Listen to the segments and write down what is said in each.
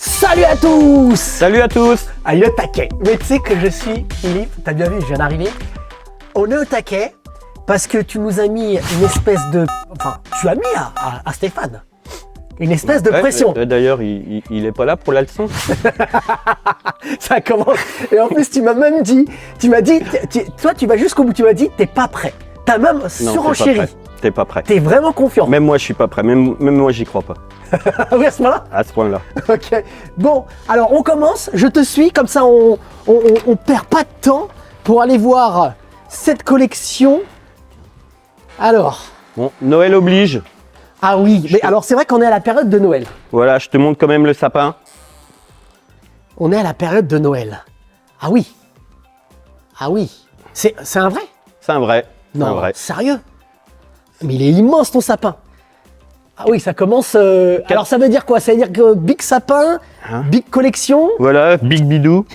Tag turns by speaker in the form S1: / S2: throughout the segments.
S1: Salut à tous!
S2: Salut à tous!
S1: Allez, le taquet. Mais tu sais que je suis Philippe, t'as bien vu, je viens d'arriver. On est au taquet parce que tu nous as mis une espèce de... Enfin, tu as mis à Stéphane une espèce de pression.
S2: D'ailleurs, il est pas là pour la leçon.
S1: Ça commence. Et en plus, tu m'as même dit, toi tu vas jusqu'au bout, tu m'as dit, t'es pas prêt. T'as même surenchéri.
S2: T'es pas prêt.
S1: T'es vraiment confiant.
S2: Même moi, je suis pas prêt. Même moi, j'y crois pas.
S1: Oui, à ce moment-là?
S2: À ce point-là.
S1: Ok. Bon, alors on commence, je te suis, comme ça on perd pas de temps pour aller voir cette collection. Alors.
S2: Bon, Noël oblige.
S1: Ah oui, mais alors c'est vrai qu'on est à la période de Noël.
S2: Voilà, je te montre quand même le sapin.
S1: On est à la période de Noël. Ah oui. Ah oui. C'est un vrai?
S2: C'est un vrai.
S1: Non,
S2: un vrai.
S1: Sérieux? Mais il est immense ton sapin. Ah oui, ça commence... Alors ça veut dire quoi? Ça veut dire que big sapin, big collection.
S2: Voilà, big bidou.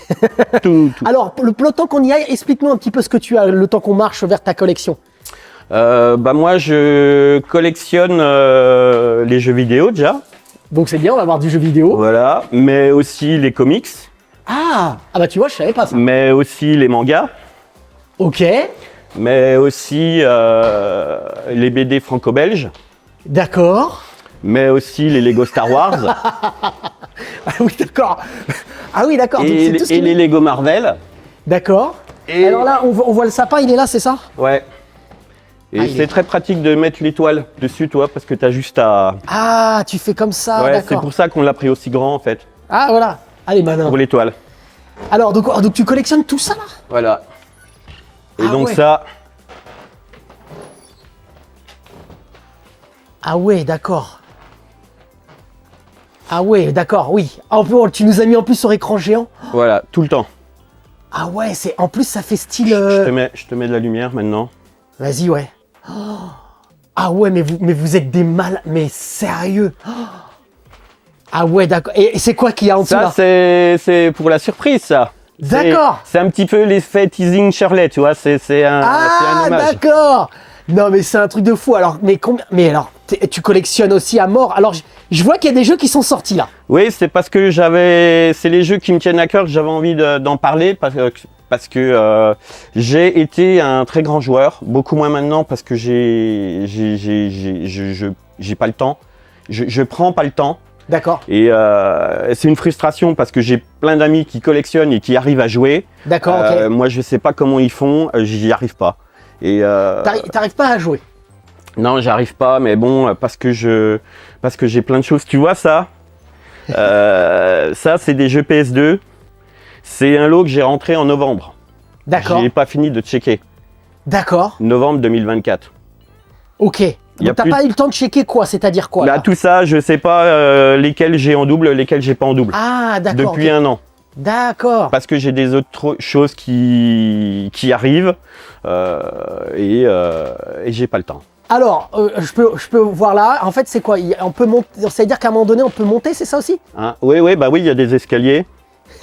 S2: tout.
S1: Alors, le temps qu'on y aille, explique-nous un petit peu ce que tu as, le temps qu'on marche vers ta collection.
S2: Moi, je collectionne les jeux vidéo déjà.
S1: Donc c'est bien, on va avoir du jeu vidéo.
S2: Voilà, mais aussi les comics.
S1: Ah bah tu vois, je savais pas ça.
S2: Mais aussi les mangas.
S1: Ok.
S2: Mais aussi les BD franco-belges.
S1: D'accord.
S2: Mais aussi les Lego Star Wars.
S1: Ah oui, d'accord. Ah oui, d'accord.
S2: Et les Lego Marvel.
S1: D'accord.
S2: Et
S1: alors là, on voit le sapin, il est là, c'est ça?
S2: Ouais. Et c'est très pratique de mettre l'étoile dessus, toi, parce que tu as juste à...
S1: Ah, tu fais comme ça,
S2: ouais,
S1: d'accord.
S2: c'est pour ça qu'on l'a pris aussi grand, en fait.
S1: Ah, voilà. Allez, malin.
S2: Pour l'étoile.
S1: Alors, donc tu collectionnes tout ça, là?
S2: Voilà. Et
S1: Ah
S2: donc
S1: ouais.
S2: ça...
S1: Ah ouais, d'accord. Ah ouais, d'accord, oui. Tu nous as mis en plus sur écran géant.
S2: Voilà, tout le temps.
S1: Ah ouais, en plus ça fait style...
S2: Je te mets de la lumière maintenant.
S1: Vas-y, ouais. Oh. Ah ouais, mais vous êtes des mal... Mais sérieux. Oh. Ah ouais, d'accord. Et c'est quoi qu'il y a en dessous là?
S2: Ça, c'est pour la surprise, ça.
S1: D'accord.
S2: C'est un petit peu l'effet teasing Shirley, tu vois. C'est un
S1: Ah,
S2: hommage.
S1: d'accord. Non, mais c'est un truc de fou. Alors, mais combien... Mais alors, tu collectionnes aussi à mort. Alors, je vois qu'il y a des jeux qui sont sortis là.
S2: Oui, c'est parce que c'est les jeux qui me tiennent à cœur que j'avais envie d'en parler parce que j'ai été un très grand joueur, beaucoup moins maintenant parce que j'ai pas le temps. Je prends pas le temps.
S1: D'accord.
S2: Et c'est une frustration parce que j'ai plein d'amis qui collectionnent et qui arrivent à jouer.
S1: D'accord, ok.
S2: Moi, je sais pas comment ils font, j'y arrive pas. Et
S1: t'arrives pas à jouer?
S2: non, j'arrive pas, mais bon, parce que j'ai plein de choses. Tu vois ça? Ça, c'est des jeux PS2. C'est un lot que j'ai rentré en novembre.
S1: D'accord.
S2: J'ai pas fini de checker.
S1: D'accord.
S2: Novembre 2024.
S1: Ok. Donc t'as pas eu le temps de checker quoi? C'est-à-dire quoi?
S2: Là, tout ça, je sais pas lesquels j'ai en double, lesquels j'ai pas en double.
S1: Ah, d'accord.
S2: Depuis un an.
S1: D'accord.
S2: Parce que j'ai des autres choses qui arrivent et j'ai pas le temps.
S1: Alors, je peux voir là. En fait, c'est quoi? On peut monter. C'est-à-dire qu'à un moment donné, on peut monter, c'est ça aussi?
S2: Hein? Oui, il y a des escaliers.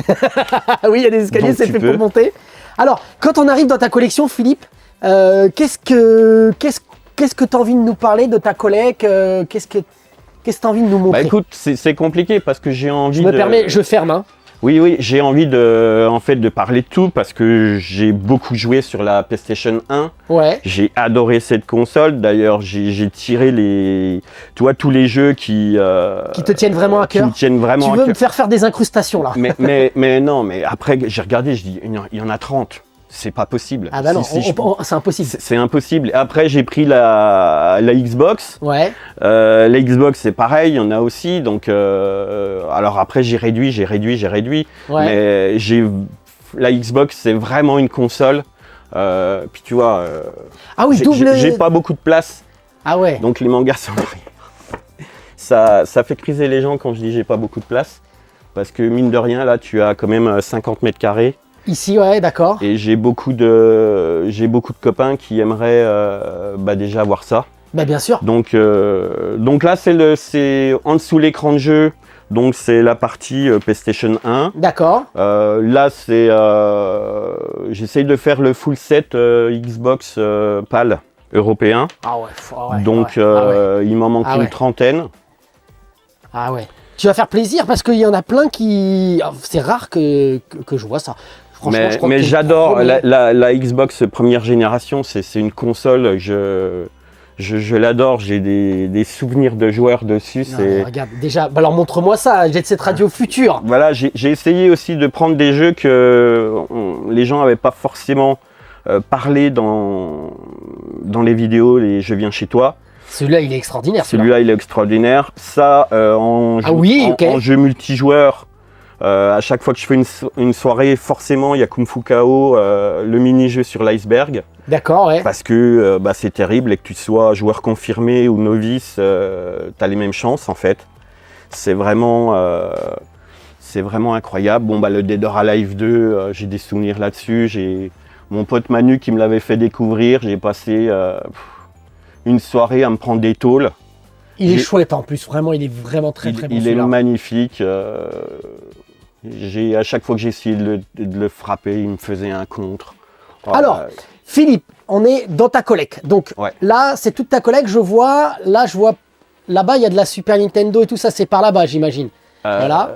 S1: Ah oui, il y a des escaliers,
S2: Donc,
S1: c'est
S2: tu
S1: fait
S2: peux.
S1: pour monter. Alors, quand on arrive dans ta collection, Philippe, qu'est-ce que tu as envie de nous parler de ta collecte? Qu'est-ce que tu as envie de nous montrer?
S2: Bah écoute, c'est compliqué parce que j'ai envie
S1: je ferme, hein.
S2: Oui, j'ai envie de parler de tout parce que j'ai beaucoup joué sur la PlayStation 1.
S1: Ouais.
S2: J'ai adoré cette console. D'ailleurs, j'ai tiré tous les jeux qui
S1: te tiennent vraiment à cœur.
S2: Qui me tiennent vraiment à
S1: Tu
S2: cœur.
S1: veux me faire des incrustations là?
S2: mais non, mais après j'ai regardé, je dis il y en a 30. C'est pas possible.
S1: Ah bah non, c'est impossible.
S2: C'est impossible. Après, j'ai pris la Xbox.
S1: Ouais.
S2: La Xbox, c'est pareil, il y en a aussi. Donc, alors après, j'ai réduit.
S1: Ouais.
S2: Mais la Xbox, c'est vraiment une console. Puis tu vois,
S1: ah oui,
S2: j'ai pas beaucoup de place.
S1: Ah ouais.
S2: Donc les mangas sont ça fait criser les gens quand je dis j'ai pas beaucoup de place. Parce que mine de rien, là, tu as quand même 50 mètres carrés.
S1: Ici, ouais, d'accord.
S2: Et j'ai beaucoup de copains qui aimeraient déjà voir ça.
S1: Bah bien sûr.
S2: Donc là, c'est en dessous l'écran de jeu. Donc c'est la partie PlayStation 1.
S1: D'accord.
S2: Là, j'essaye de faire le full set Xbox PAL européen.
S1: Ah ouais.
S2: Donc il m'en manque une trentaine.
S1: Ah ouais. Tu vas faire plaisir parce qu'il y en a plein qui... C'est rare que je vois ça. Franchement, je crois
S2: mais
S1: que t'es le
S2: j'adore
S1: premier.
S2: la Xbox première génération, c'est une console, je l'adore, j'ai des souvenirs de joueurs dessus.
S1: Non, mais regarde, déjà, bah alors montre-moi ça, Jet Set Radio Futur.
S2: Voilà, j'ai essayé aussi de prendre des jeux que les gens n'avaient pas forcément parlé dans les vidéos, les Je viens chez toi.
S1: Celui-là, il est extraordinaire.
S2: Celui-là, il est extraordinaire. Ça, en jeu multijoueur, à chaque fois que je fais une soirée, forcément, il y a Kung Fu KO, le mini-jeu sur l'iceberg.
S1: D'accord, ouais.
S2: Parce que c'est terrible et que tu sois joueur confirmé ou novice, tu as les mêmes chances en fait. C'est vraiment incroyable. Bon, le Dead or Alive 2, j'ai des souvenirs là-dessus. J'ai mon pote Manu qui me l'avait fait découvrir. J'ai passé une soirée à me prendre des tôles.
S1: Il est chouette en plus, vraiment, il est vraiment très bon.
S2: Il est magnifique. À chaque fois que j'ai essayé de le frapper, il me faisait un contre.
S1: Alors, Philippe, on est dans ta collecte. Donc là, c'est toute ta collecte. Je vois là-bas, il y a de la Super Nintendo et tout ça. C'est par là-bas, j'imagine. Voilà.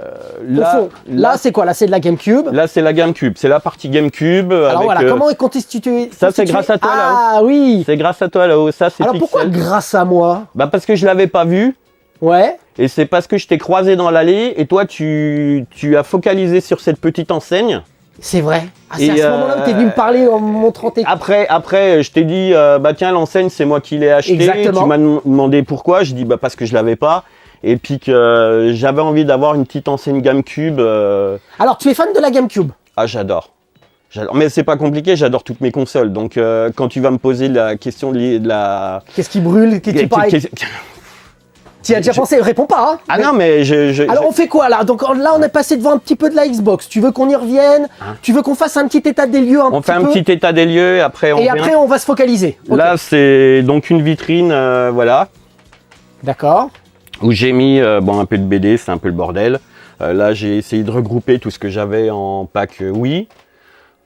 S1: Là, c'est quoi? Là, c'est de la GameCube.
S2: Là, c'est la GameCube. C'est la partie GameCube.
S1: Alors voilà, comment est constitué?
S2: Ça, c'est grâce à toi là-haut.
S1: Ah oui.
S2: C'est grâce à toi là-haut. Ça, c'est
S1: Alors pourquoi grâce à moi?
S2: Parce que je l'avais pas vu.
S1: Ouais.
S2: Et c'est parce que je t'ai croisé dans l'allée et toi, tu as focalisé sur cette petite enseigne.
S1: C'est vrai. Ah, c'est à ce moment-là que tu es venu me parler en me montrant tes...
S2: Après, je t'ai dit, tiens, l'enseigne, c'est moi qui l'ai acheté.
S1: Exactement.
S2: Tu m'as demandé pourquoi. Je dis, parce que je l'avais pas. Et puis que j'avais envie d'avoir une petite enseigne GameCube.
S1: Alors, tu es fan de la GameCube?
S2: Ah, j'adore. Mais c'est pas compliqué, j'adore toutes mes consoles. Donc, quand tu vas me poser la question de la...
S1: Qu'est-ce qui brûle? Qu'est-ce qui paraît? Tu y as déjà pensé? Réponds pas, hein.
S2: Ah non, mais
S1: Alors on fait quoi là? Donc là on est passé devant un petit peu de la Xbox. Tu veux qu'on y revienne? Tu veux qu'on fasse un petit état des lieux
S2: On fait un petit état des lieux, après
S1: on va se focaliser. Okay.
S2: Là c'est donc une vitrine, voilà.
S1: D'accord.
S2: Où j'ai mis un peu de BD, c'est un peu le bordel. Là j'ai essayé de regrouper tout ce que j'avais en pack Wii.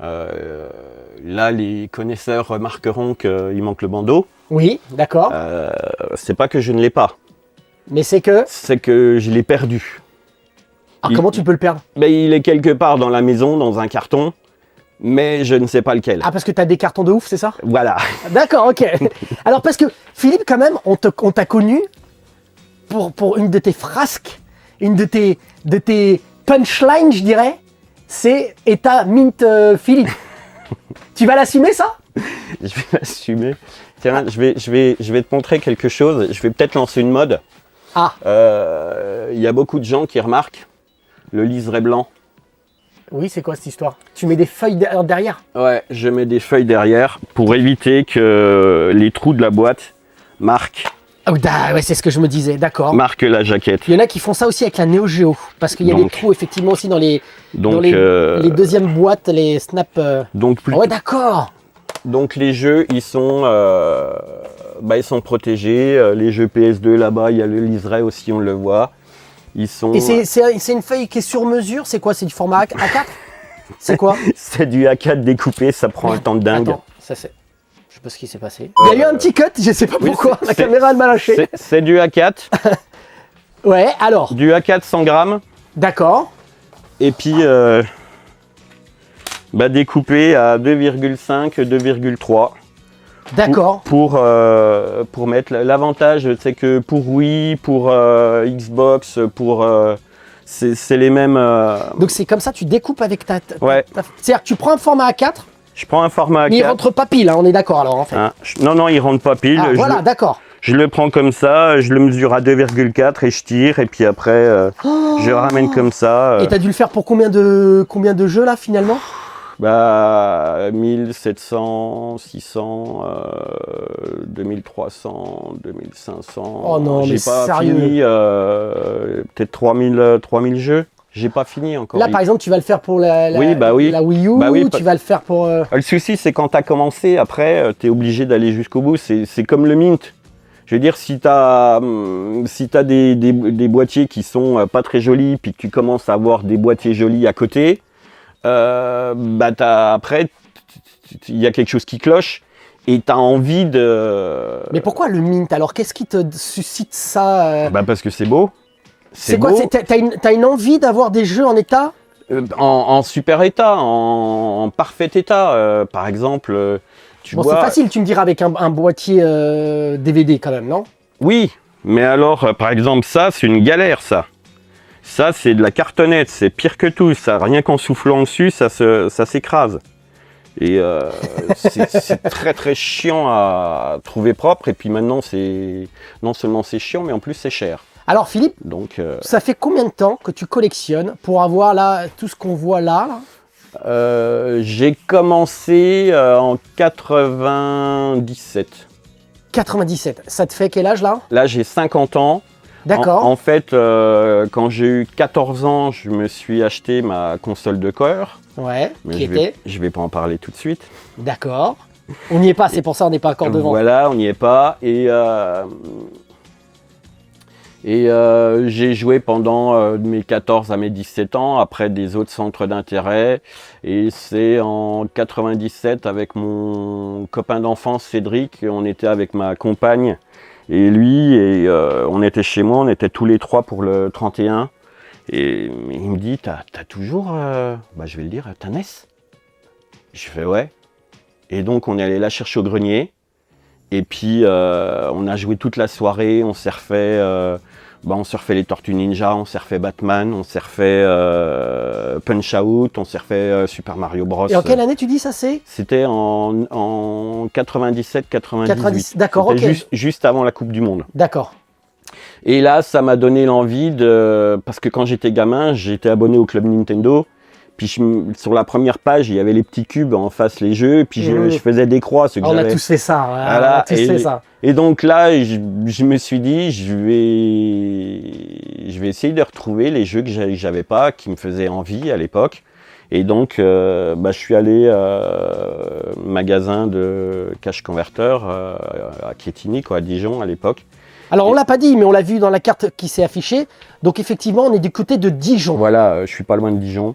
S2: Là les connaisseurs remarqueront qu'il manque le bandeau.
S1: Oui, d'accord.
S2: C'est pas que je ne l'ai pas.
S1: Mais c'est que
S2: je l'ai perdu.
S1: Alors comment tu peux le perdre?
S2: Il est quelque part dans la maison, dans un carton, mais je ne sais pas lequel.
S1: Ah, parce que tu as des cartons de ouf, c'est ça?
S2: Voilà.
S1: D'accord, ok. Alors parce que Philippe, quand même, on t'a connu pour une de tes frasques, une de tes punchlines, je dirais, c'est État Mint Philippe. Tu vas l'assumer ça?
S2: Je vais l'assumer. Tiens, je vais te montrer quelque chose. Je vais peut-être lancer une mode.
S1: Ah.
S2: Y a beaucoup de gens qui remarquent le liseré blanc.
S1: Oui, c'est quoi cette histoire? Tu mets des feuilles derrière?
S2: Ouais, je mets des feuilles derrière pour éviter que les trous de la boîte marquent.
S1: Ah ouais, c'est ce que je me disais, d'accord.
S2: Marque la jaquette.
S1: Il y en a qui font ça aussi avec la Neo Geo, parce qu'il y a des trous effectivement aussi dans les deuxièmes boîtes, les Snap.
S2: Donc plus.
S1: Ah ouais, d'accord.
S2: Donc les jeux, ils sont protégés. Les jeux PS2 là-bas, il y a le liseré aussi, on le voit. Ils sont.
S1: Et c'est une feuille qui est sur mesure. C'est quoi? C'est du format A4? C'est quoi?
S2: C'est du A4 découpé. Ça prend un temps de dingue.
S1: Attends, ça c'est. Je sais pas ce qui s'est passé. Il y a eu un petit cut. Je sais pas pourquoi. La caméra elle m'a lâché.
S2: C'est du A4.
S1: Ouais. Alors.
S2: Du A4 100 grammes.
S1: D'accord.
S2: Et puis. Découpé à 2,5, 2,3.
S1: D'accord.
S2: Pour mettre l'avantage, c'est que pour Wii, pour Xbox, c'est les mêmes.
S1: Donc c'est comme ça, tu découpes avec ta.
S2: Ouais.
S1: C'est-à-dire que tu prends un format A4.
S2: Je prends un format A4.
S1: Mais il rentre pas pile, hein, on est d'accord alors en fait.
S2: Non, il rentre pas pile.
S1: Ah, voilà, d'accord.
S2: Je le prends comme ça, je le mesure à 2,4 et je tire, et puis après je ramène comme ça.
S1: Et t'as dû le faire pour combien de jeux là finalement?
S2: 1700, 600, 2300, 2500.
S1: Oh non, mais
S2: pas
S1: sérieux.
S2: fini, peut-être 3000 jeux. J'ai pas fini encore.
S1: Là, par exemple, tu vas le faire pour la Wii U, tu vas le faire pour...
S2: Le souci, c'est quand tu as commencé, après, tu es obligé d'aller jusqu'au bout. C'est comme le Mint. Je veux dire, si tu as des boîtiers qui sont pas très jolis, puis que tu commences à avoir des boîtiers jolis à côté, après, il y a quelque chose qui cloche et tu as envie de...
S1: Mais pourquoi le Mint alors? Qu'est-ce qui te suscite ça
S2: Parce que c'est beau.
S1: C'est quoi?
S2: beau.
S1: T'as une envie d'avoir des jeux en état?
S2: En super état, en parfait état. Par exemple, tu
S1: Bon,
S2: vois...
S1: c'est facile, tu me diras, avec un boîtier DVD quand même, non?
S2: Oui, mais alors, par exemple, ça, c'est une galère, ça. Ça, c'est de la cartonnette, c'est pire que tout. Ça, rien qu'en soufflant dessus, ça s'écrase. Et c'est très très chiant à trouver propre. Et puis maintenant, non seulement c'est chiant, mais en plus c'est cher.
S1: Alors Philippe,
S2: Donc,
S1: ça fait combien de temps que tu collectionnes pour avoir là tout ce qu'on voit là?
S2: j'ai commencé en 97.
S1: 97. Ça te fait quel âge là?
S2: Là, j'ai 50 ans.
S1: D'accord.
S2: En fait, quand j'ai eu 14 ans, je me suis acheté ma console de cœur.
S1: Ouais,
S2: Mais
S1: qui était?
S2: je vais pas en parler tout de suite.
S1: D'accord. On n'y est pas, c'est pour ça on n'est pas encore devant.
S2: Voilà, on n'y est pas. Et j'ai joué pendant mes 14 à mes 17 ans, après des autres centres d'intérêt. Et c'est en 97, avec mon copain d'enfance Cédric, on était avec ma compagne et lui, et on était chez moi, on était tous les trois pour le 31. Et il me dit, t'as toujours, je vais le dire, ta NES? Je fais ouais. Et donc on est allé la chercher au grenier. Et puis on a joué toute la soirée, on surfait les Tortues Ninja, on surfait Batman, on surfait Punch Out, on surfait Super Mario Bros.
S1: Et en quelle année tu dis ça c'est?
S2: C'était en 97-98.
S1: D'accord, ok.
S2: Juste avant la Coupe du Monde.
S1: D'accord.
S2: Et là, ça m'a donné l'envie parce que quand j'étais gamin, j'étais abonné au club Nintendo. Puis sur la première page, il y avait les petits cubes en face, les jeux. Et puis je faisais des croix.
S1: On a tous fait ça.
S2: Voilà.
S1: On a tous fait ça.
S2: Et donc là, je me suis dit, je vais essayer de retrouver les jeux que j'avais pas, qui me faisaient envie à l'époque. Et donc, je suis allé magasin de cash converter à Quétigny, à Dijon à l'époque.
S1: Alors on l'a pas dit, mais on l'a vu dans la carte qui s'est affichée. Donc effectivement, on est du côté de Dijon.
S2: Voilà, je suis pas loin de Dijon.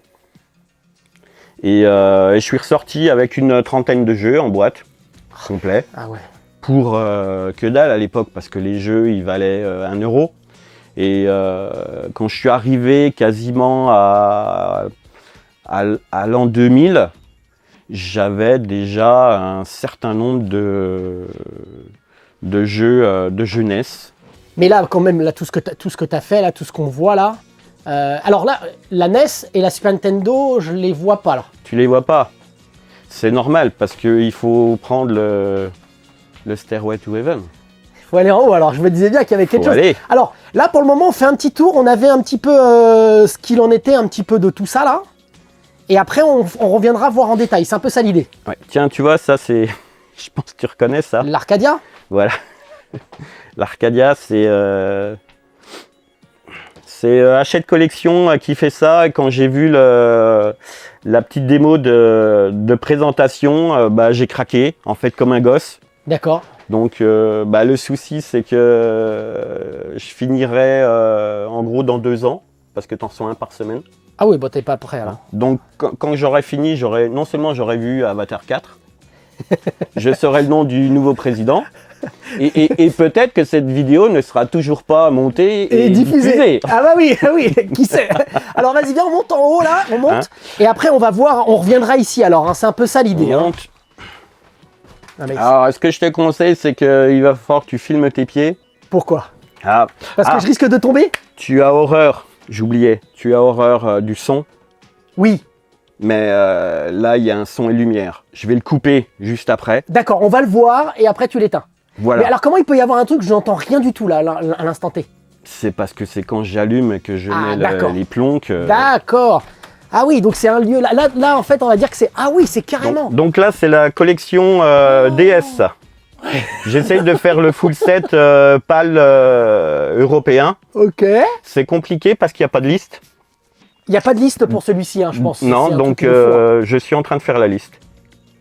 S2: Et je suis ressorti avec une trentaine de jeux en boîte, complet.
S1: Ah ouais.
S2: Pour que dalle à l'époque, parce que les jeux, ils valaient 1 euro. Et quand je suis arrivé quasiment à l'an 2000, j'avais déjà un certain nombre de jeux de jeunesse.
S1: Mais là, quand même, là, tout ce que tu as fait, là, tout ce qu'on voit là. Alors là, la NES et la Super Nintendo, je les vois pas là.
S2: Tu les vois pas. C'est normal, parce qu'il faut prendre le Stairway to Heaven.
S1: Il faut aller en haut, alors je me disais bien qu'il y avait quelque chose.
S2: Aller.
S1: Alors là, pour le moment, on fait un petit tour. On avait un petit peu ce qu'il en était, un petit peu de tout ça là. Et après, on reviendra voir en détail. C'est un peu ça l'idée.
S2: Ouais. Tiens, tu vois, ça c'est... Je pense que tu reconnais ça.
S1: L'Arcadia?
S2: Voilà. L'Arcadia, c'est Hachette Collection qui fait ça. Et quand j'ai vu la petite démo de présentation, j'ai craqué, en fait, comme un gosse.
S1: D'accord.
S2: Donc, le souci, c'est que je finirai en gros dans 2 ans, parce que tu en reçois un par semaine.
S1: Ah oui, t'es pas prêt alors.
S2: Donc, quand j'aurai fini, non seulement j'aurai vu Avatar 4, je saurai le nom du nouveau président, et peut-être que cette vidéo ne sera toujours pas montée et diffusée.
S1: Ah bah oui, qui sait. Alors vas-y, viens, on monte en haut là, on monte, et après on va voir, on reviendra ici alors, hein, c'est un peu ça l'idée. Hein.
S2: Alors, ce que je te conseille, c'est qu'il va falloir que tu filmes tes pieds.
S1: Pourquoi?
S2: Parce
S1: que je risque de tomber?
S2: Tu as horreur, j'oubliais, tu as horreur du son.
S1: Oui.
S2: Mais là, il y a un son et lumière. Je vais le couper juste après.
S1: D'accord, on va le voir et après tu l'éteins.
S2: Voilà.
S1: Mais alors comment il peut y avoir un truc, je n'entends rien du tout là, à l'instant T?
S2: C'est parce que c'est quand j'allume que je mets les plombs que...
S1: D'accord. Ah oui, donc c'est un lieu, là en fait on va dire que c'est... Ah oui, c'est carrément...
S2: Donc là, c'est la collection DS. J'essaye de faire le full set PAL européen.
S1: Ok.
S2: C'est compliqué parce qu'il n'y a pas de liste.
S1: Il n'y a pas de liste pour celui-ci, hein, je pense.
S2: Non, donc je suis en train de faire la liste.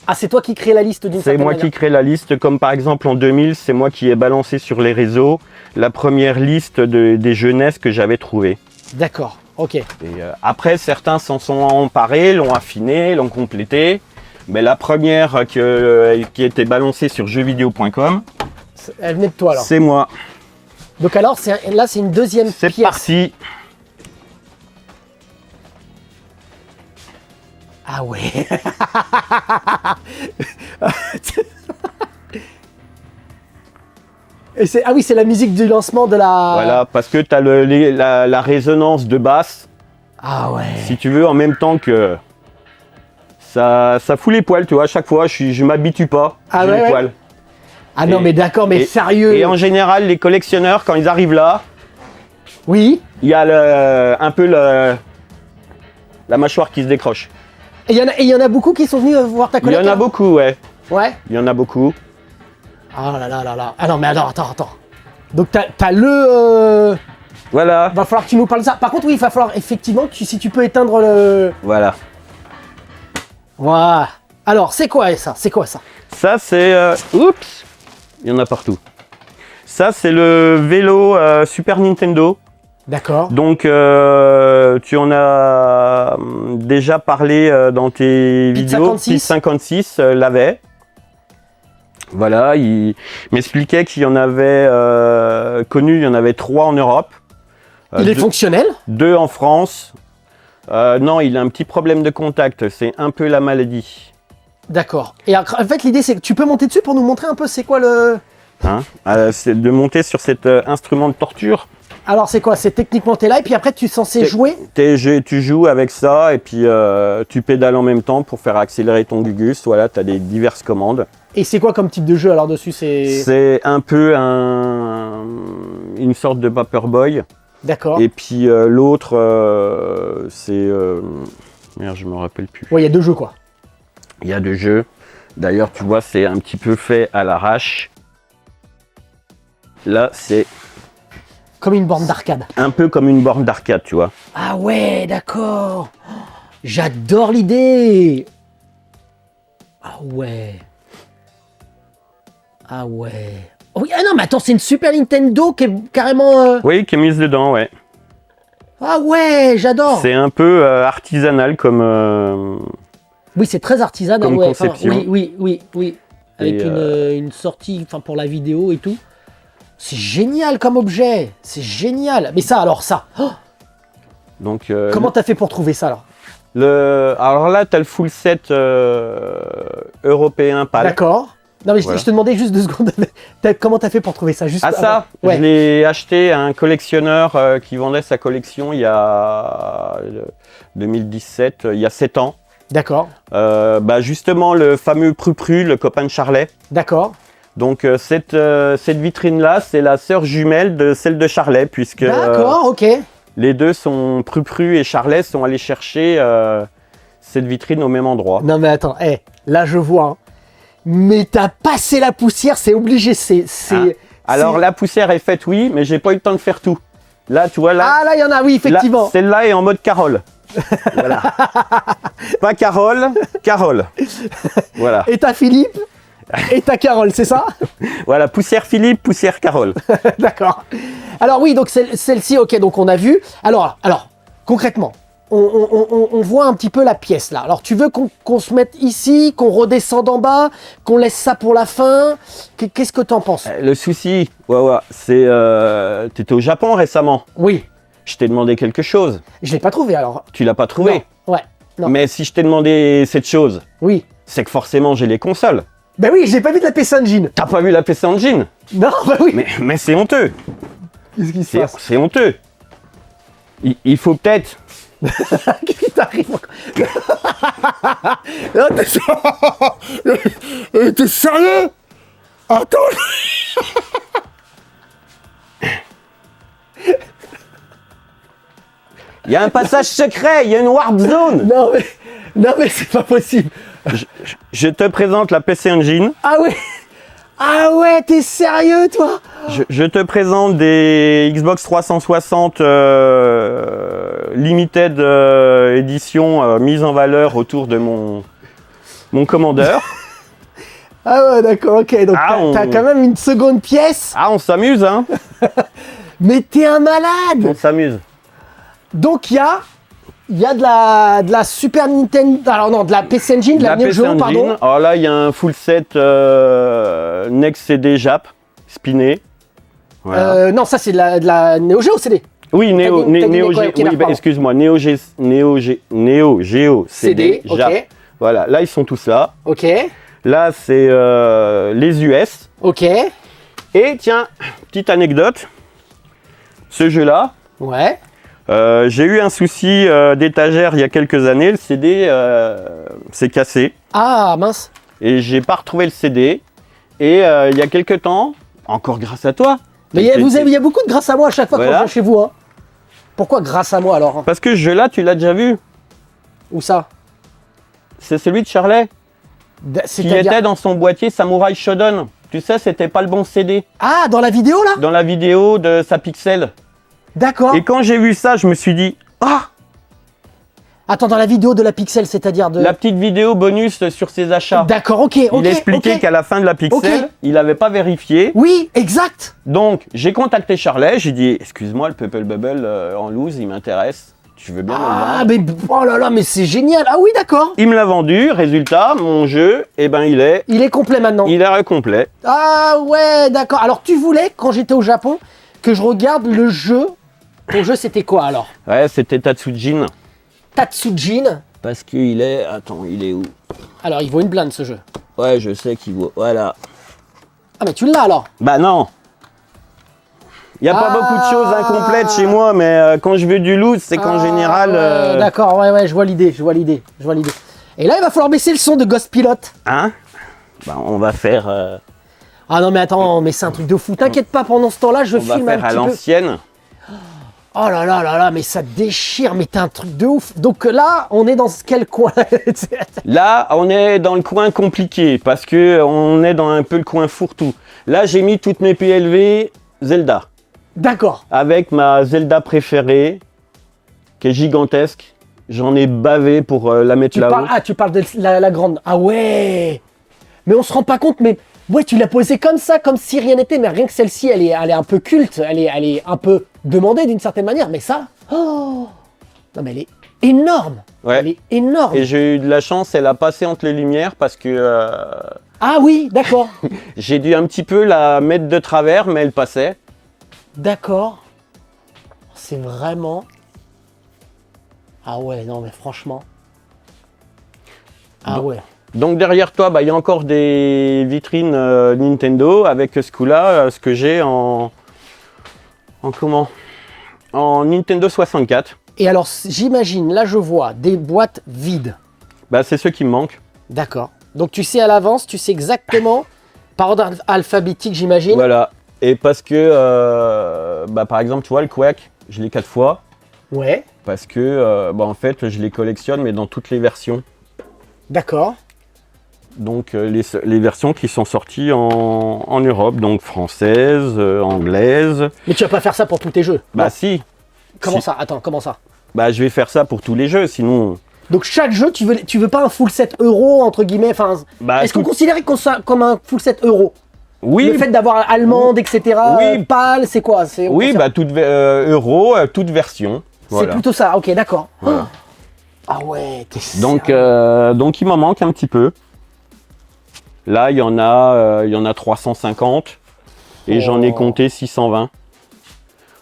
S1: Ah, c'est toi qui crée la liste d'une certaine manière.
S2: C'est moi qui crée la liste, comme par exemple en 2000, c'est moi qui ai balancé sur les réseaux la première liste des jeunesses que j'avais trouvées.
S1: D'accord, ok.
S2: Et après, certains s'en sont emparés, l'ont affiné, l'ont complété. Mais la première qui a été balancée sur jeuxvideo.com,
S1: elle venait de toi alors.
S2: C'est moi.
S1: Donc alors, là, c'est une deuxième
S2: C'est
S1: pièce.
S2: parti.
S1: Ah ouais. Et ah oui, c'est la musique du lancement de la...
S2: Voilà, parce que tu as la résonance de basse,
S1: Ah ouais.
S2: si tu veux, en même temps que ça fout les poils, tu vois. À chaque fois, je m'habitue pas.
S1: Ah
S2: j'ai
S1: ouais,
S2: les
S1: ouais.
S2: poils.
S1: Ah non,
S2: Et-
S1: mais d'accord, mais sérieux.
S2: Et en général, les collectionneurs, quand ils arrivent là,
S1: Oui.
S2: il y a un peu la mâchoire qui se décroche.
S1: Et il y en a beaucoup qui sont venus voir ta
S2: Il y
S1: collecte.
S2: en a beaucoup, ouais.
S1: Ouais.
S2: Il y en a beaucoup.
S1: Ah là là là là. Ah non, mais alors, attends. Donc t'as le...
S2: Voilà,
S1: Va falloir que tu nous parles de ça. Par contre, oui, il va falloir effectivement que si tu peux éteindre le...
S2: voilà.
S1: Voilà. Alors, c'est quoi ça? C'est quoi ça?
S2: Ça, c'est... oups, il y en a partout. Ça, c'est le vélo Super Nintendo.
S1: D'accord.
S2: Donc, tu en as déjà parlé dans tes
S1: Pete
S2: vidéos.
S1: 56.
S2: Pete 56 l'avait. Voilà, il m'expliquait qu'il y en avait connu, il y en avait 3 en Europe.
S1: Il est fonctionnel?
S2: 2 en France. Non, il a un petit problème de contact, c'est un peu la maladie.
S1: D'accord. Et en fait, l'idée, c'est que tu peux monter dessus pour nous montrer un peu c'est quoi le...
S2: Hein, c'est de monter sur cet instrument de torture.
S1: Alors, c'est quoi? C'est techniquement, t'es là et puis après, tu es censé jouer?
S2: Tu joues avec ça et puis tu pédales en même temps pour faire accélérer ton Gugus. Voilà, tu as des diverses commandes.
S1: Et c'est quoi comme type de jeu alors dessus?
S2: C'est un peu une sorte de Paperboy.
S1: D'accord.
S2: Et puis l'autre, c'est... merde, je me rappelle plus.
S1: Ouais, il y a 2 jeux quoi.
S2: Il y a 2 jeux. D'ailleurs, tu vois, c'est un petit peu fait à l'arrache. Là, c'est
S1: Comme une borne d'arcade.
S2: un peu comme une borne d'arcade, tu vois.
S1: Ah ouais, d'accord. Oh, j'adore l'idée. Ah ouais. Ah ouais. Oh oui, ah non, mais attends, c'est une Super Nintendo qui est carrément...
S2: Oui, qui est mise dedans, ouais.
S1: Ah ouais, j'adore.
S2: C'est un peu artisanal comme...
S1: Oui, c'est très artisanal.
S2: Comme
S1: Ouais.
S2: conception.
S1: Oui. Avec
S2: Et,
S1: une sortie pour la vidéo et tout. C'est génial comme objet. C'est génial. Mais ça, alors ça. Oh,
S2: donc,
S1: comment t'as fait pour trouver ça alors?
S2: alors là, tu as le full set européen PAL.
S1: D'accord. Non mais
S2: Voilà.
S1: je te demandais juste 2 secondes. Comment t'as fait pour trouver ça juste
S2: Ah ça,
S1: ouais.
S2: je l'ai acheté à un collectionneur qui vendait sa collection il y a 2017, il y a 7 ans.
S1: D'accord.
S2: Justement, le fameux Prupru, le copain de Charlet.
S1: D'accord.
S2: Donc cette vitrine-là, c'est la sœur jumelle de celle de Charlet, puisque
S1: D'accord, ok.
S2: les deux sont Prupru et Charlet sont allés chercher cette vitrine au même endroit.
S1: Non mais attends, là je vois. Hein. Mais t'as passé la poussière, c'est obligé,
S2: Alors la poussière est faite, oui, mais j'ai pas eu le temps de faire tout. Là, tu vois, là,
S1: Ah là, il y en a, oui, effectivement.
S2: celle-là est en mode Carole. Voilà. Pas Carole, Carole. Voilà.
S1: Et t'as Philippe et t'as Carole, c'est ça?
S2: Voilà, poussière Philippe, poussière Carole.
S1: D'accord. Alors oui, donc celle-ci, ok, donc on a vu. Alors concrètement, on voit un petit peu la pièce là. Alors tu veux qu'on se mette ici, qu'on redescende en bas, qu'on laisse ça pour la fin? Qu'est-ce que t'en penses?
S2: Le souci, c'est... t'étais au Japon récemment.
S1: Oui,
S2: Je t'ai demandé quelque chose.
S1: je l'ai pas trouvé alors.
S2: Tu l'as pas trouvé.
S1: Non. Ouais, non.
S2: Mais si je t'ai demandé cette chose,
S1: Oui.
S2: c'est que forcément j'ai les consoles.
S1: Ben oui, j'ai pas vu de la PC Engine.
S2: T'as pas vu la PC Engine?
S1: Non, bah oui.
S2: Mais c'est honteux.
S1: Qu'est-ce qui se passe?
S2: C'est honteux. Il faut peut-être...
S1: Qu'est-ce qui t'arrive encore? Non, t'es sérieux? Attends.
S2: Il y a un passage secret, il y a une warp zone.
S1: Non mais c'est pas possible.
S2: Je te présente la PC Engine.
S1: Ah ouais, t'es sérieux toi?
S2: Je te présente des Xbox 360 Limited Edition mise en valeur autour de mon commandeur.
S1: Ah ouais, d'accord, ok. Donc t'as quand même une seconde pièce.
S2: Ah, on s'amuse, hein?
S1: Mais t'es un malade.
S2: On s'amuse.
S1: Donc il y a de la Super Nintendo, alors non, de la PC Engine, de la Neo Geo, pardon.
S2: Alors là, il y a un full set Next CD Jap, spiné. Voilà.
S1: Non, ça c'est de la Neo Geo CD.
S2: Oui,
S1: T'as dit
S2: Neo
S1: quoi,
S2: Geo,
S1: quelle heure,
S2: oui,
S1: pardon
S2: excuse-moi, Neo Geo CD,
S1: CD, ok.
S2: Jap. Voilà, là ils sont tous là.
S1: Ok,
S2: Là c'est les US.
S1: ok,
S2: Et tiens, petite anecdote, ce jeu-là,
S1: ouais.
S2: j'ai eu un souci d'étagère il y a quelques années, le CD s'est cassé
S1: Ah mince.
S2: et j'ai pas retrouvé le CD. Et il y a quelques temps, encore grâce à toi.
S1: Mais il y a beaucoup de grâce à moi à chaque fois
S2: Voilà.
S1: quand je viens chez vous. Hein. Pourquoi grâce à moi alors?
S2: Parce que ce jeu-là, tu l'as déjà vu.
S1: Où ça?
S2: C'est celui de Charlet qui
S1: C'est-à-dire...
S2: était dans son boîtier Samurai Shodown. Tu sais, c'était pas le bon CD.
S1: Ah, dans la vidéo là?
S2: Dans la vidéo de sa Pixel.
S1: D'accord.
S2: Et quand j'ai vu ça, je me suis dit, ah,
S1: Attends, dans la vidéo de la Pixel, c'est-à-dire de...
S2: la petite vidéo bonus sur ses achats.
S1: D'accord, ok, ok.
S2: Il expliquait
S1: ok.
S2: qu'à la fin de la Pixel,
S1: Ok.
S2: il n'avait pas vérifié.
S1: Oui, exact.
S2: Donc, j'ai contacté Charlet, j'ai dit, excuse-moi, le Purple Bubble en loose, il m'intéresse. Tu veux bien me le
S1: Ah,
S2: vendre?
S1: mais oh là là, mais c'est génial. Ah oui, d'accord.
S2: Il me l'a vendu, résultat, mon jeu, eh ben, il est
S1: complet maintenant.
S2: complet.
S1: Ah ouais, d'accord. Alors tu voulais, quand j'étais au Japon, que je regarde le jeu. Ton jeu, c'était quoi alors?
S2: Ouais, c'était Tatsujin.
S1: Tatsujin.
S2: Parce qu'il est... Attends, il est où?
S1: Alors, il vaut une blinde ce jeu.
S2: Ouais, je sais qu'il vaut... Voilà.
S1: Ah, mais tu l'as alors?
S2: Bah non. Il n'y a pas
S1: Ah.
S2: beaucoup de choses incomplètes chez moi, mais quand je veux du loot, c'est qu'en général...
S1: ouais, d'accord, ouais, je vois l'idée, je vois l'idée. Et là, il va falloir baisser le son de Ghost Pilot.
S2: Hein? Bah on va faire...
S1: Ah non, mais attends, mais c'est un truc de fou. T'inquiète pas, pendant ce temps-là, je
S2: on va
S1: filme un
S2: faire à
S1: petit peu.
S2: l'ancienne.
S1: Oh là là là là, mais ça déchire, mais t'es un truc de ouf. Donc là, on est dans quel coin?
S2: Là, on est dans le coin compliqué, parce que on est dans un peu le coin fourre-tout. Là, j'ai mis toutes mes PLV Zelda.
S1: D'accord.
S2: Avec ma Zelda préférée, qui est gigantesque. J'en ai bavé pour la mettre là-haut.
S1: Tu parles de la grande. Ah ouais. Mais on se rend pas compte, mais ouais, tu l'as posée comme ça, comme si rien n'était. Mais rien que celle-ci, elle est un peu culte, elle est un peu demandée d'une certaine manière. Mais ça, oh non, mais elle est énorme.
S2: Ouais.
S1: Elle est énorme.
S2: Et j'ai eu de la chance, elle a passé entre les lumières parce que
S1: Ah oui, d'accord.
S2: j'ai dû un petit peu la mettre de travers, mais elle passait.
S1: D'accord. C'est vraiment... Ah ouais, non mais franchement... Ah ouais.
S2: Donc derrière toi, bah, il y a encore des vitrines Nintendo avec ce coup-là, ce que j'ai en comment? En Nintendo 64.
S1: Et alors, j'imagine, là je vois des boîtes vides.
S2: Bah, c'est ceux qui me manquent.
S1: D'accord. Donc tu sais à l'avance, tu sais exactement, par ordre alphabétique j'imagine.
S2: Voilà. Et parce que, bah, par exemple, tu vois, le Quake, je l'ai 4 fois.
S1: Ouais.
S2: Parce que, bah, en fait, je les collectionne, mais dans toutes les versions.
S1: D'accord.
S2: Donc, les versions qui sont sorties en Europe, donc française, anglaise.
S1: Mais tu vas pas faire ça pour tous tes jeux.
S2: Bah,
S1: Non.
S2: si.
S1: Comment
S2: Si.
S1: ça? Attends, comment ça?
S2: Bah, je vais faire ça pour tous les jeux, sinon...
S1: Donc chaque jeu, tu veux pas un full set euro, entre guillemets, enfin...
S2: Bah,
S1: Est-ce qu'on
S2: tout-
S1: considère qu'on soit comme un full set euro?
S2: Oui,
S1: Le fait d'avoir allemande, etc.,
S2: Oui.
S1: pâle, c'est quoi? On
S2: oui,
S1: considère-
S2: bah, toute euro, toute version.
S1: c'est
S2: Voilà.
S1: plutôt ça, ok, d'accord.
S2: Voilà.
S1: Ah ouais, t'es
S2: Donc,
S1: sérieux?
S2: donc, il m'en manque un petit peu. Là, il y en a 350 et j'en ai
S1: Oh.
S2: compté 620.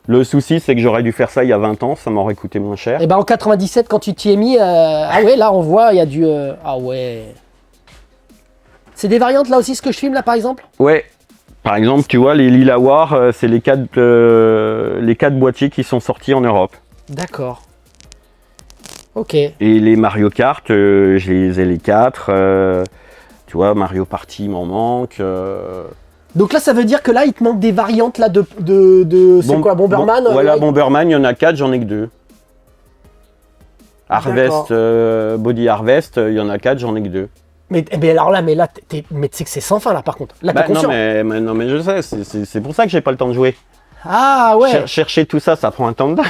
S2: Le souci, c'est que j'aurais dû faire ça il y a 20 ans, ça m'aurait coûté moins cher.
S1: Et ben en 97, quand tu t'y es mis, ah ouais, là on voit, il y a du... ah ouais. C'est des variantes là aussi, ce que je filme là par exemple?
S2: Ouais. Par exemple, tu vois, les Lila War, c'est les quatre boîtiers qui sont sortis en Europe.
S1: D'accord. Ok.
S2: Et les Mario Kart, je les ai les 4. Tu vois, Mario Party m'en manque.
S1: Donc là ça veut dire que là il te manque des variantes là de c'est quoi, Bomberman?
S2: Voilà,
S1: là,
S2: Bomberman, il y en a 4, j'en ai que 2. Harvest, Body Harvest, il y en a 4, j'en ai que 2.
S1: mais alors là, mais tu sais que c'est sans fin là par contre. Là t'es
S2: Bah, non,
S1: conscient.
S2: mais je sais, c'est pour ça que j'ai pas le temps de jouer.
S1: Ah ouais.
S2: Chercher tout ça, ça prend un temps de dingue.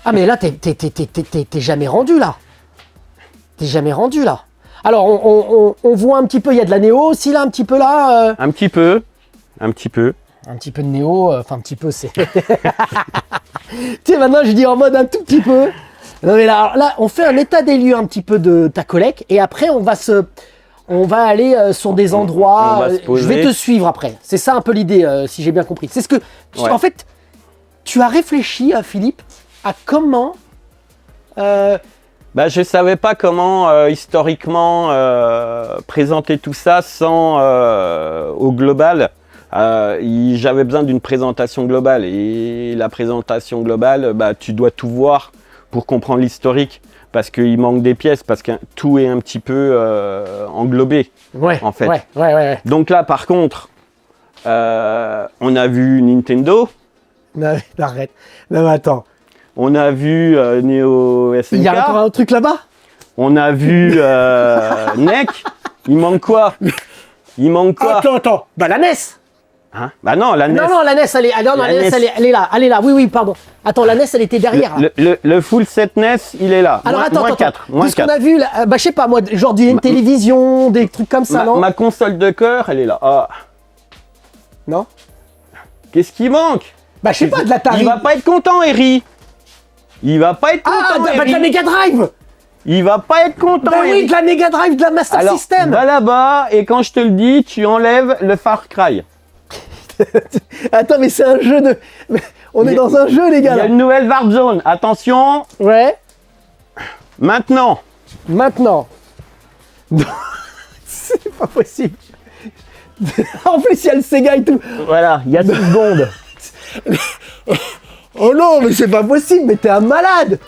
S1: Ah mais là t'es jamais rendu là. T'es jamais rendu là. Alors on voit un petit peu, il y a de la néo aussi là, un petit peu là.
S2: Un petit peu. Un petit peu.
S1: Un petit peu de néo, enfin un petit peu c'est... tu sais maintenant je dis en mode un tout petit peu. Non mais là on fait un état des lieux un petit peu de ta collecte et après on va On va aller sur des endroits.
S2: on va se poser.
S1: Je vais te suivre après. C'est ça un peu l'idée, si j'ai bien compris. C'est ce que.
S2: Ouais.
S1: En fait, tu as réfléchi, Philippe, à comment.
S2: Bah, je savais pas comment historiquement présenter tout ça sans au global. J'avais besoin d'une présentation globale et la présentation globale, bah, tu dois tout voir pour comprendre l'historique parce qu'il manque des pièces, parce que tout est un petit peu englobé.
S1: Ouais.
S2: En fait.
S1: Ouais.
S2: Donc là, par contre, on a vu Nintendo,
S1: Non, arrête. Non, mais attends.
S2: on a vu Neo SNK,
S1: Il y a encore un truc là-bas?
S2: on a vu NEC. Il manque quoi? Il manque quoi?
S1: Attends. Bah, la NES.
S2: Hein? Bah non, la NES.
S1: Non, la NES, elle est. Ah, non, la NES, elle est là. Elle est là. Oui, pardon. Attends, la NES, elle était derrière. Là.
S2: Le full set NES, il est là.
S1: Alors,
S2: moins
S1: attends.
S2: 4.
S1: Tout ce qu'on a vu, là, bah, je sais pas, moi, genre une télévision, des trucs comme ça, non?
S2: Ma console de cœur, elle est là. Ah.
S1: Non?
S2: Qu'est-ce qui manque?
S1: Bah, je sais pas, de la Atari.
S2: Il va pas être content, Eri. Il va pas être
S1: Ah,
S2: content,
S1: bah, de la
S2: Eri.
S1: Mega Drive.
S2: Il va pas être content,
S1: Bah oui,
S2: Eri.
S1: de la Mega Drive, de la Master
S2: Alors,
S1: System.
S2: va là-bas et quand je te le dis, tu enlèves le Far Cry.
S1: Attends, mais c'est un jeu de. On est dans un jeu, les
S2: Il y
S1: gars.
S2: a
S1: Là.
S2: une nouvelle Warzone. Attention,
S1: Ouais.
S2: maintenant.
S1: Maintenant. C'est pas possible. En plus, il y a le Sega et tout.
S2: Voilà, il y a 6 secondes.
S1: Oh non, mais c'est pas possible, mais t'es un malade.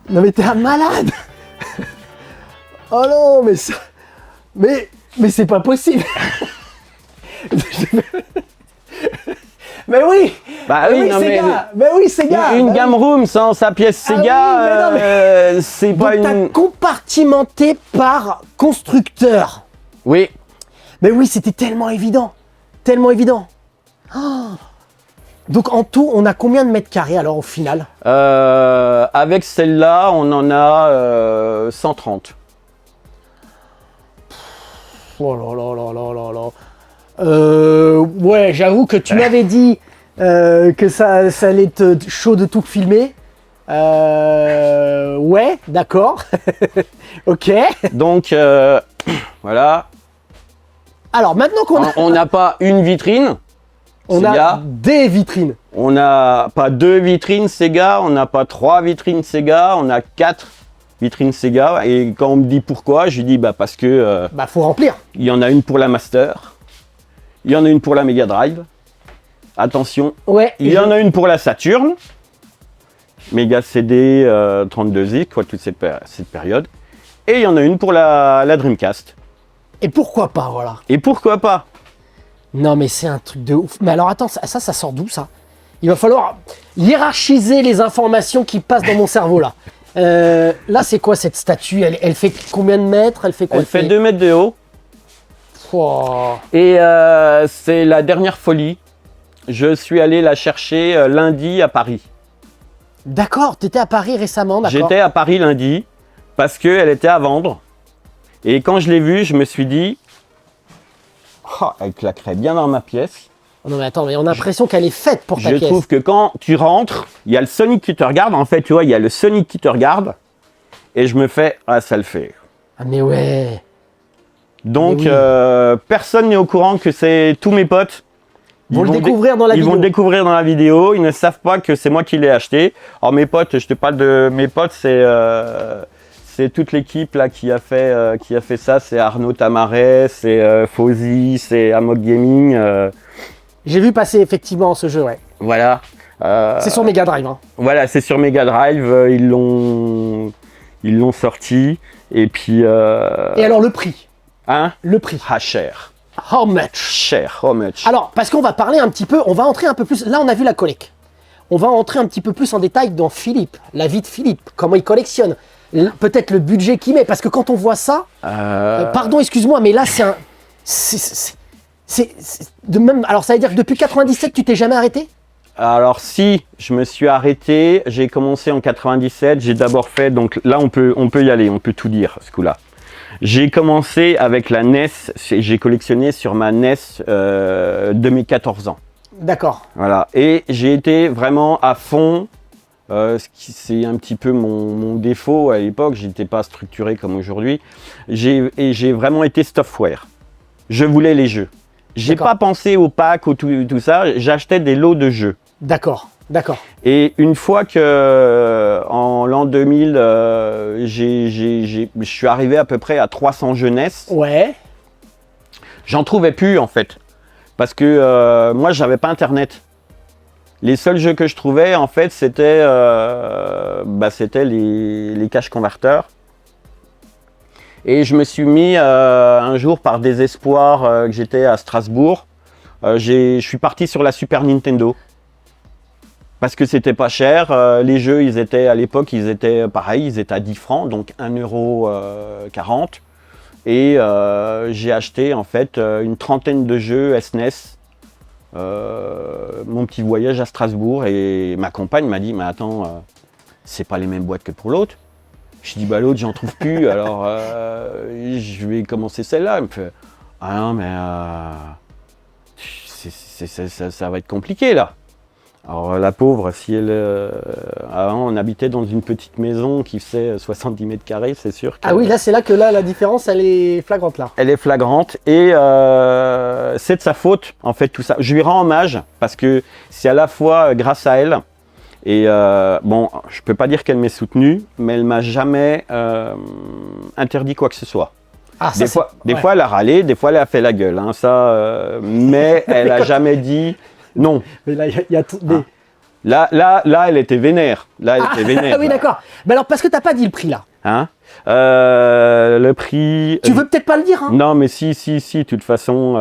S1: Non, mais t'es un malade. Oh non, mais ça. Mais c'est pas possible. Mais oui.
S2: Bah oui, non,
S1: Sega. Mais oui, Sega.
S2: Une
S1: Bah
S2: Game Room sans sa pièce
S1: Ah
S2: Sega,
S1: oui, mais
S2: c'est
S1: Donc
S2: pas
S1: t'as
S2: une...
S1: compartimenté par constructeur.
S2: Oui,
S1: Mais oui, c'était tellement évident. Tellement évident. Oh. Donc en tout, on a combien de mètres carrés alors au final?
S2: avec celle-là, on en a 130.
S1: Oh là là là là là là. Ouais, j'avoue que tu m'avais dit que ça allait être chaud de tout filmer. Ouais, d'accord. Ok.
S2: Donc, voilà.
S1: Alors maintenant qu'on a,
S2: On n'a pas une vitrine
S1: on a
S2: Sega.
S1: des vitrines.
S2: On n'a pas 2 vitrines Sega, on n'a pas 3 vitrines Sega, on a 4 vitrines Sega. Et quand on me dit pourquoi, je dis bah parce que
S1: Bah faut remplir.
S2: il y en a une pour la Master, il y en a une pour la Mega Drive. Attention,
S1: Ouais.
S2: il y en a une pour la Saturn, Mega CD 32X, quoi, toute cette période. Et il y en a une pour la Dreamcast.
S1: Et pourquoi pas, voilà.
S2: Et pourquoi pas?
S1: Non mais c'est un truc de ouf. Mais alors attends, ça sort d'où ça? Il va falloir hiérarchiser les informations qui passent dans mon cerveau là. Là c'est quoi cette statue? Elle fait combien de mètres? Elle fait quoi?
S2: Elle fait 2 mètres de haut.
S1: Oh.
S2: Et c'est la dernière folie. Je suis allé la chercher lundi à Paris.
S1: D'accord, t'étais à Paris récemment, d'accord.
S2: J'étais à Paris lundi parce qu'elle était à vendre. Et quand je l'ai vue, je me suis dit, oh, elle claquerait bien dans ma pièce.
S1: Oh non mais attends, mais on a l'impression qu'elle est faite pour ta
S2: Je
S1: pièce.
S2: trouve que quand tu rentres, il y a le Sonic qui te regarde. En fait, tu vois, il y a le Sonic qui te regarde. Et je me fais, ah, ça le fait.
S1: Ah mais ouais.
S2: Donc,
S1: Mais oui.
S2: personne n'est au courant que c'est tous mes potes.
S1: Ils vont le découvrir dans la
S2: Ils
S1: vidéo.
S2: vont le découvrir dans la vidéo. Ils ne savent pas que c'est moi qui l'ai acheté. Alors, mes potes, je te parle de mes potes, c'est toute l'équipe là qui a fait ça. C'est Arnaud Tamaret, c'est Fauzi, c'est Amok Gaming.
S1: J'ai vu passer effectivement ce jeu, ouais.
S2: Voilà.
S1: C'est sur Mega Drive, hein.
S2: Voilà, c'est sur Mega Drive. Ils l'ont sorti. Et puis.
S1: Et alors le prix?
S2: Hein?
S1: Le prix.
S2: Ah, cher.
S1: How much?
S2: Cher, how much?
S1: Alors, parce qu'on va parler un petit peu, on va entrer un peu plus. Là, on a vu la collecte. On va entrer un petit peu plus en détail dans Philippe, la vie de Philippe, comment il collectionne, peut-être le budget qu'il met. Parce que quand on voit ça, pardon, excuse-moi, mais là, c'est un. C'est de même. Alors, ça veut dire que depuis 97, tu t'es jamais arrêté?
S2: Alors si, je me suis arrêté, j'ai commencé en 97, j'ai d'abord fait, donc là on peut y aller, on peut tout dire ce coup-là. J'ai commencé avec la NES, j'ai collectionné sur ma NES de mes 14 ans.
S1: D'accord.
S2: Voilà, et j'ai été vraiment à fond C'est un petit peu mon défaut à l'époque, j'étais pas structuré comme aujourd'hui. J'ai vraiment été software. Je voulais les jeux. J'ai pas pensé au pack, au tout ça, j'achetais des lots de jeux.
S1: D'accord.
S2: Et une fois que, en l'an 2000, je suis arrivé à peu près à 300 jeunesses,
S1: Ouais.
S2: j'en trouvais plus en fait. Parce que moi, j'avais pas internet. Les seuls jeux que je trouvais, en fait, c'était les cash converters. Et je me suis mis un jour, par désespoir, que j'étais à Strasbourg, je suis parti sur la Super Nintendo. Parce que c'était pas cher. Les jeux, à l'époque, ils étaient pareil, ils étaient à 10 francs, donc 1,40 €. Et j'ai acheté, en fait, une trentaine de jeux SNES. Mon petit voyage à Strasbourg, et ma compagne m'a dit, mais attends, c'est pas les mêmes boîtes que pour l'autre. Je dis, bah l'autre j'en trouve plus, alors je vais commencer celle-là. Elle me fait, ah non mais ça va être compliqué là. Alors la pauvre, si elle, avant on habitait dans une petite maison qui faisait 70 mètres carrés, c'est sûr que...
S1: Ah oui, là c'est là que la différence elle est flagrante là.
S2: Elle est flagrante, et c'est de sa faute en fait tout ça. Je lui rends hommage parce que c'est à la fois grâce à elle, et bon, je peux pas dire qu'elle m'ait soutenu, mais elle m'a jamais interdit quoi que ce soit.
S1: Ah, ça,
S2: des fois elle a râlé, des fois elle a fait la gueule, hein, ça, mais elle a jamais dit non.
S1: Mais là, il y a des...
S2: Là, elle était vénère. Là, elle était vénère.
S1: Ah oui, d'accord. Mais alors, parce que t'as pas dit le prix là.
S2: Hein, le prix.
S1: Tu veux peut-être pas le dire, hein?
S2: Non, mais si. De toute façon,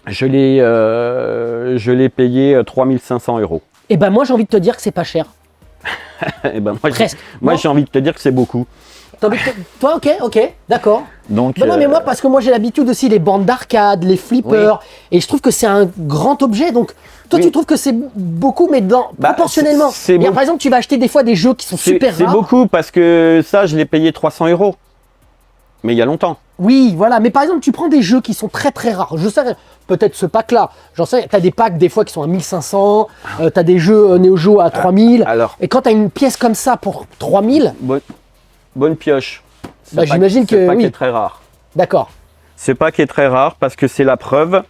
S2: je l'ai payé 3 500 €.
S1: Eh ben moi, j'ai envie de te dire que c'est pas cher.
S2: Et ben
S1: Presque.
S2: moi, j'ai envie de te dire que c'est beaucoup.
S1: Toi, ok, d'accord.
S2: Donc,
S1: Non, mais moi, parce que moi, j'ai l'habitude aussi les bandes d'arcade, les flippers, et je trouve que c'est un grand objet. Donc, toi, tu trouves que c'est beaucoup, mais proportionnellement. Par exemple, tu vas acheter des fois des jeux qui sont super rares.
S2: C'est beaucoup parce que ça, je l'ai payé 300 €. Mais il y a longtemps.
S1: Oui, voilà. Mais par exemple, tu prends des jeux qui sont très très rares. Je sais, peut-être ce pack-là. J'en sais, tu as des packs des fois qui sont à 1500, tu as des jeux Neo Geo à 3000.
S2: Alors,
S1: et quand tu as une pièce comme ça pour 3000.
S2: Bonne pioche.
S1: J'imagine que
S2: c'est pas
S1: oui.
S2: Qui est très rare.
S1: D'accord.
S2: C'est pas qui est très rare parce que c'est la preuve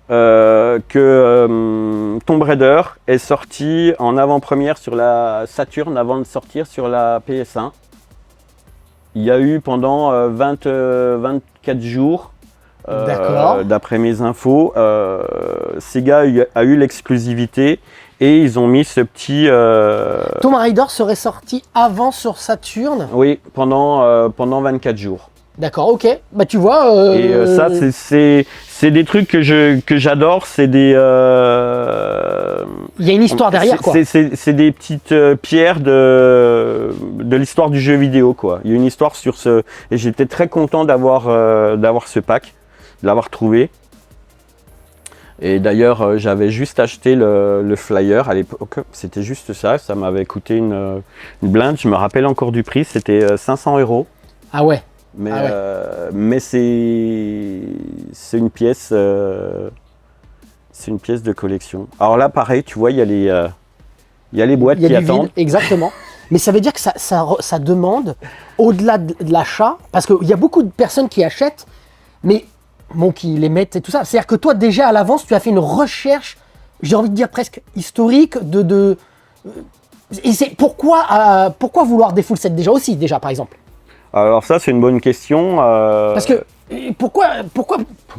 S2: que Tomb Raider est sorti en avant-première sur la Saturn avant de sortir sur la PS1. Il y a eu pendant 24 jours, d'après mes infos, Sega a eu l'exclusivité, et ils ont mis ce petit...
S1: Tomb Raider serait sorti avant sur Saturn?
S2: Oui, pendant 24 jours.
S1: D'accord, ok. Bah tu vois...
S2: Et ça, c'est des trucs que j'adore, c'est des...
S1: Il y a une histoire derrière, quoi.
S2: C'est des petites pierres de l'histoire du jeu vidéo, quoi. Il y a une histoire sur ce... Et j'étais très content d'avoir ce pack, de l'avoir trouvé. Et d'ailleurs, j'avais juste acheté le flyer à l'époque, c'était juste ça, ça m'avait coûté une blinde, je me rappelle encore du prix, c'était 500 €.
S1: Ah ouais.
S2: Mais c'est une pièce, de collection. Alors là, pareil, tu vois, il y a les boîtes qui attendent.
S1: Vide, exactement. Mais ça veut dire que ça demande, au-delà de l'achat, parce qu'il y a beaucoup de personnes qui achètent, mais bon, qui les mettent et tout ça. C'est-à-dire que toi, déjà à l'avance, tu as fait une recherche, j'ai envie de dire presque historique, et c'est pourquoi vouloir des full sets déjà, par exemple?
S2: Alors ça, c'est une bonne question.
S1: Parce que pourquoi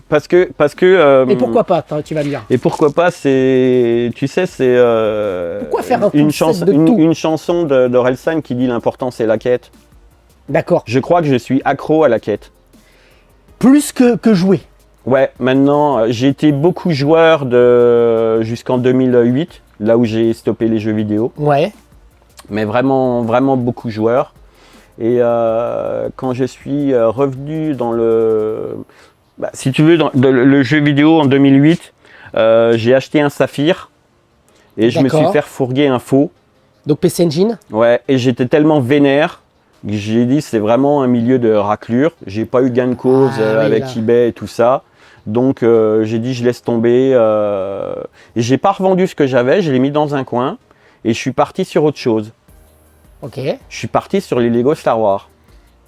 S2: Parce que
S1: et pourquoi pas, tu vas me dire.
S2: Et pourquoi pas, c'est
S1: pourquoi faire
S2: une chanson d'Orelsan qui dit l'important c'est la quête.
S1: D'accord.
S2: Je crois que je suis accro à la quête.
S1: Plus que jouer.
S2: Ouais, maintenant j'ai été beaucoup joueur jusqu'en 2008, là où j'ai stoppé les jeux vidéo.
S1: Ouais.
S2: Mais vraiment, vraiment beaucoup joueur. Et quand je suis revenu dans si tu veux, dans le jeu vidéo en 2008, j'ai acheté un Saphir et je me suis fait fourguer un faux.
S1: Donc PC Engine.
S2: Ouais, et j'étais tellement vénère que j'ai dit c'est vraiment un milieu de raclure. J'ai pas eu gain de cause avec eBay et tout ça. Donc j'ai dit je laisse tomber. Et j'ai pas revendu ce que j'avais, je l'ai mis dans un coin et je suis parti sur autre chose.
S1: Ok.
S2: Je suis parti sur les Lego Star Wars.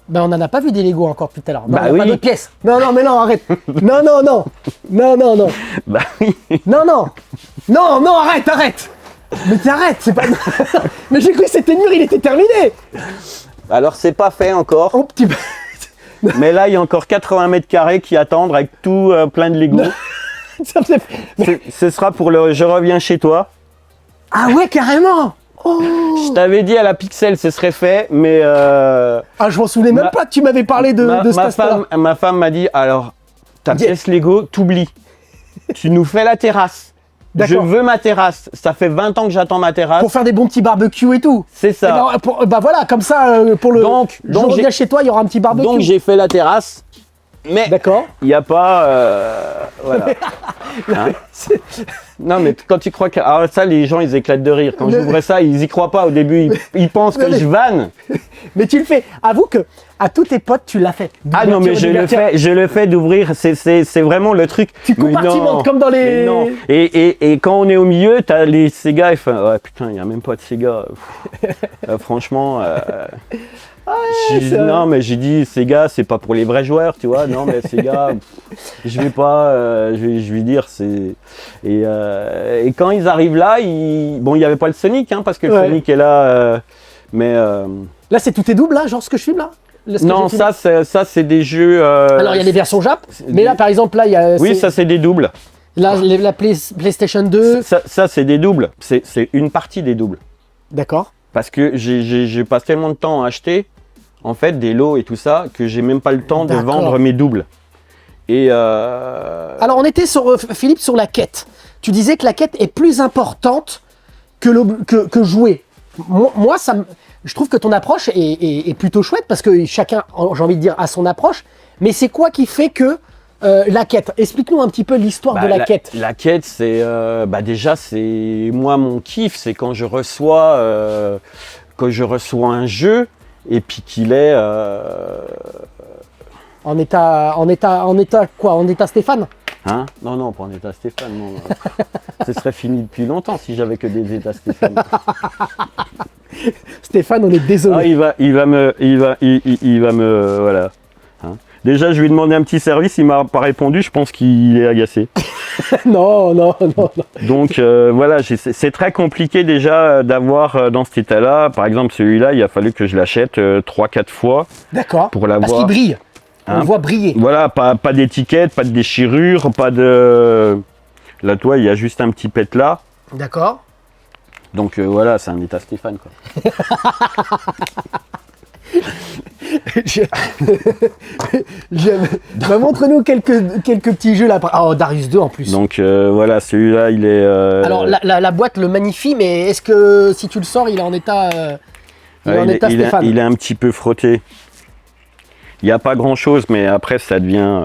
S1: Ben, on n'en a pas vu des Lego encore tout à l'heure. Non,
S2: Bah
S1: on a
S2: oui.
S1: pas d'autres pièces. Non, non, mais non, arrête. Non, non, non. Non, non, non.
S2: Bah oui.
S1: Non, non. Non, non, arrête, arrête. Mais t'arrêtes, c'est pas... Mais j'ai cru que c'était mur, il était terminé.
S2: Alors c'est pas fait encore,
S1: Oh, petit...
S2: mais là il y a encore 80 mètres carrés qui attendent avec tout plein de Lego.
S1: Ça me fait-
S2: Ce sera pour le je reviens chez toi.
S1: Ah ouais, carrément. Oh.
S2: Je t'avais dit à la Pixel ce serait fait, mais
S1: Ah, je m'en souvenais même
S2: Ma-
S1: pas que tu m'avais parlé de cet aspect-là.
S2: ma femme m'a dit alors ta
S1: Dis-
S2: pièce Lego, t'oublies. Tu nous fais la terrasse. Je
S1: D'accord.
S2: veux ma terrasse. Ça fait 20 ans que j'attends ma terrasse.
S1: Pour faire des bons petits barbecues et tout.
S2: C'est ça.
S1: Eh ben, bah voilà, comme ça, pour le...
S2: Donc
S1: je reviens chez toi, il y aura un petit barbecue.
S2: Donc j'ai fait la terrasse, mais
S1: D'accord.
S2: il n'y a pas... voilà. Hein? Non mais quand tu crois que... Alors ça les gens ils éclatent de rire. Quand
S1: Mais-
S2: j'ouvrais ça ils y croient pas au début. Ils pensent que
S1: Mais-
S2: je vanne.
S1: Mais tu le fais. Avoue que à tous tes potes, tu l'as fait.
S2: Ah non mais je le fais d'ouvrir. C'est vraiment le truc.
S1: Tu
S2: Mais
S1: compartimentes
S2: non,
S1: comme dans les...
S2: mais non. Et quand on est au milieu, t'as les Sega. Et ouais putain, il n'y a même pas de Sega. Franchement... j'ai dit,
S1: c'est vrai.
S2: non mais j'ai dit Sega c'est pas pour les vrais joueurs tu vois, non mais Sega je vais pas je vais dire c'est et quand ils arrivent là bon il y avait pas le Sonic hein, parce que le
S1: Ouais.
S2: Sonic est là mais
S1: Là, c'est tout est double, là, genre ce que je filme, là. Là, ce que
S2: non
S1: j'ai filmé.
S2: ça c'est des jeux
S1: Alors, il y a les versions Jap, mais là, par exemple, là, il y a...
S2: oui ça c'est des doubles
S1: Là, la PlayStation 2...
S2: ça c'est des doubles c'est une partie des doubles
S1: D'accord.
S2: parce que j'ai passé tellement de temps à acheter en fait des lots et tout ça que j'ai même pas le temps de
S1: D'accord.
S2: vendre mes doubles. Et
S1: Alors, on était, sur Philippe, sur la quête. Tu disais que la quête est plus importante que jouer. Moi, je trouve que ton approche est plutôt chouette parce que chacun, j'ai envie de dire, a son approche. Mais c'est quoi qui fait que la quête? Explique-nous un petit peu l'histoire de la quête.
S2: La quête, c'est déjà c'est moi mon kiff, c'est quand je reçois un jeu et puis qu'il est
S1: En état quoi? En état Stéphane?
S2: hein non pas en état Stéphane non. Ce serait fini depuis longtemps si j'avais que des états Stéphane.
S1: Stéphane, on est désolé.
S2: Ah, il va me voilà. Hein. Déjà, je lui ai demandé un petit service, il m'a pas répondu, je pense qu'il est agacé.
S1: Non.
S2: Donc voilà, c'est très compliqué déjà d'avoir dans cet état-là. Par exemple, celui-là, il a fallu que je l'achète 3-4 fois
S1: D'accord.
S2: pour l'avoir.
S1: Parce qu'il brille. On
S2: Hein?
S1: le voit briller.
S2: Voilà, pas d'étiquette, pas de déchirure, pas de... Là, toi, il y a juste un petit pet là.
S1: D'accord.
S2: Donc voilà, c'est un état Stéphane, quoi.
S1: Bah, montre-nous quelques petits jeux là. Oh, Darius 2 en plus.
S2: Donc voilà, celui-là, il est...
S1: Alors la boîte le magnifie, mais est-ce que si tu le sors, il est en état, Stéphane?
S2: il est un petit peu frotté. Il n'y a pas grand-chose, mais après, ça devient...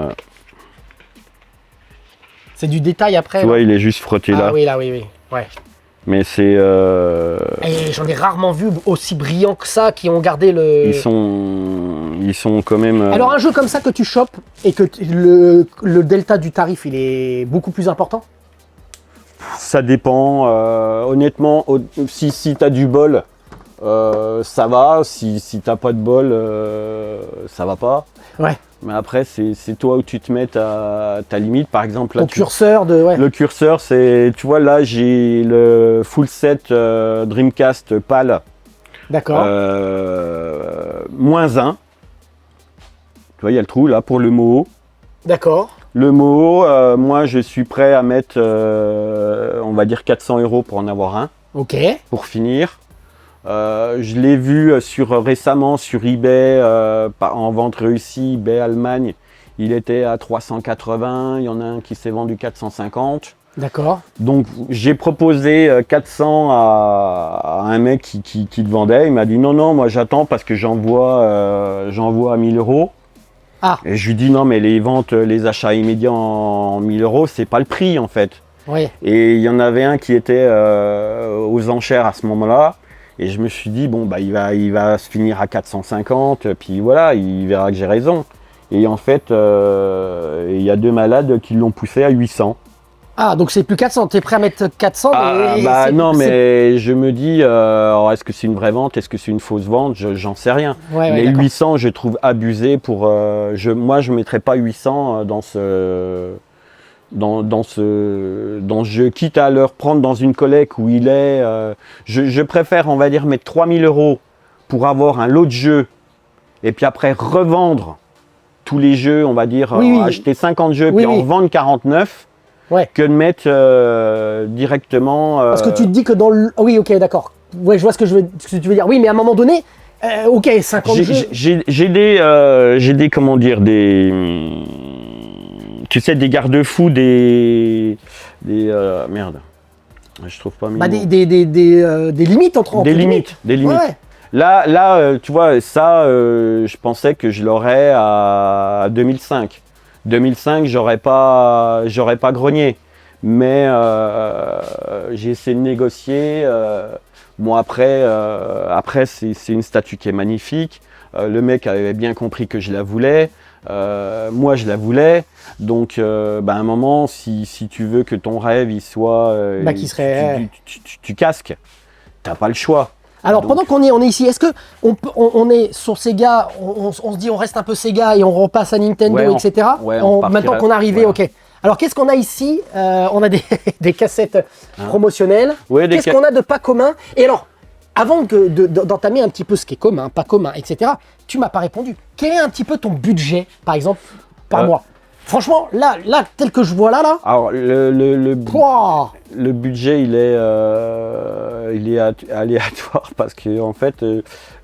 S1: C'est du détail après.
S2: tu vois, il est juste frotté là.
S1: Ah oui, là, oui. Ouais.
S2: Mais c'est...
S1: Et j'en ai rarement vu aussi brillants que ça qui ont gardé le.
S2: Ils sont quand même...
S1: Alors un jeu comme ça que tu chopes et que le delta du tarif il est beaucoup plus important.
S2: Ça dépend. Honnêtement, si tu as du bol, ça va. Si t'as pas de bol, ça va pas.
S1: Ouais.
S2: Mais après, c'est toi où tu te mets ta limite. Par exemple, là,
S1: Ton curseur de. Ouais.
S2: le curseur, c'est... Tu vois, là, j'ai le full set Dreamcast PAL.
S1: D'accord.
S2: -1. Tu vois, il y a le trou là pour le Moho.
S1: D'accord.
S2: Le Moho, moi, je suis prêt à mettre, on va dire 400 € pour en avoir un,
S1: Ok.
S2: pour finir. Je l'ai vu récemment sur eBay, en vente réussie, eBay Allemagne. Il était à 380, il y en a un qui s'est vendu 450.
S1: D'accord.
S2: Donc j'ai proposé 400 à un mec qui le vendait. Il m'a dit non, moi j'attends parce que j'envoie à 1000 €.
S1: Ah.
S2: Et je lui dis non, mais les ventes, les achats immédiats en 1000 €, c'est pas le prix en fait.
S1: Oui.
S2: Et il y en avait un qui était aux enchères à ce moment-là. Et je me suis dit, bon, bah, il va se finir à 450, puis voilà, il verra que j'ai raison. Et en fait, il y a 2 malades qui l'ont poussé à 800.
S1: Ah, donc c'est plus 400. Tu es prêt à mettre 400
S2: non, mais je me dis, est-ce que c'est une vraie vente? Est-ce que c'est une fausse vente? J'en sais rien.
S1: Ouais,
S2: mais
S1: d'accord.
S2: 800, je trouve abusé pour... moi, je ne mettrais pas 800 dans ce jeu, quitte à le reprendre dans une collecte où il est... je préfère, on va dire, mettre 3000 € pour avoir un lot de jeux et puis après revendre tous les jeux, on va dire, acheter 50 jeux puis en revendre 49 que de mettre directement...
S1: Parce que tu te dis que dans le... Oui, ok, d'accord. Ouais, je vois ce que tu veux dire. Oui, mais à un moment donné, ok, 50 jeux...
S2: J'ai des, comment dire, des... Tu sais, des garde-fous, merde, je trouve pas mes mots.
S1: Des limites entre
S2: des limites.
S1: Ouais.
S2: Là, tu vois, ça, je pensais que je l'aurais à 2005. 2005, j'aurais pas grogné. Mais j'ai essayé de négocier. Bon, après c'est une statue qui est magnifique. Le mec avait bien compris que je la voulais. Moi je la voulais, donc à un moment si tu veux que ton rêve il soit
S1: qui serait
S2: tu casques, t'as pas le choix.
S1: Alors pendant qu'on est ici, est-ce que on est sur Sega, on se dit on reste un peu Sega et on repasse à Nintendo, etc. Maintenant qu'on est arrivé, ok. Alors qu'est-ce qu'on a ici? On a des cassettes promotionnelles. Qu'est-ce qu'on a de pas commun? Et alors, avant d'entamer un petit peu ce qui est commun, pas commun, etc., tu m'as pas répondu. Quel est un petit peu ton budget, par exemple, par mois? Franchement, là, tel que je vois là.
S2: Alors, le budget, il est aléatoire parce que, en fait,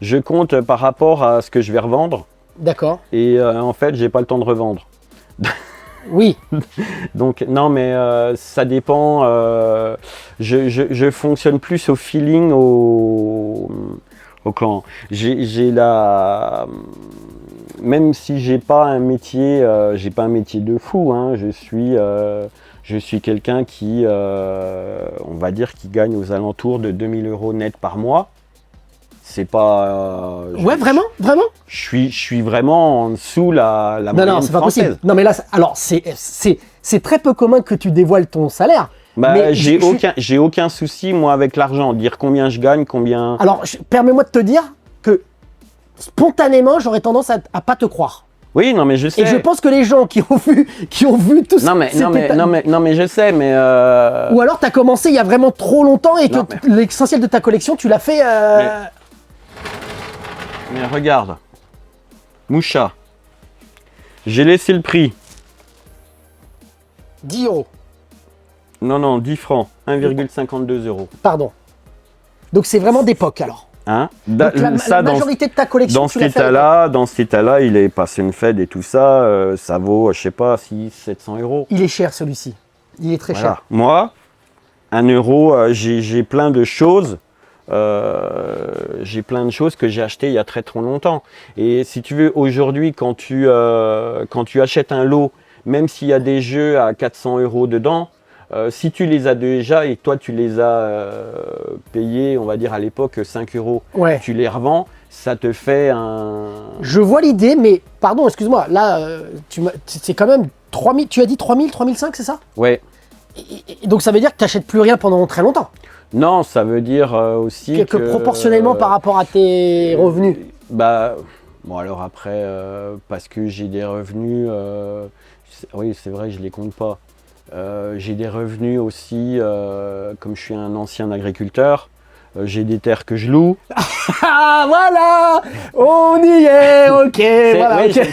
S2: je compte par rapport à ce que je vais revendre.
S1: D'accord.
S2: Et en fait, j'ai pas le temps de revendre.
S1: Oui.
S2: Donc non, mais ça dépend. Je fonctionne plus au feeling, au quand même si j'ai pas un métier de fou. Hein, je suis quelqu'un qui, on va dire, qui gagne aux alentours de 2000 € net par mois. C'est pas.
S1: Vraiment.
S2: Je suis vraiment en dessous la moyenne
S1: Non, c'est pas
S2: française.
S1: possible. Non, mais là, alors c'est très peu commun que tu dévoiles ton salaire.
S2: Bah, j'ai aucun souci moi avec l'argent, dire combien je gagne, combien.
S1: Alors, permets-moi de te dire que spontanément, j'aurais tendance à pas te croire.
S2: Oui, non, mais je sais.
S1: Et je pense que les gens qui ont vu tout ça.
S2: Non, mais je sais, mais.
S1: Ou alors, tu as commencé il y a vraiment trop longtemps et que l'essentiel de ta collection, tu l'as fait.
S2: Mais regarde, Moucha, j'ai laissé le prix.
S1: 10 €.
S2: Non, 10 francs, 1,52 €.
S1: Pardon. Donc c'est vraiment d'époque alors.
S2: Hein?
S1: Donc la majorité de ta collection,
S2: dans cet état-là, il est passé une fête et tout ça, ça vaut, je sais pas, 600-700 €.
S1: Il est cher celui-ci. Il est très cher.
S2: Moi, 1 €, j'ai plein de choses. J'ai plein de choses que j'ai achetées il y a très longtemps. Et si tu veux, aujourd'hui, quand tu achètes un lot, même s'il y a des jeux à 400 € dedans, si tu les as déjà et toi tu les as payés, on va dire à l'époque 5 €, tu les revends, ça te fait un...
S1: Je vois l'idée, mais pardon, excuse-moi, là, c'est quand même 3000, tu as dit 3000, 3005, c'est ça?
S2: Ouais.
S1: Et donc ça veut dire que tu n'achètes plus rien pendant très longtemps?
S2: Non, ça veut dire aussi
S1: que proportionnellement par rapport à tes revenus.
S2: Bah, bon alors après, parce que j'ai des revenus, oui c'est vrai, je les compte pas. J'ai des revenus aussi, comme je suis un ancien agriculteur, j'ai des terres que je loue.
S1: Ah voilà, on y est, ok.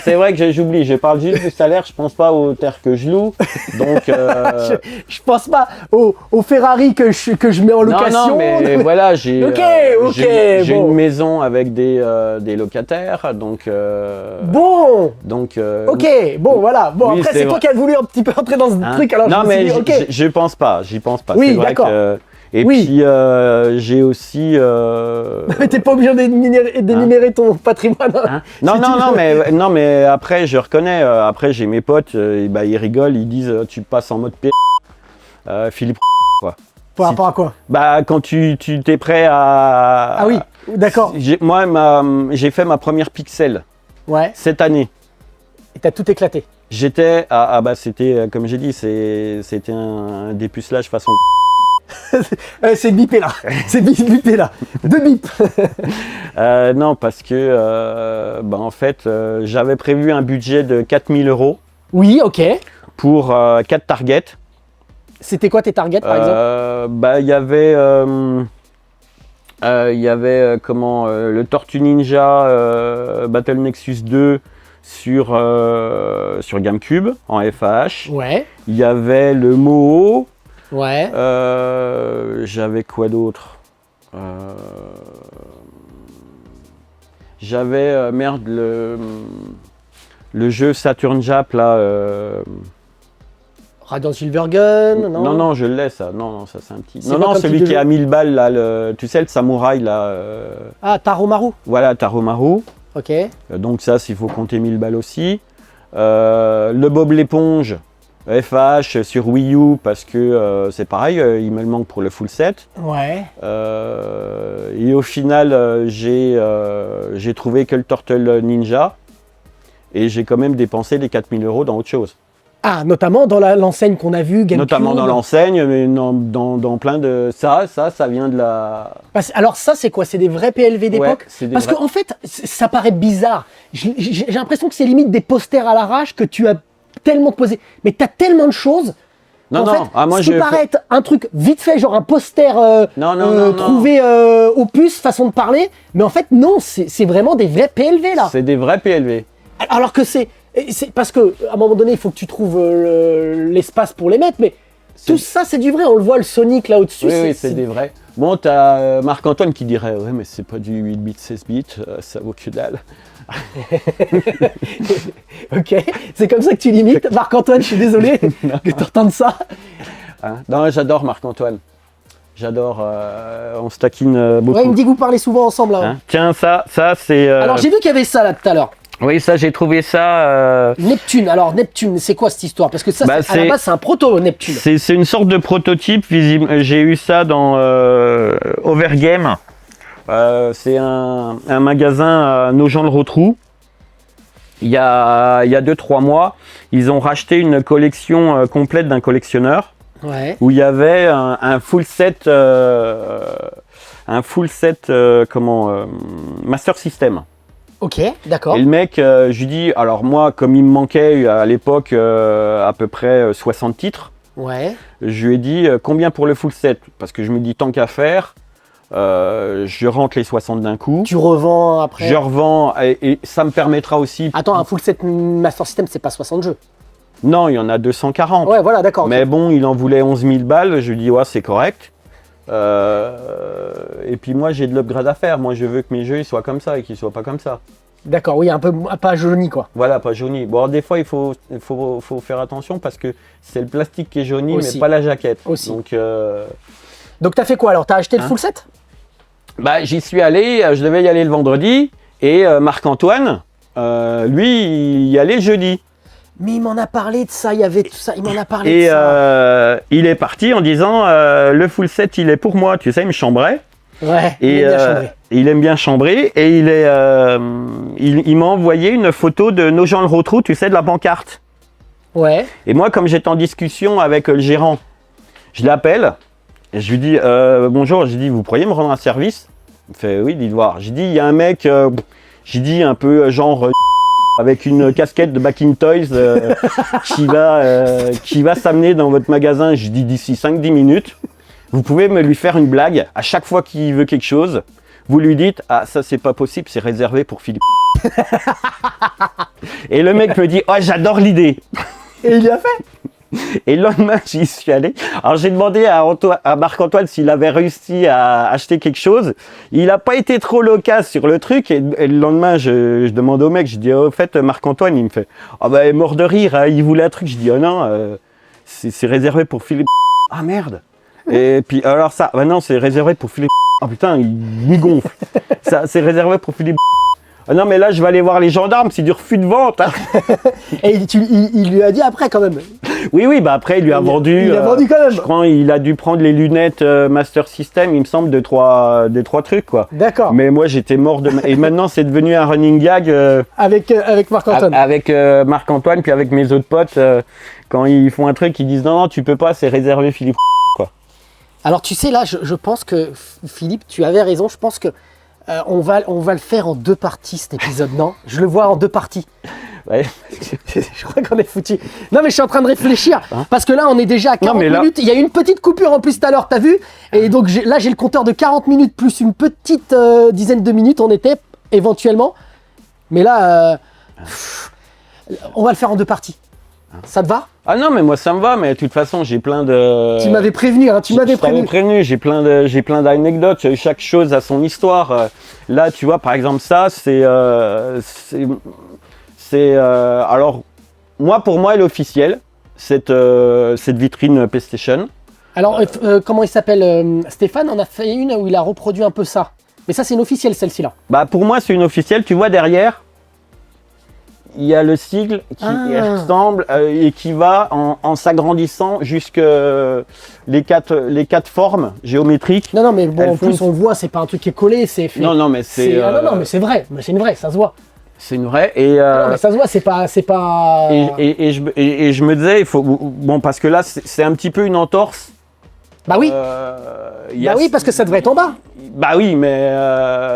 S2: C'est vrai que j'oublie, je parle juste du salaire, je pense pas aux terres que je loue. Donc,
S1: je pense pas au Ferrari que je mets en location.
S2: Non, mais voilà, j'ai une maison avec des locataires, donc.
S1: Ok, bon voilà. Bon oui, après c'est toi qui as voulu un petit peu entrer dans ce truc. Alors
S2: non mais je pense pas, j'y pense pas.
S1: Oui, d'accord.
S2: Et puis j'ai aussi.
S1: Mais t'es pas obligé d'énumérer ton patrimoine.
S2: Hein non, mais après je reconnais. Après j'ai mes potes, ils rigolent, ils disent tu passes en mode P. Philippe quoi.
S1: Par rapport à quoi?
S2: Bah quand tu t'es prêt à.
S1: Ah oui, d'accord.
S2: Moi j'ai fait ma première Pixel.
S1: Ouais.
S2: Cette année.
S1: Et t'as tout éclaté.
S2: J'étais, c'était, comme j'ai dit, c'était un dépucelage façon.
S1: C'est bipé là. C'est bipé là. 2 bips.
S2: Non, parce que, en fait, j'avais prévu un budget de 4000 €
S1: Oui, ok.
S2: pour 4 targets.
S1: C'était quoi tes targets par exemple?
S2: Il y avait le Tortue Ninja Battle Nexus 2 sur GameCube en FAH.
S1: Ouais.
S2: Il y avait le Moho.
S1: Ouais.
S2: J'avais quoi d'autre? J'avais le jeu Saturn Jap là.
S1: Radiant Silvergun, non?
S2: Non, je l'ai ça. Non, ça c'est un petit.
S1: C'est
S2: Non,
S1: quoi
S2: non,
S1: comme
S2: celui
S1: type de
S2: qui est
S1: jeu?
S2: à 1000 balles là, tu sais le samouraï là.
S1: Ah, Taromaru.
S2: Voilà, Taromaru.
S1: Ok.
S2: Donc ça, s'il faut compter 1000 balles aussi. Le Bob l'éponge FH sur Wii U parce que c'est pareil, il me le manque pour le full set.
S1: Ouais.
S2: Et au final, j'ai trouvé que le Turtle Ninja et j'ai quand même dépensé les 4000 € dans autre chose.
S1: Ah, notamment dans l'enseigne qu'on a vue, GameCube.
S2: Notamment dans l'enseigne, mais dans plein de... Ça vient de la...
S1: Alors ça, c'est quoi? C'est des vrais PLV d'époque?
S2: Ouais, c'est des
S1: Parce
S2: vrais-
S1: qu'en fait, ça paraît bizarre. J'ai l'impression que c'est limite des posters à l'arrache que tu as tellement posé. Mais tu as tellement de choses.
S2: Non,
S1: En
S2: non,
S1: fait,
S2: moi
S1: ce qui paraît être un truc vite fait, genre un poster
S2: Non.
S1: trouvé au puce, façon de parler. Mais en fait, non, c'est vraiment des vrais PLV là.
S2: C'est des vrais PLV.
S1: Alors que c'est parce que à un moment donné, il faut que tu trouves l'espace pour les mettre. Mais tout ça, c'est du vrai. On le voit, le Sonic là au-dessus.
S2: Oui, c'est des vrais. Bon, t'as Marc-Antoine qui dirait « Ouais, mais c'est pas du 8 bits, 16 bits, ça vaut que dalle. »
S1: Ok, c'est comme ça que tu limites. Marc-Antoine, je suis désolé que tu entendes ça.
S2: Hein. Non, j'adore Marc-Antoine. J'adore, on se taquine beaucoup.
S1: Ouais, il me dit que vous parlez souvent ensemble là.
S2: Hein. Tiens, ça c'est...
S1: Alors j'ai vu qu'il y avait ça là tout à l'heure.
S2: Oui, ça, j'ai trouvé ça...
S1: Neptune, alors Neptune, c'est quoi cette histoire? Parce que ça,
S2: Bah,
S1: à la base, c'est un proto Neptune.
S2: C'est une sorte de prototype, visible. J'ai eu ça dans Overgame. C'est un magasin à Nogent-le-Rotrou. Il y a 2-3 mois, ils ont racheté une collection complète d'un collectionneur
S1: Ouais.
S2: où il y avait un full set, Master System.
S1: Ok, d'accord.
S2: Et le mec, je lui dis, alors moi, comme il me manquait à l'époque à peu près 60 titres,
S1: Ouais.
S2: je lui ai dit combien pour le full set? Parce que je me dis, tant qu'à faire, je rentre les 60 d'un coup.
S1: Tu revends après.
S2: Je revends et ça me permettra aussi.
S1: Attends, un full set Master System, c'est pas 60 jeux.
S2: Non, il y en a 240.
S1: Ouais, voilà, d'accord.
S2: Mais
S1: ok.
S2: bon, il en voulait 11 000 balles. Je lui dis, ouais, c'est correct. Et puis moi, j'ai de l'upgrade à faire. Moi, je veux que mes jeux ils soient comme ça et qu'ils soient pas comme ça.
S1: D'accord, oui, un peu pas jauni quoi.
S2: Voilà, pas jauni. Bon, alors, des fois, il faut faire attention parce que c'est le plastique qui est jauni,
S1: Aussi.
S2: mais pas la jaquette.
S1: Aussi.
S2: Donc,
S1: t'as fait quoi alors? T'as acheté le
S2: Hein
S1: full set?
S2: bah, j'y suis allé. Je devais y aller le vendredi. Et Marc-Antoine, lui, il y allait jeudi.
S1: Mais il m'en a parlé de ça, il y avait tout ça, il m'en a parlé
S2: Et
S1: de ça.
S2: il est parti en disant le full set, il est pour moi. Tu sais, il me chambrait.
S1: Ouais,
S2: Et
S1: il aime bien chambrer.
S2: il aime bien chambrer et il m'a envoyé une photo de Nogent-le-Rotrou, tu sais, de la pancarte.
S1: Ouais.
S2: Et moi, comme j'étais en discussion avec le gérant, je l'appelle et je lui dis bonjour, j'ai dit vous pourriez me rendre un service? Il me fait oui, dites voir. J'ai dit il y a un mec, j'ai dit un peu genre avec une casquette de Back in Toys qui va s'amener dans votre magasin, je dis d'ici 5-10 minutes. Vous pouvez me lui faire une blague à chaque fois qu'il veut quelque chose. Vous lui dites ah ça c'est pas possible, c'est réservé pour Philippe. Et le mec me dit oh j'adore l'idée.
S1: Et il y a fait.
S2: Et le lendemain j'y suis allé. Alors j'ai demandé à Marc-Antoine s'il avait réussi à acheter quelque chose. Il n'a pas été trop loquace sur le truc. Et le lendemain je demande au mec, je dis au fait Marc-Antoine, il me fait ah bah mort de rire, hein, il voulait un truc. Je dis oh non, c'est réservé pour Philippe. Ah merde. Et puis alors ça, bah non, c'est réservé pour Philippe. Oh putain, il gonfle. Ça, c'est réservé pour Philippe. Ah non, mais là, je vais aller voir les gendarmes, c'est du refus de vente. Hein.
S1: Et il lui a dit après quand même.
S2: Oui, bah après, il lui a vendu.
S1: Il a vendu quand même.
S2: Je crois qu'il a dû prendre les lunettes Master System, il me semble, de trois trucs, quoi.
S1: D'accord.
S2: Mais moi, j'étais mort de... Et maintenant, c'est devenu un running gag.
S1: Avec Marc-Antoine.
S2: Avec Marc-Antoine, puis avec mes autres potes, quand ils font un truc, ils disent non, tu peux pas, c'est réservé Philippe. Quoi.
S1: Alors tu sais, là, je pense que Philippe, tu avais raison, je pense que on va le faire en 2 parties cet épisode, non? Je le vois en 2 parties.
S2: Ouais.
S1: Je crois qu'on est foutu. Non mais je suis en train de réfléchir, parce que là on est déjà à 40 minutes, il y a eu une petite coupure en plus tout à l'heure, t'as vu? Et donc là j'ai le compteur de 40 minutes plus une petite dizaine de minutes, on était éventuellement. Mais là, on va le faire en 2 parties. Ça te va?
S2: Ah non, mais moi ça me va, mais de toute façon j'ai plein de...
S1: Tu m'avais prévenu, hein, tu m'avais prévenu.
S2: J'ai plein d'anecdotes, chaque chose a son histoire. Là, tu vois, par exemple, ça, alors, pour moi, elle est officielle, cette vitrine PlayStation.
S1: Alors, comment il s'appelle Stéphane en a fait une où il a reproduit un peu ça. Mais ça, c'est une officielle, celle-ci là.
S2: Bah, pour moi, c'est une officielle. Tu vois, derrière, il y a le sigle qui ressemble et qui va en s'agrandissant jusque les quatre formes géométriques.
S1: Non, mais bon, en plus, on voit, c'est pas un truc qui est collé, c'est fait.
S2: Non, mais c'est.
S1: non, mais c'est vrai, mais c'est une vraie, ça se voit.
S2: C'est une vraie et
S1: non, mais ça se voit, c'est pas.
S2: Et je me disais, il faut parce que là c'est un petit peu une entorse.
S1: Bah oui. Oui, parce que ça devrait être en bas.
S2: Bah oui, mais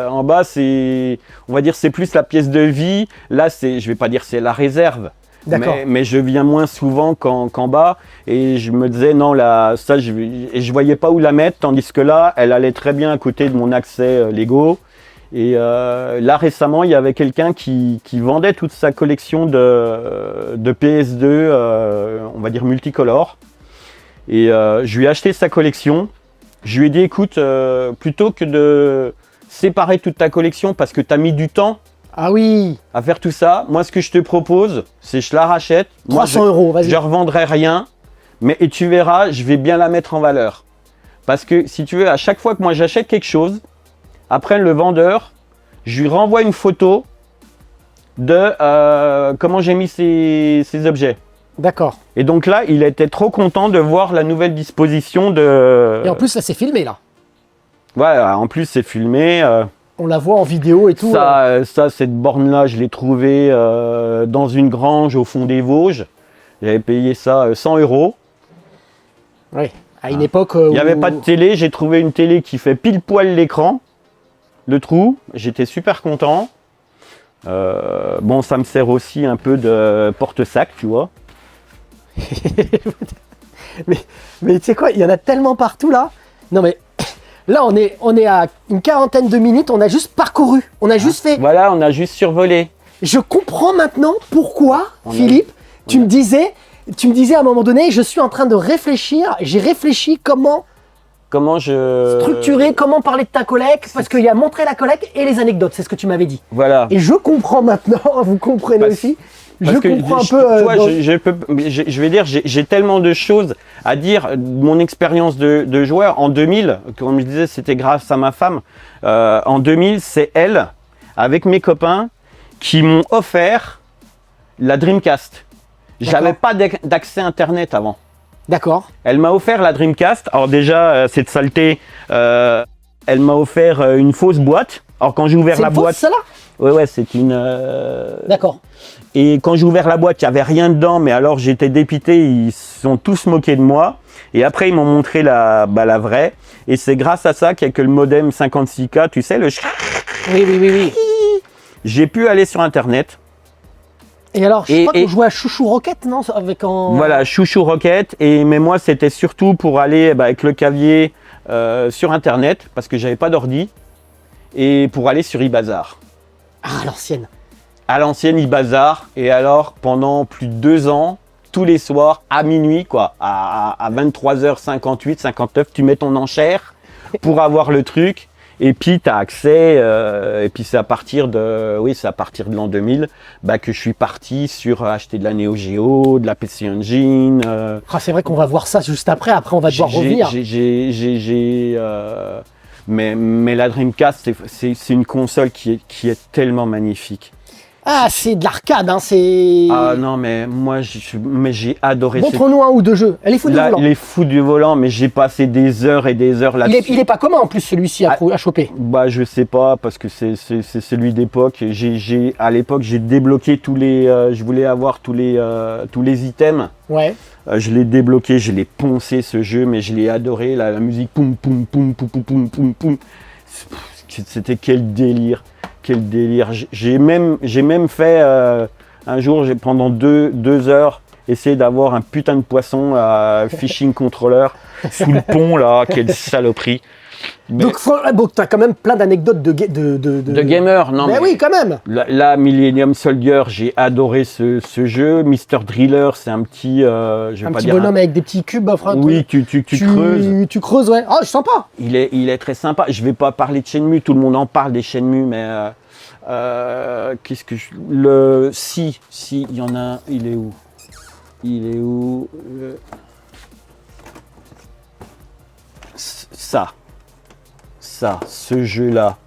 S2: en bas c'est, on va dire, c'est plus la pièce de vie. Là c'est, je vais pas dire c'est la réserve.
S1: D'accord.
S2: Mais je viens moins souvent qu'en bas et je me disais non là ça je voyais pas où la mettre, tandis que là elle allait très bien à côté de mon accès Lego. Et là récemment il y avait quelqu'un qui vendait toute sa collection de PS2 on va dire multicolore et je lui ai acheté sa collection. Je lui ai dit écoute plutôt que de séparer toute ta collection parce que tu as mis du temps
S1: à
S2: faire tout ça, moi ce que je te propose c'est je la rachète.
S1: 300 €, vas-y.
S2: Je revendrai rien et tu verras je vais bien la mettre en valeur parce que si tu veux à chaque fois que moi j'achète quelque chose, après le vendeur, je lui renvoie une photo de comment j'ai mis ces objets.
S1: D'accord.
S2: Et donc là, il était trop content de voir la nouvelle disposition de...
S1: Et en plus, là, c'est filmé, là.
S2: Ouais, en plus, c'est filmé.
S1: On la voit en vidéo et tout.
S2: Cette borne-là, je l'ai trouvée dans une grange au fond des Vosges. J'avais payé ça 100 €.
S1: Oui, à une époque
S2: il n'y avait pas de télé. J'ai trouvé une télé qui fait pile poil l'écran. Le trou, j'étais super content. Bon, ça me sert aussi un peu de porte-sac, tu vois.
S1: mais tu sais quoi, il y en a tellement partout là. Non mais là on est à une 40aine de minutes, on a juste parcouru, on a juste fait.
S2: Voilà, on a juste survolé.
S1: Je comprends maintenant pourquoi, Philippe, tu me disais à un moment donné, je suis en train de réfléchir, j'ai réfléchi comment structurer, comment parler de ta collecte, parce qu'il y a montrer la collecte et les anecdotes, c'est ce que tu m'avais dit.
S2: Voilà.
S1: Et je comprends maintenant, vous comprenez aussi. Je comprends un peu.
S2: Je vais dire, j'ai tellement de choses à dire. Mon expérience de joueur en 2000, comme je disais, c'était grâce à ma femme. En 2000, c'est elle, avec mes copains, qui m'ont offert la Dreamcast. J'avais pas d'accès Internet avant.
S1: D'accord.
S2: Elle m'a offert la Dreamcast. Alors déjà, cette saleté, elle m'a offert une fausse boîte. Alors quand j'ai ouvert la boîte...
S1: C'est une fausse, celle-là ?
S2: Ouais, c'est une...
S1: D'accord.
S2: Et quand j'ai ouvert la boîte, il n'y avait rien dedans, mais alors j'étais dépité, ils se sont tous moqués de moi. Et après, ils m'ont montré la vraie. Et c'est grâce à ça qu'il n'y a que le modem 56K, tu sais, le...
S1: Oui.
S2: J'ai pu aller sur Internet.
S1: Et alors, je crois qu'on jouait à Chouchou Rocket, non ?
S2: Voilà, Chouchou Rocket. Mais moi, c'était surtout pour aller avec le clavier sur Internet, parce que j'avais pas d'ordi, et pour aller sur eBazaar.
S1: Ah, à l'ancienne.
S2: À l'ancienne eBazaar. Et alors, pendant plus de 2 ans, tous les soirs, à minuit, quoi, à 23h58, 59, tu mets ton enchère pour avoir le truc. Et puis, tu as accès, et puis c'est à partir de l'an 2000 que je suis parti sur acheter de la Neo Geo, de la PC Engine.
S1: C'est vrai qu'on va voir ça juste après on va devoir revenir.
S2: Mais la Dreamcast, c'est une console qui est tellement magnifique.
S1: Ah, c'est de l'arcade, hein, c'est...
S2: Ah non, mais moi, j'ai adoré
S1: Montre-nous un ou deux jeux. Elle est fou du volant.
S2: Les fous du volant, mais j'ai passé des heures et des heures là-dessus.
S1: Il est pas commun en plus celui-ci à choper.
S2: Bah je sais pas, parce que c'est celui d'époque. À l'époque, j'ai débloqué tous les... je voulais avoir tous les items.
S1: Ouais.
S2: Je l'ai débloqué, je l'ai poncé ce jeu, mais je l'ai adoré. La musique, poum, poum, poum, poum, poum, poum, poum, poum. C'était quel délire. Quel délire. J'ai même fait un jour, pendant deux heures, essayer d'avoir un putain de poisson à fishing controller sous le pont là. Quelle saloperie. Mais
S1: donc tu as quand même plein d'anecdotes de
S2: gamer, non
S1: mais oui, quand même.
S2: Là, Millennium Soldier, j'ai adoré ce jeu. Mr. Driller, c'est un petit...
S1: un petit bonhomme avec des petits cubes.
S2: Oui, tu creuses.
S1: Tu creuses, ouais. Oh, je sens pas.
S2: Il est très sympa. Je vais pas parler de Shenmue, tout le monde en parle des Shenmue, mais... qu'est-ce que je... Si, il y en a un. Il est où ce jeu-là.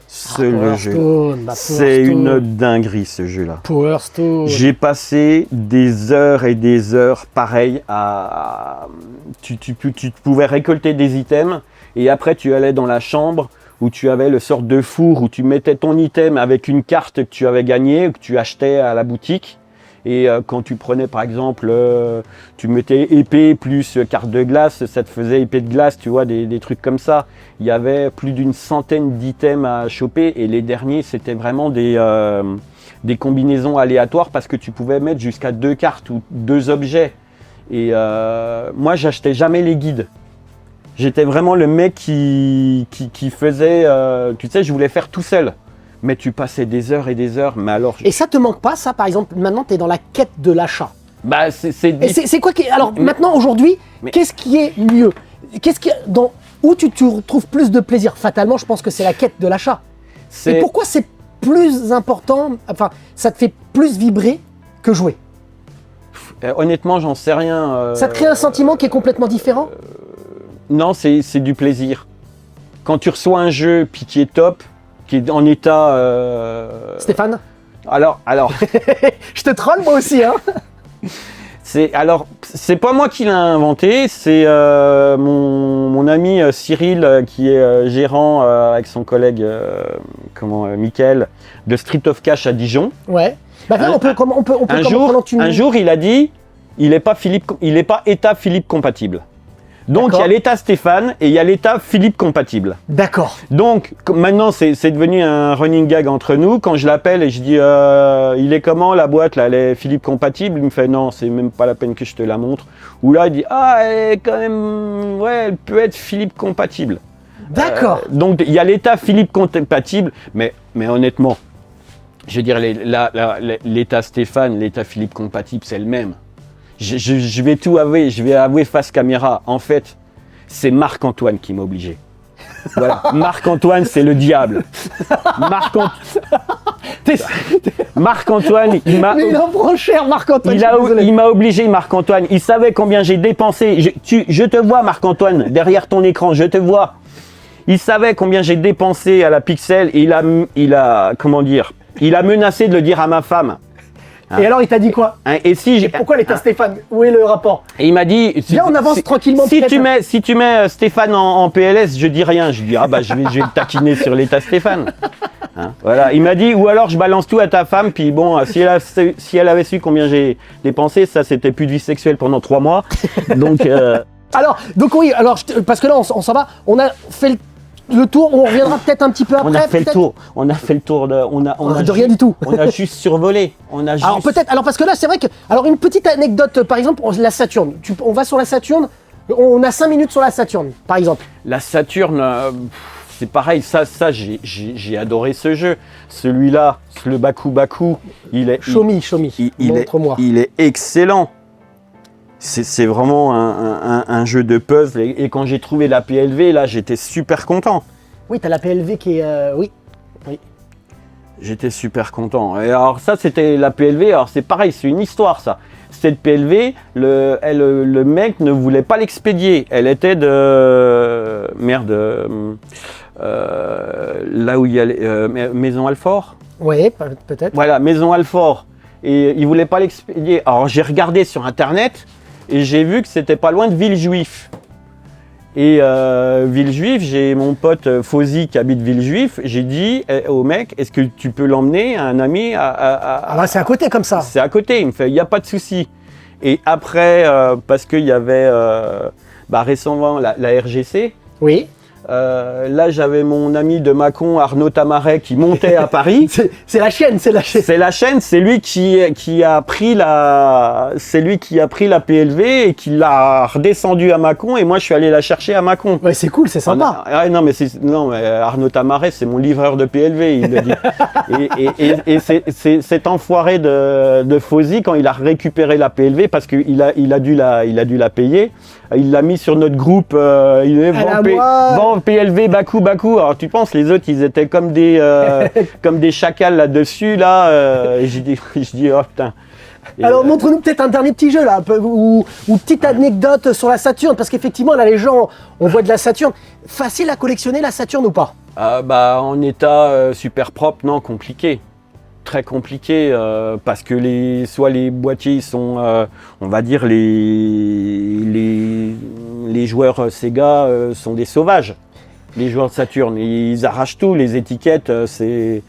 S2: C'est une dinguerie, ce jeu-là.
S1: Power Stone.
S2: J'ai passé des heures et des heures, pareil, à... Tu pouvais récolter des items, et après tu allais dans la chambre, où tu avais le sort de four, où tu mettais ton item avec une carte que tu avais gagnée, ou que tu achetais à la boutique. Et quand tu prenais par exemple, tu mettais épée plus carte de glace, ça te faisait épée de glace, tu vois, des trucs comme ça. Il y avait plus d'une centaine d'items à choper, et les derniers c'était vraiment des combinaisons aléatoires, parce que tu pouvais mettre jusqu'à 2 cartes ou 2 objets. Et moi j'achetais jamais les guides. J'étais vraiment le mec qui faisait, tu sais, je voulais faire tout seul. Mais tu passais des heures et des heures, mais alors...
S1: Et ça te manque pas, ça, par exemple, maintenant tu es dans la quête de l'achat.
S2: Bah,
S1: c'est quoi qui... Alors, maintenant, aujourd'hui, qu'est-ce qui est mieux? Où tu retrouves plus de plaisir? Fatalement, je pense que c'est la quête de l'achat. Et pourquoi c'est plus important, enfin, ça te fait plus vibrer que jouer?
S2: Honnêtement, j'en sais rien.
S1: Ça te crée un sentiment qui est complètement différent?
S2: Non, c'est du plaisir. Quand tu reçois un jeu, puis qui est top, qui est en état...
S1: Stéphane?
S2: Alors...
S1: Je te troll moi aussi, hein.
S2: C'est pas moi qui l'ai inventé, c'est mon ami Cyril, qui est gérant avec son collègue Mickaël, de Street of Cash à Dijon.
S1: Ouais. Bah on peut
S2: un jour, il a dit, il est pas état Philippe compatible. Donc il y a l'état Stéphane et il y a l'état Philippe compatible.
S1: D'accord.
S2: Donc maintenant c'est devenu un running gag entre nous. Quand je l'appelle et je dis il est comment la boîte là, elle est Philippe compatible, il me fait non, c'est même pas la peine que je te la montre. Ou là il dit elle est quand même, ouais, elle peut être Philippe compatible.
S1: D'accord.
S2: Donc il y a l'état Philippe compatible, mais honnêtement, je veux dire l'état Stéphane, l'état Philippe compatible, c'est le même. Je vais tout avouer, je vais avouer face caméra. En fait, c'est Marc-Antoine qui m'a obligé. Voilà, Marc-Antoine, c'est le diable. Marc-Antoine, il m'a...
S1: Mais il en prend cher, Marc-Antoine.
S2: Il m'a obligé, Marc-Antoine. Il savait combien j'ai dépensé. Je te vois, Marc-Antoine, derrière ton écran, je te vois. Il savait combien j'ai dépensé à la Pixel, et il a menacé de le dire à ma femme.
S1: Et alors il t'a dit quoi?
S2: Et
S1: pourquoi l'état Stéphane? Où est le rapport?
S2: Et il m'a dit...
S1: Viens, on avance tranquillement.
S2: Si tu mets Stéphane en PLS, je dis rien. Je dis, je vais le taquiner sur l'état Stéphane. Voilà. Il m'a dit, ou alors je balance tout à ta femme, puis bon, si elle avait su combien j'ai dépensé, ça c'était plus de vie sexuelle pendant 3 mois. Donc...
S1: Donc oui, parce que là on s'en va, on a fait le tour, on reviendra peut-être un petit peu après.
S2: On a fait le tour
S1: de rien du tout.
S2: On a juste survolé.
S1: Alors peut-être, parce que là c'est vrai que, une petite anecdote, par exemple, la Saturne. On va sur la Saturne, on a 5 minutes sur la Saturne, par exemple.
S2: La Saturne, c'est pareil, ça j'ai adoré ce jeu. Celui-là, le Baku, il est...
S1: Show me, montre-moi.
S2: Il est excellent. C'est vraiment un jeu de puzzle, et quand j'ai trouvé la PLV, là, j'étais super content.
S1: Oui, t'as la PLV qui est... Oui.
S2: J'étais super content. Et alors ça, c'était la PLV, alors c'est pareil, c'est une histoire ça. Cette PLV, le mec ne voulait pas l'expédier. Elle était de merde, là où il y a Maison Alfort.
S1: Oui, peut-être.
S2: Voilà, Maison Alfort. Et ils voulaient pas l'expédier. Alors j'ai regardé sur internet et j'ai vu que c'était pas loin de Villejuif. Et Villejuif, j'ai mon pote Fauzi qui habite Villejuif. J'ai dit au mec, est-ce que tu peux l'emmener à un ami
S1: Ah bah c'est à côté comme ça.
S2: C'est à côté. Il me fait, il n'y a pas de souci. Et après, parce qu'il y avait récemment la RGC.
S1: Oui.
S2: Là, j'avais mon ami de Mâcon, Arnaud Tamaret, qui montait à Paris.
S1: C'est la chaîne, c'est la chaîne.
S2: C'est la chaîne, c'est lui qui a pris la PLV et qui l'a redescendu à Mâcon, et moi je suis allé la chercher à Mâcon.
S1: Ouais, c'est cool, c'est sympa.
S2: Non mais Arnaud Tamaret, c'est mon livreur de PLV, il le dit. et cet enfoiré de Fauzi, quand il a récupéré la PLV, parce qu'il a dû la payer, il l'a mis sur notre groupe, il est vend PLV Bakou. Alors tu penses, les autres ils étaient comme des chacals là-dessus, là, je dis oh putain.
S1: Alors montre-nous peut-être un dernier petit jeu là, ou petite anecdote sur la Saturn, parce qu'effectivement là les gens, on voit de la Saturn. Facile à collectionner la Saturn ou pas?
S2: En état super propre, non, compliqué. Très compliqué parce que soit les boîtiers sont, on va dire, les joueurs Sega sont des sauvages. Les joueurs de Saturn, ils arrachent tout, les étiquettes, c'est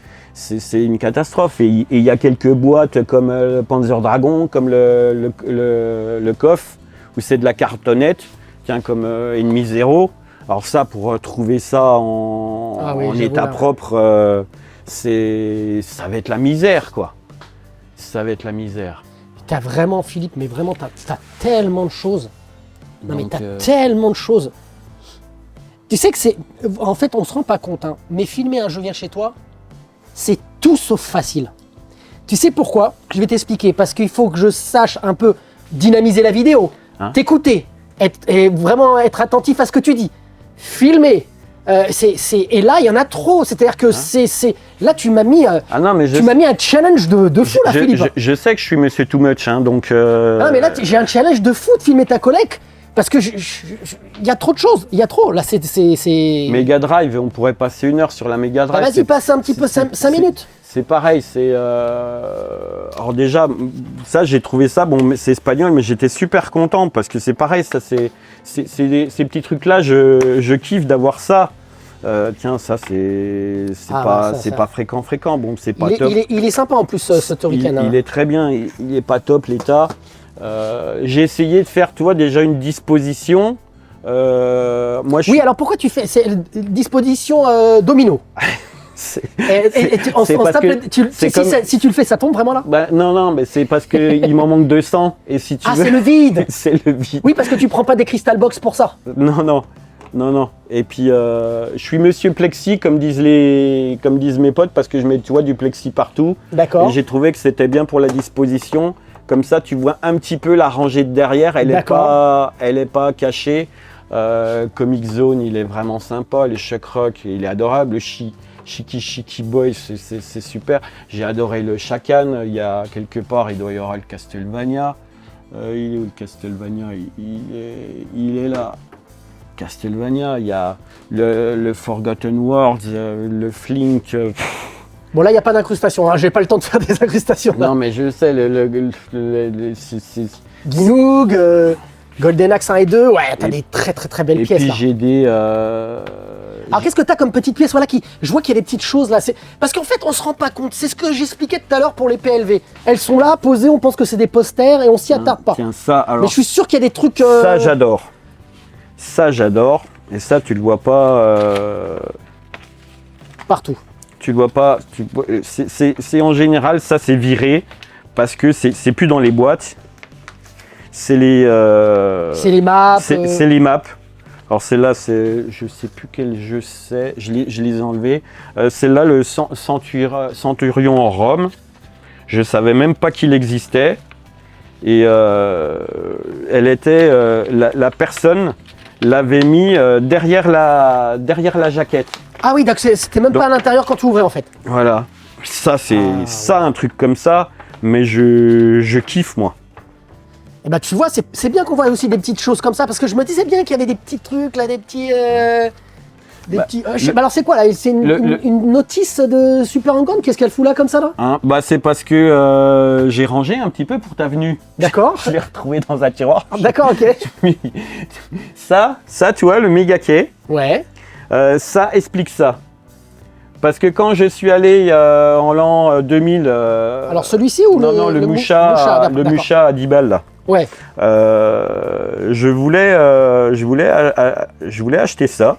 S2: une catastrophe. Et il y a quelques boîtes comme le Panzer Dragon, comme le KOF, où c'est de la cartonnette, tiens, comme Ennemi Zero. Alors ça, pour trouver ça en état propre, ça va être la misère, quoi. Ça va être la misère.
S1: T'as vraiment, Philippe, mais vraiment, t'as tellement de choses. Non, mais t'as tellement de choses. Tu sais que c'est... En fait, on se rend pas compte, hein, mais filmer un Je viens chez toi, c'est tout sauf facile. Tu sais pourquoi? Je vais t'expliquer. Parce qu'il faut que je sache un peu dynamiser la vidéo, t'écouter, et vraiment être attentif à ce que tu dis, filmer. Et là, il y en a trop. C'est-à-dire que là, tu m'as mis, m'as mis un challenge de fou, là, Philippe.
S2: Je sais que je suis Monsieur Too Much, hein, donc...
S1: Non, mais là, j'ai un challenge de fou de filmer ta collègue. Parce que il y a trop de choses, il y a trop. Là, c'est...
S2: Mega Drive, on pourrait passer 1 heure sur la Mega Drive.
S1: Vas-y, passe un petit peu 5 minutes.
S2: C'est pareil, alors déjà, ça, j'ai trouvé ça, bon, c'est espagnol, mais j'étais super content parce que c'est pareil, ça, ces petits trucs-là, je kiffe d'avoir ça. Tiens, ça, c'est pas fréquent. Bon, c'est pas top.
S1: Il est sympa en plus, ce Turrican.
S2: Il est très bien, il est pas top, l'état. J'ai essayé de faire, tu vois, déjà une disposition. Oui, alors pourquoi tu fais disposition domino? Si tu le fais, ça tombe vraiment là? Non, mais c'est parce qu'il m'en manque 200. Et si tu veux...
S1: c'est le vide.
S2: C'est le vide.
S1: Oui, parce que tu prends pas des Crystal Box pour ça.
S2: Non. Et puis, je suis Monsieur Plexi, comme disent mes potes, parce que je mets, tu vois, du plexi partout.
S1: D'accord.
S2: Et j'ai trouvé que c'était bien pour la disposition. Comme ça, tu vois un petit peu la rangée de derrière. Elle est pas cachée. Comic Zone, il est vraiment sympa. Le Chuck Rock, il est adorable. Le Shiki Boy, c'est super. J'ai adoré le Shakan. Il y a quelque part, il doit y avoir le Castlevania. Il est où le Castlevania? Il est là. Castlevania, il y a le Forgotten Worlds, le Flink.
S1: Bon, là, il n'y a pas d'incrustation, hein. J'ai pas le temps de faire des incrustations. Là.
S2: Non, mais je sais,
S1: Ginoog, Golden Axe 1 et 2, ouais, t'as des très belles pièces.
S2: Et puis
S1: là.
S2: j'ai des...
S1: Alors, qu'est-ce que t'as comme petite pièce? Voilà, je vois qu'il y a des petites choses là. Parce qu'en fait, on se rend pas compte. C'est ce que j'expliquais tout à l'heure pour les PLV. Elles sont là, posées, on pense que c'est des posters et on s'y attarde pas.
S2: Tiens, ça, alors...
S1: Mais je suis sûr qu'il y a des trucs...
S2: Ça, j'adore. Et ça, tu le vois pas...
S1: Partout.
S2: Tu le vois pas... C'est en général, ça, c'est viré. Parce que c'est plus dans les boîtes. C'est les...
S1: C'est les maps.
S2: C'est les maps. Alors celle-là, je sais plus quel jeu c'est, je les ai enlevés. Celle-là, le Centurion en Rome. Je savais même pas qu'il existait. Et elle était... la personne l'avait mis derrière la jaquette.
S1: Ah oui, donc c'était même pas à l'intérieur quand tu ouvrais en fait.
S2: Voilà. Ça, c'est un truc comme ça, mais je kiffe moi.
S1: Et bah tu vois, c'est bien qu'on voit aussi des petites choses comme ça, parce que je me disais bien qu'il y avait des petits trucs là, des petits... alors c'est quoi là? C'est une notice de Super Hang On? Qu'est-ce qu'elle fout là comme ça là?
S2: Hein, bah c'est parce que j'ai rangé un petit peu pour ta venue.
S1: D'accord.
S2: Je l'ai retrouvé dans un tiroir.
S1: D'accord, ok.
S2: ça, tu vois, le méga quai,
S1: Ouais.
S2: ça explique ça. Parce que quand je suis allé en l'an 2000...
S1: Alors celui-ci ou
S2: non, le Moucha à 10 balles là.
S1: Ouais.
S2: Je voulais acheter ça.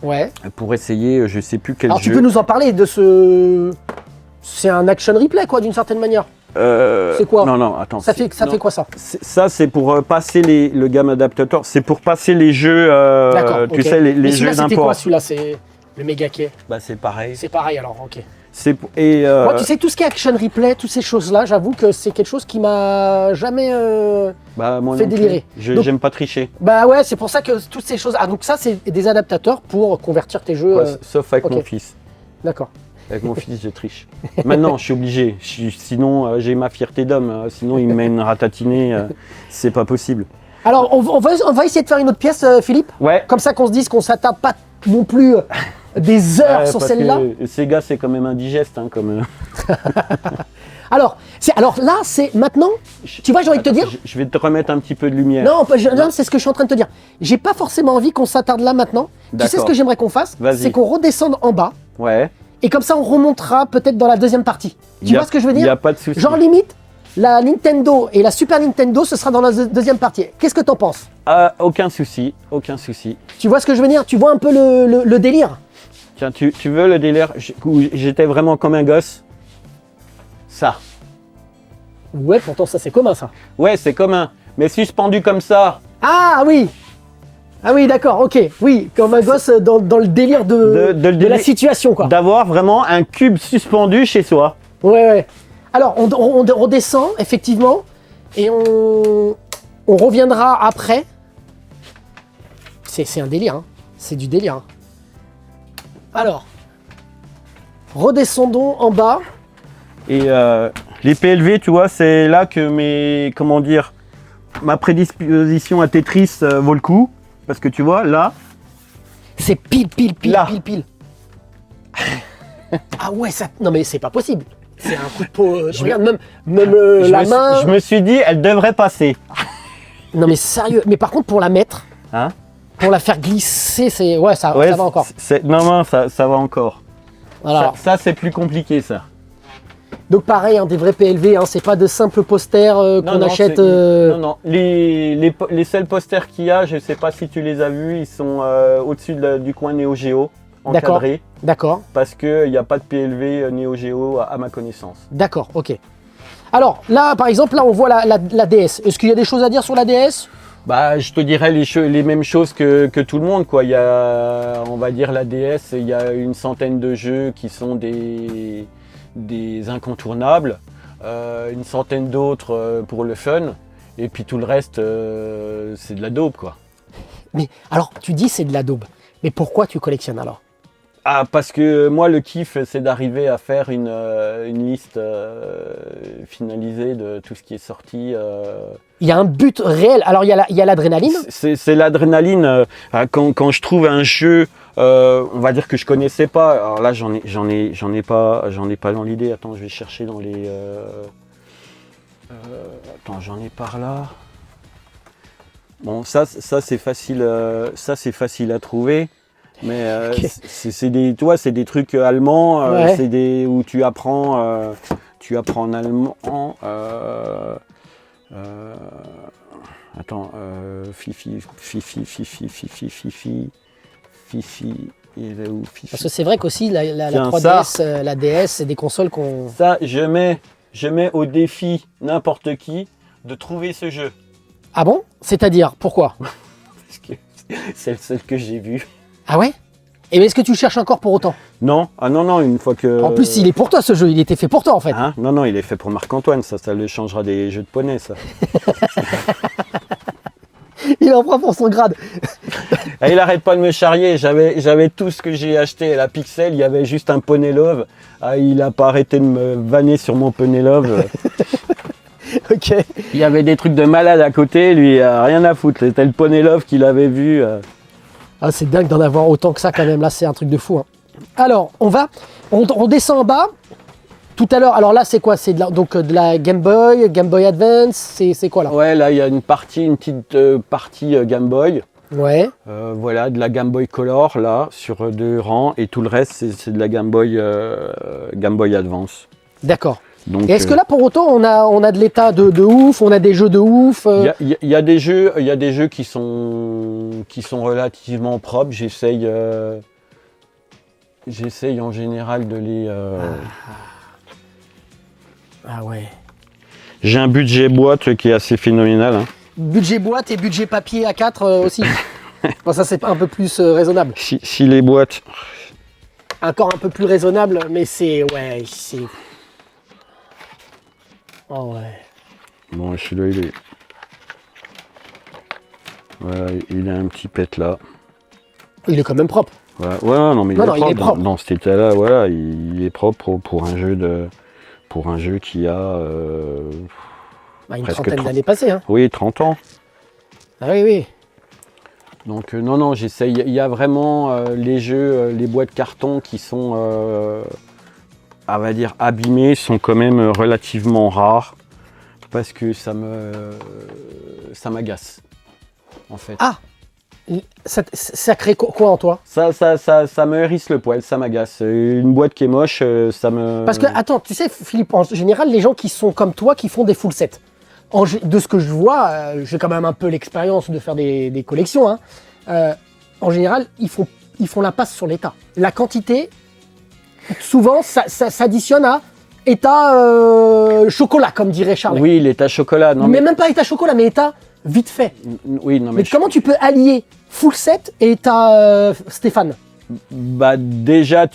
S1: Ouais.
S2: Pour essayer, je sais plus quel
S1: Alors
S2: jeu.
S1: tu peux nous en parler de ce... C'est un action replay quoi, d'une certaine manière. C'est quoi?
S2: Non, attends.
S1: Ça fait quoi ça?
S2: Ça c'est pour passer le Game Adaptator, c'est pour passer les jeux, tu sais, les jeux d'import.
S1: C'était quoi celui-là? C'est le méga quai.
S2: Bah c'est pareil.
S1: C'est pareil alors, ok.
S2: Moi
S1: tu sais, tout ce qui est action replay, toutes ces choses-là, j'avoue que c'est quelque chose qui m'a jamais fait délirer.
S2: J'aime pas tricher.
S1: Bah ouais, c'est pour ça que toutes ces choses... Ah donc ça, c'est des adaptateurs pour convertir tes jeux...
S2: Ouais, sauf avec mon fils.
S1: D'accord.
S2: Avec mon fils, je triche. Maintenant, je suis obligé. Sinon, j'ai ma fierté d'homme. Sinon, il me met une ratatiner. C'est pas possible.
S1: Alors, on va essayer de faire une autre pièce, Philippe.
S2: Ouais.
S1: Comme ça qu'on se dise qu'on s'attarde pas non plus des heures sur celle-là.
S2: Sega, c'est quand même indigeste. Hein,
S1: Alors là, c'est maintenant. Tu vois, j'ai envie de te dire.
S2: Je vais te remettre un petit peu de lumière.
S1: Non, c'est ce que je suis en train de te dire. J'ai pas forcément envie qu'on s'attarde là maintenant. Tu sais ce que j'aimerais qu'on fasse? C'est qu'on redescende en bas.
S2: Ouais.
S1: Et comme ça, on remontera peut-être dans la deuxième partie. Tu vois ce que je veux dire?
S2: Il n'y a pas de souci.
S1: Genre limite, la Nintendo et la Super Nintendo, ce sera dans la deuxième partie. Qu'est-ce que t'en penses?
S2: Aucun souci, aucun souci.
S1: Tu vois ce que je veux dire? Tu vois un peu le délire?
S2: Tiens, tu veux le délire où j'étais vraiment comme un gosse? Ça.
S1: Ouais, pourtant ça c'est commun ça.
S2: Ouais, c'est commun. Mais suspendu comme ça.
S1: Ah oui! Ah oui, d'accord, ok. Oui, comme un gosse dans le délire de la situation, quoi.
S2: D'avoir vraiment un cube suspendu chez soi.
S1: Ouais. Alors, on redescend, effectivement, et on reviendra après. C'est un délire, hein. C'est du délire. Hein. Alors, redescendons en bas.
S2: Et les PLV, tu vois, c'est là que ma prédisposition à Tetris vaut le coup. Parce que tu vois, là...
S1: C'est pile. Ah ouais, ça... Non mais c'est pas possible. C'est un coup de peau... regarde, même la main...
S2: Je me suis dit, elle devrait passer.
S1: Non mais sérieux. Mais par contre, pour la mettre...
S2: Hein?
S1: Pour la faire glisser, c'est... Ouais, ça va encore.
S2: Non, ça va encore.
S1: Voilà.
S2: Ça c'est plus compliqué, ça.
S1: Donc pareil, hein, des vrais PLV, hein, c'est pas de simples posters qu'on achète...
S2: Non. Les seuls posters qu'il y a, je sais pas si tu les as vus, ils sont au-dessus du coin Neo Geo, encadrés.
S1: D'accord.
S2: Parce qu'il n'y a pas de PLV Neo Geo à ma connaissance.
S1: D'accord, ok. Alors là, par exemple, là on voit la DS. Est-ce qu'il y a des choses à dire sur la DS?
S2: Bah, je te dirais les mêmes choses que tout le monde, quoi. Il y a, on va dire, la DS, il y a une centaine de jeux qui sont des incontournables, une centaine d'autres pour le fun, et puis tout le reste, c'est de la daube, quoi.
S1: Mais alors, tu dis c'est de la daube, mais pourquoi tu collectionnes alors?
S2: Ah, parce que moi, le kiff, c'est d'arriver à faire une liste finalisée de tout ce qui est sorti.
S1: Il y a un but réel. Alors, il y a l'adrénaline.
S2: C'est l'adrénaline. Quand je trouve un jeu, on va dire que je connaissais pas. Alors là, j'en ai pas dans l'idée. Attends, je vais chercher dans les. Attends, j'en ai par là. Bon, ça c'est facile. Ça c'est facile à trouver. Mais okay. C'est des trucs allemands.
S1: Ouais.
S2: C'est où tu apprends en allemand. Attends, Fifi, il est où Fifi?
S1: Parce que c'est vrai qu'aussi la 3DS, la DS, c'est des consoles qu'on...
S2: Ça, je mets au défi n'importe qui de trouver ce jeu.
S1: Ah bon? C'est-à-dire, pourquoi?
S2: Parce que c'est le seul que j'ai vu.
S1: Ah ouais? Et est-ce que tu le cherches encore pour autant?
S2: Non, non, une fois que...
S1: En plus, il est pour toi ce jeu, il était fait pour toi en fait.
S2: Hein? Non, il est fait pour Marc-Antoine, ça le changera des jeux de poney, ça.
S1: Il en prend pour son grade.
S2: Et il arrête pas de me charrier, j'avais tout ce que j'ai acheté à la Pixel, il y avait juste un Poney Love. Ah, il a pas arrêté de me vanner sur mon Poney Love.
S1: Ok.
S2: Il y avait des trucs de malade à côté, lui, rien à foutre. C'était le Poney Love qu'il avait vu.
S1: Ah, c'est dingue d'en avoir autant que ça quand même. Là, c'est un truc de fou. Hein. Alors, on descend en bas. Tout à l'heure, alors là, c'est quoi? C'est de la Game Boy Advance. C'est quoi là?
S2: Ouais, là, il y a une petite partie Game Boy.
S1: Ouais.
S2: Voilà, de la Game Boy Color, là, sur 2 rangs. Et tout le reste, c'est de la Game Boy Advance.
S1: D'accord.
S2: Donc,
S1: et est-ce que là, pour autant, on a de l'état de ouf, on a des jeux de ouf
S2: il y a des jeux qui sont relativement propres. J'essaye en général de les.
S1: Ah ouais.
S2: J'ai un budget boîte qui est assez phénoménal. Hein.
S1: Budget boîte et budget papier A4 aussi. Bon, ça, c'est un peu plus raisonnable.
S2: Si les boîtes.
S1: Encore un peu plus raisonnable, mais c'est. Ouais, c'est. Oh ouais.
S2: Bon, celui-là, il est. Voilà, il a un petit pet là.
S1: Il est quand même propre.
S2: Voilà. Ouais, non, mais
S1: il est propre.
S2: Dans cet état-là, voilà, il est propre pour un jeu qui a.
S1: Une
S2: presque
S1: trentaine
S2: 30.
S1: d'années passées. Hein.
S2: Oui, 30 ans.
S1: Ah oui, oui.
S2: Donc, non, j'essaye. Il y a vraiment les jeux, les boîtes carton qui sont. On va dire abîmés, sont quand même relativement rares parce que ça m'agace en fait.
S1: Ah, ça crée quoi en toi?
S2: Ça me hérisse le poil, ça m'agace. Une boîte qui est moche, ça me.
S1: Parce que attends, tu sais Philippe, en général les gens qui sont comme toi qui font des full sets, de ce que je vois, j'ai quand même un peu l'expérience de faire des collections. Hein, en général, ils font la passe sur l'état. La quantité. Souvent, ça s'additionne à état chocolat, comme dirait Charles.
S2: Oui, l'état chocolat. Non,
S1: mais même pas état chocolat, mais état vite fait.
S2: Oui, non,
S1: mais comment tu peux allier full set et état Stéphane?
S2: Bah déjà,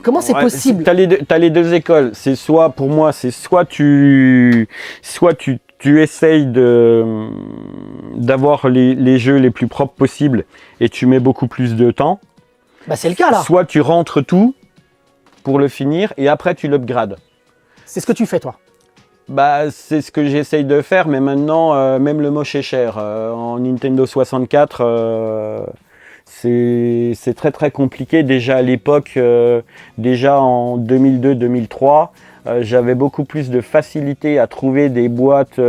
S1: Comment c'est possible?
S2: T'as les deux écoles. C'est soit, pour moi, c'est soit tu essayes d'avoir les jeux les plus propres possibles et tu mets beaucoup plus de temps.
S1: Bah c'est le cas là.
S2: Soit tu rentres tout pour le finir et après tu l'upgrades.
S1: C'est ce que tu fais toi.
S2: Bah c'est ce que j'essaye de faire, mais maintenant même le moche est cher. En Nintendo 64, c'est très très compliqué. Déjà à l'époque, déjà en 2002-2003, j'avais beaucoup plus de facilité à trouver des boîtes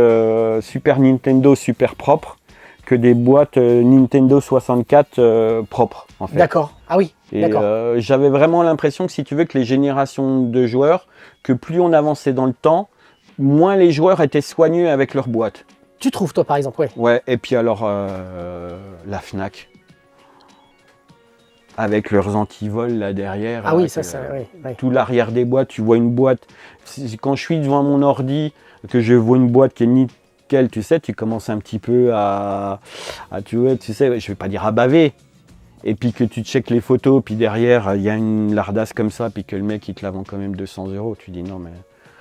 S2: Super Nintendo super propres que des boîtes Nintendo 64 propres en fait.
S1: D'accord. Ah oui.
S2: Et j'avais vraiment l'impression que si tu veux que les générations de joueurs, que plus on avançait dans le temps, moins les joueurs étaient soigneux avec leurs boîtes.
S1: Tu trouves toi par exemple, ouais.
S2: Ouais, et puis alors la Fnac. Avec leurs antivols là derrière.
S1: Ah oui, ça, oui.
S2: Tout l'arrière des boîtes, tu vois une boîte. Quand je suis devant mon ordi, que je vois une boîte qui est nickel, tu sais, tu commences un petit peu tu sais, je vais pas dire à baver. Et puis que tu checkes les photos, puis derrière, il y a une lardasse comme ça, puis que le mec, il te la vend quand même 200 €. Tu dis non, mais.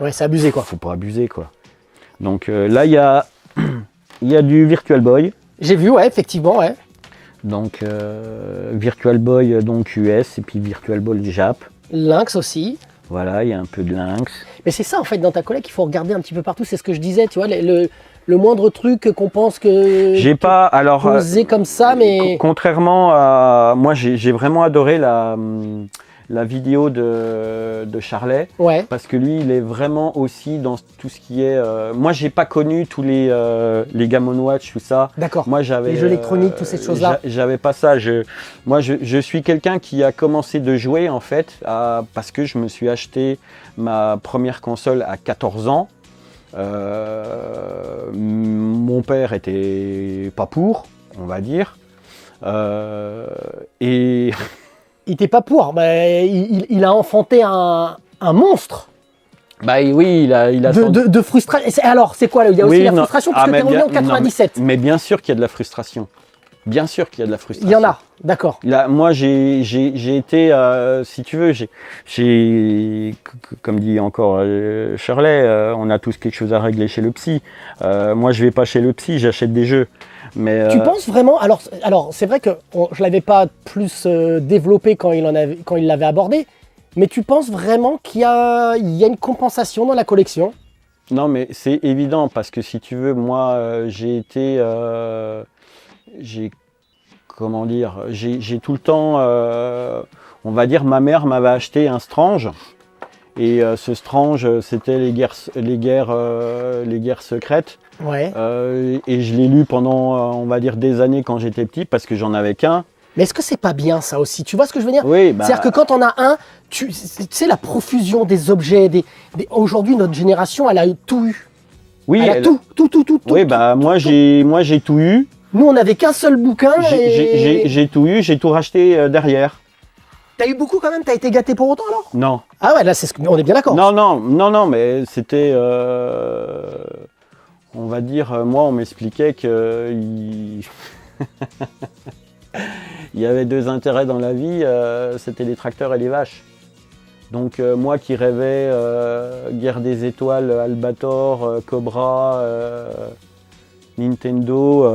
S1: Ouais, c'est abusé quoi.
S2: Faut pas abuser quoi. Donc là, il y a du Virtual Boy.
S1: J'ai vu, ouais, effectivement, ouais.
S2: Donc Virtual Boy donc US et puis Virtual Boy Jap.
S1: Lynx aussi.
S2: Voilà, il y a un peu de Lynx.
S1: Mais c'est ça en fait dans ta collecte, il faut regarder un petit peu partout, c'est ce que je disais, tu vois, le moindre truc qu'on pense que...
S2: J'ai pas, alors...
S1: Posé comme ça, mais...
S2: Contrairement à... Moi, j'ai vraiment adoré la vidéo de Charlet.
S1: Ouais.
S2: Parce que lui, il est vraiment aussi dans tout ce qui est... Moi, j'ai pas connu tous les Game & Watch, tout ça.
S1: D'accord.
S2: Moi, j'avais...
S1: Les jeux électroniques, toutes ces choses-là.
S2: J'avais pas ça. Moi, je suis quelqu'un qui a commencé de jouer, en fait, parce que je me suis acheté ma première console à 14 ans. Mon père était pas pour, on va dire. Et...
S1: Il était pas pour, mais il a enfanté un monstre.
S2: Bah oui, il a
S1: de frustration. Alors, c'est quoi là? Il y a aussi la frustration parce que t'es revenu en 97.
S2: Mais bien sûr qu'il y a de la frustration. Bien sûr qu'il y a de la frustration.
S1: Il y en a, d'accord.
S2: Moi, j'ai été, si tu veux, comme dit encore Shirley, on a tous quelque chose à régler chez le psy. Moi, je vais pas chez le psy, j'achète des jeux. Mais,
S1: tu penses vraiment? Alors c'est vrai que je l'avais pas plus développé quand il l'avait abordé, Mais tu penses vraiment il y a une compensation dans la collection?
S2: Non, mais c'est évident parce que si tu veux, moi, comment dire, j'ai tout le temps, on va dire, ma mère m'avait acheté un Strange. Et ce Strange, c'était les guerres secrètes.
S1: Ouais.
S2: Et je l'ai lu pendant, on va dire, des années quand j'étais petit parce que j'en avais qu'un.
S1: Mais est-ce que c'est pas bien ça aussi? Tu vois ce que je veux dire?
S2: Oui, bah,
S1: C'est-à-dire que quand on a un, tu sais, la profusion des objets, aujourd'hui notre génération, elle a tout eu.
S2: oui,
S1: Elle a tout.
S2: oui, bah moi j'ai tout eu.
S1: Nous, on n'avait qu'un seul bouquin et...
S2: J'ai tout eu, j'ai tout racheté derrière.
S1: T'as eu beaucoup quand même? T'as été gâté pour autant alors?
S2: Non.
S1: Ah ouais, là, on est bien d'accord.
S2: Non, mais c'était, on va dire, moi on m'expliquait que il y avait deux intérêts dans la vie, c'était les tracteurs et les vaches. Donc moi qui rêvais Guerre des Étoiles, Albator, Cobra, Nintendo.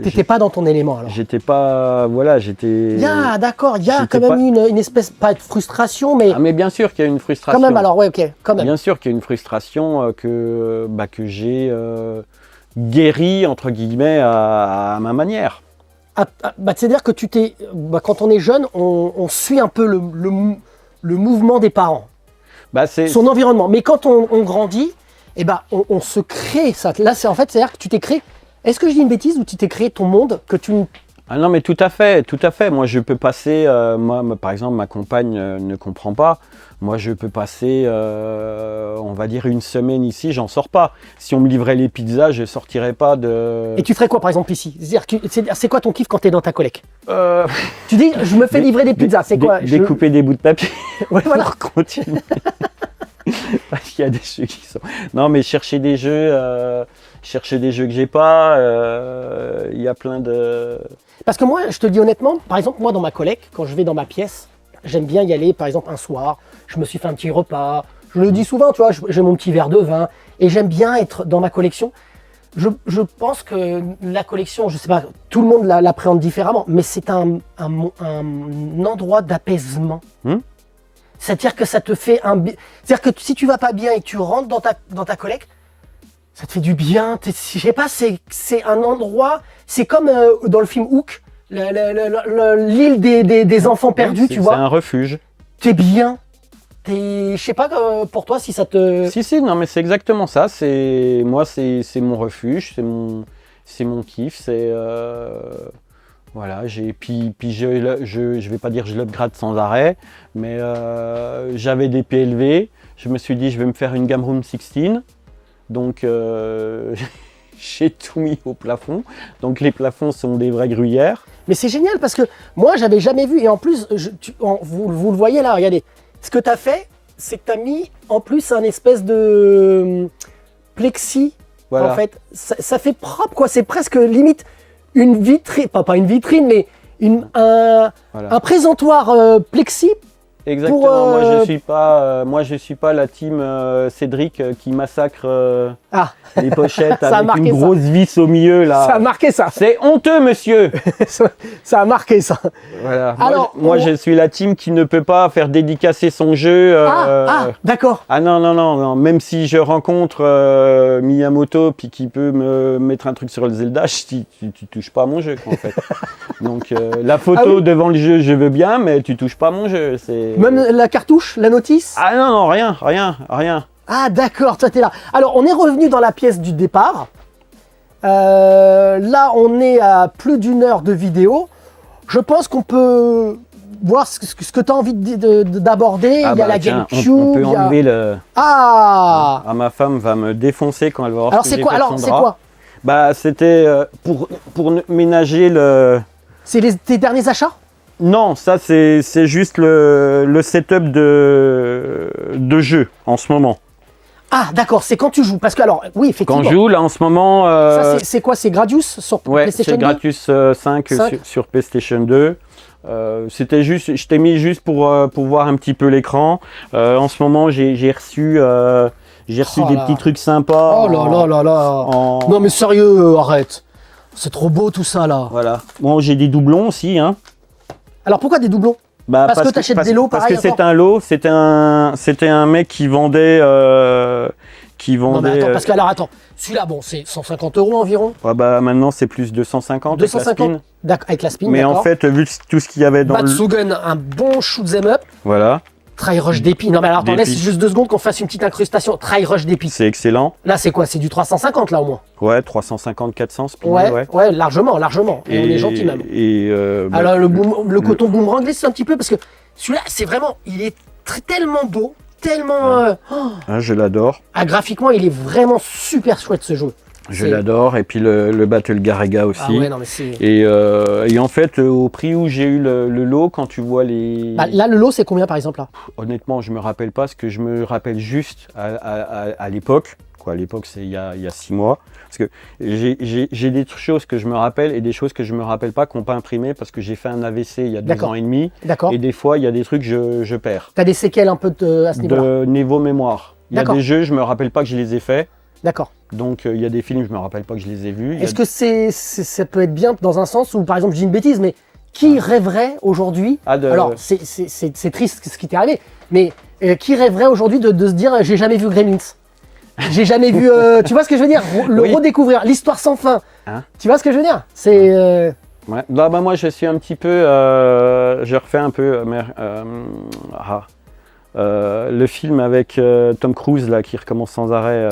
S1: T'étais pas dans ton élément alors?
S2: J'étais pas, voilà, j'étais.
S1: D'accord, il y a
S2: j'étais
S1: quand même
S2: pas-
S1: une espèce, pas de frustration, mais
S2: Ah mais bien sûr qu'il y a une frustration.
S1: quand même alors, ouais, ok, quand même.
S2: Bien sûr qu'il y a une frustration que j'ai guérie entre guillemets à ma manière.
S1: C'est-à-dire que quand on est jeune, on suit un peu le mouvement des parents,
S2: Bah c'est.
S1: son environnement. Mais quand on grandit, eh ben, on se crée ça. Là, c'est-à-dire que tu t'es créé. Est-ce que je dis une bêtise ou tu t'es créé ton monde que tu...
S2: Ah non mais tout à fait. Moi je peux passer, par exemple ma compagne ne comprend pas. Moi je peux passer, on va dire une semaine ici, j'en sors pas. Si on me livrait les pizzas, je sortirais pas de.
S1: Et tu ferais quoi par exemple ici? C'est quoi ton kiff quand tu es dans ta collecte?
S2: Euh,
S1: Tu dis, je me fais livrer des pizzas, c'est quoi?
S2: Découper des bouts de papier.
S1: Ouais, voilà.
S2: Pour continuer. Parce qu'il y a des jeux qui sont. Non, mais chercher des jeux que j'ai pas. Il y a plein de.
S1: Parce que moi, je te dis honnêtement, par exemple, moi dans ma collecte, quand je vais dans ma pièce, j'aime bien y aller, par exemple, un soir, je me suis fait un petit repas, je le dis souvent, tu vois, j'ai mon petit verre de vin, et j'aime bien être dans ma collection. Je pense que la collection, je sais pas, tout le monde l'appréhende différemment, mais c'est un endroit d'apaisement. C'est-à-dire que ça te fait c'est-à-dire que si tu vas pas bien et que tu rentres dans ta collecte, ça te fait du bien. Je sais pas, c'est un endroit, c'est comme dans le film Hook, l'île des enfants perdus, tu vois.
S2: C'est un refuge.
S1: T'es bien. Je sais pas pour toi si ça te...
S2: Si, non, mais c'est exactement ça. Moi, c'est mon refuge, c'est mon kiff, c'est voilà. Puis je vais pas dire que je l'upgrade sans arrêt, mais j'avais des PLV. Je me suis dit, je vais me faire une Game Room 16. Donc j'ai tout mis au plafond. Donc les plafonds sont des vraies gruyères.
S1: Mais c'est génial parce que moi, j'avais jamais vu. Et en plus, vous le voyez là, regardez. Ce que tu as fait, c'est que tu as mis en plus un espèce de plexi.
S2: Voilà.
S1: En fait, ça fait propre, quoi. C'est presque limite une vitrine. Pas une vitrine, mais un présentoir plexi.
S2: Exactement. Moi, je suis pas la team Cédric qui massacre les pochettes avec une grosse vis au milieu là.
S1: Ça a marqué ça.
S2: C'est honteux, monsieur.
S1: Ça a marqué ça.
S2: Voilà.
S1: Alors,
S2: moi, je suis la team qui ne peut pas faire dédicacer son jeu.
S1: D'accord.
S2: Ah non. Même si je rencontre Miyamoto puis qui peut me mettre un truc sur le Zelda, tu touches pas à mon jeu quoi, en fait. Donc la photo devant le jeu, je veux bien, mais tu touches pas à mon jeu.
S1: Même la cartouche, la notice?
S2: Ah non, rien.
S1: Ah d'accord, toi t'es là. Alors on est revenu dans la pièce du départ. Là on est à plus d'une heure de vidéo. Je pense qu'on peut voir ce que tu as envie d'aborder. Il y a la GameCube.
S2: On peut enlever le...
S1: Ah,
S2: ma femme va me défoncer quand elle va voir
S1: alors
S2: ce que
S1: c'est
S2: j'ai
S1: quoi?
S2: fait de
S1: Alors
S2: son
S1: c'est
S2: drap.
S1: quoi?
S2: Bah c'était pour ménager le...
S1: C'est tes derniers achats?
S2: Non, ça c'est juste le setup de jeu en ce moment.
S1: Ah d'accord, c'est quand tu joues. Parce que alors, oui effectivement.
S2: Quand je joue, là en ce moment...
S1: Ça c'est quoi? C'est Gradius sur PlayStation 2?
S2: c'est Gradius 5 sur PlayStation 2. C'était juste, je t'ai mis juste pour voir un petit peu l'écran. En ce moment, j'ai reçu des petits trucs sympas.
S1: Oh là là. Non mais sérieux, arrête. C'est trop beau tout ça là.
S2: Voilà. Bon, j'ai des doublons aussi, hein.
S1: Alors pourquoi des doublons?
S2: Bah,
S1: Parce que t'achètes des lots,
S2: parce
S1: pareil,
S2: que c'est
S1: encore
S2: un lot, c'était un mec qui vendait.
S1: Non mais attends, parce que alors attends, celui-là, bon, c'est 150 € environ.
S2: Ah bah maintenant c'est plus de 150 avec la
S1: 250
S2: spin.
S1: D'accord, avec la spin,
S2: Mais
S1: d'accord.
S2: en fait, vu tout ce qu'il y avait dans le.
S1: Batsugun, un bon shoot 'em up.
S2: Voilà,
S1: Try rush d'épi. Non mais alors attends, laisse
S2: D'épi.
S1: juste 2 secondes qu'on fasse une petite incrustation. Try rush d'épi.
S2: c'est excellent.
S1: Là, c'est quoi? C'est du 350 là au moins.
S2: Ouais, 350, 400 spin.
S1: Ouais, largement, largement. Et on est gentil même.
S2: Bah,
S1: Alors le coton boomerang, c'est un petit peu parce que celui-là, c'est vraiment, il est tellement beau, tellement.
S2: je l'adore.
S1: Graphiquement, il est vraiment super chouette ce jeu.
S2: Je
S1: C'est-
S2: l'adore. Et puis le Battle Garaga aussi.
S1: Ah ouais, non mais c'est.
S2: Et en fait, au prix où j'ai eu le lot, quand tu vois les.
S1: Bah, là, le lot, c'est combien par exemple là?
S2: Honnêtement, je me rappelle pas, ce que je me rappelle juste à l'époque. Quoi, à l'époque, c'est il y a 6 mois. Parce que j'ai des choses que je me rappelle et des choses que je me rappelle pas qui n'ont pas imprimé parce que j'ai fait un AVC il y a 2
S1: D'accord.
S2: ans et demi.
S1: D'accord.
S2: Et des fois, il y a des trucs que je perds.
S1: T'as des séquelles un peu à ce niveau-là?
S2: De niveau mémoire. Il y a
S1: D'accord.
S2: des jeux, je me rappelle pas que je les ai faits.
S1: D'accord.
S2: Donc il y a des films, je me rappelle pas que je les ai vus. Il y a
S1: Est-ce que ça peut être bien dans un sens où, par exemple, je dis une bêtise, mais qui rêverait aujourd'hui, alors c'est triste ce qui t'est arrivé, mais qui rêverait aujourd'hui de se dire j'ai jamais vu Gremlins, j'ai jamais vu, tu vois ce que je veux dire,
S2: Oui.
S1: redécouvrir l'histoire sans fin,
S2: Hein?
S1: tu vois ce que je veux dire, c'est
S2: Ouais. Bah, moi, je suis un petit peu. Je refais un peu. Le film avec Tom Cruise là, qui recommence sans arrêt.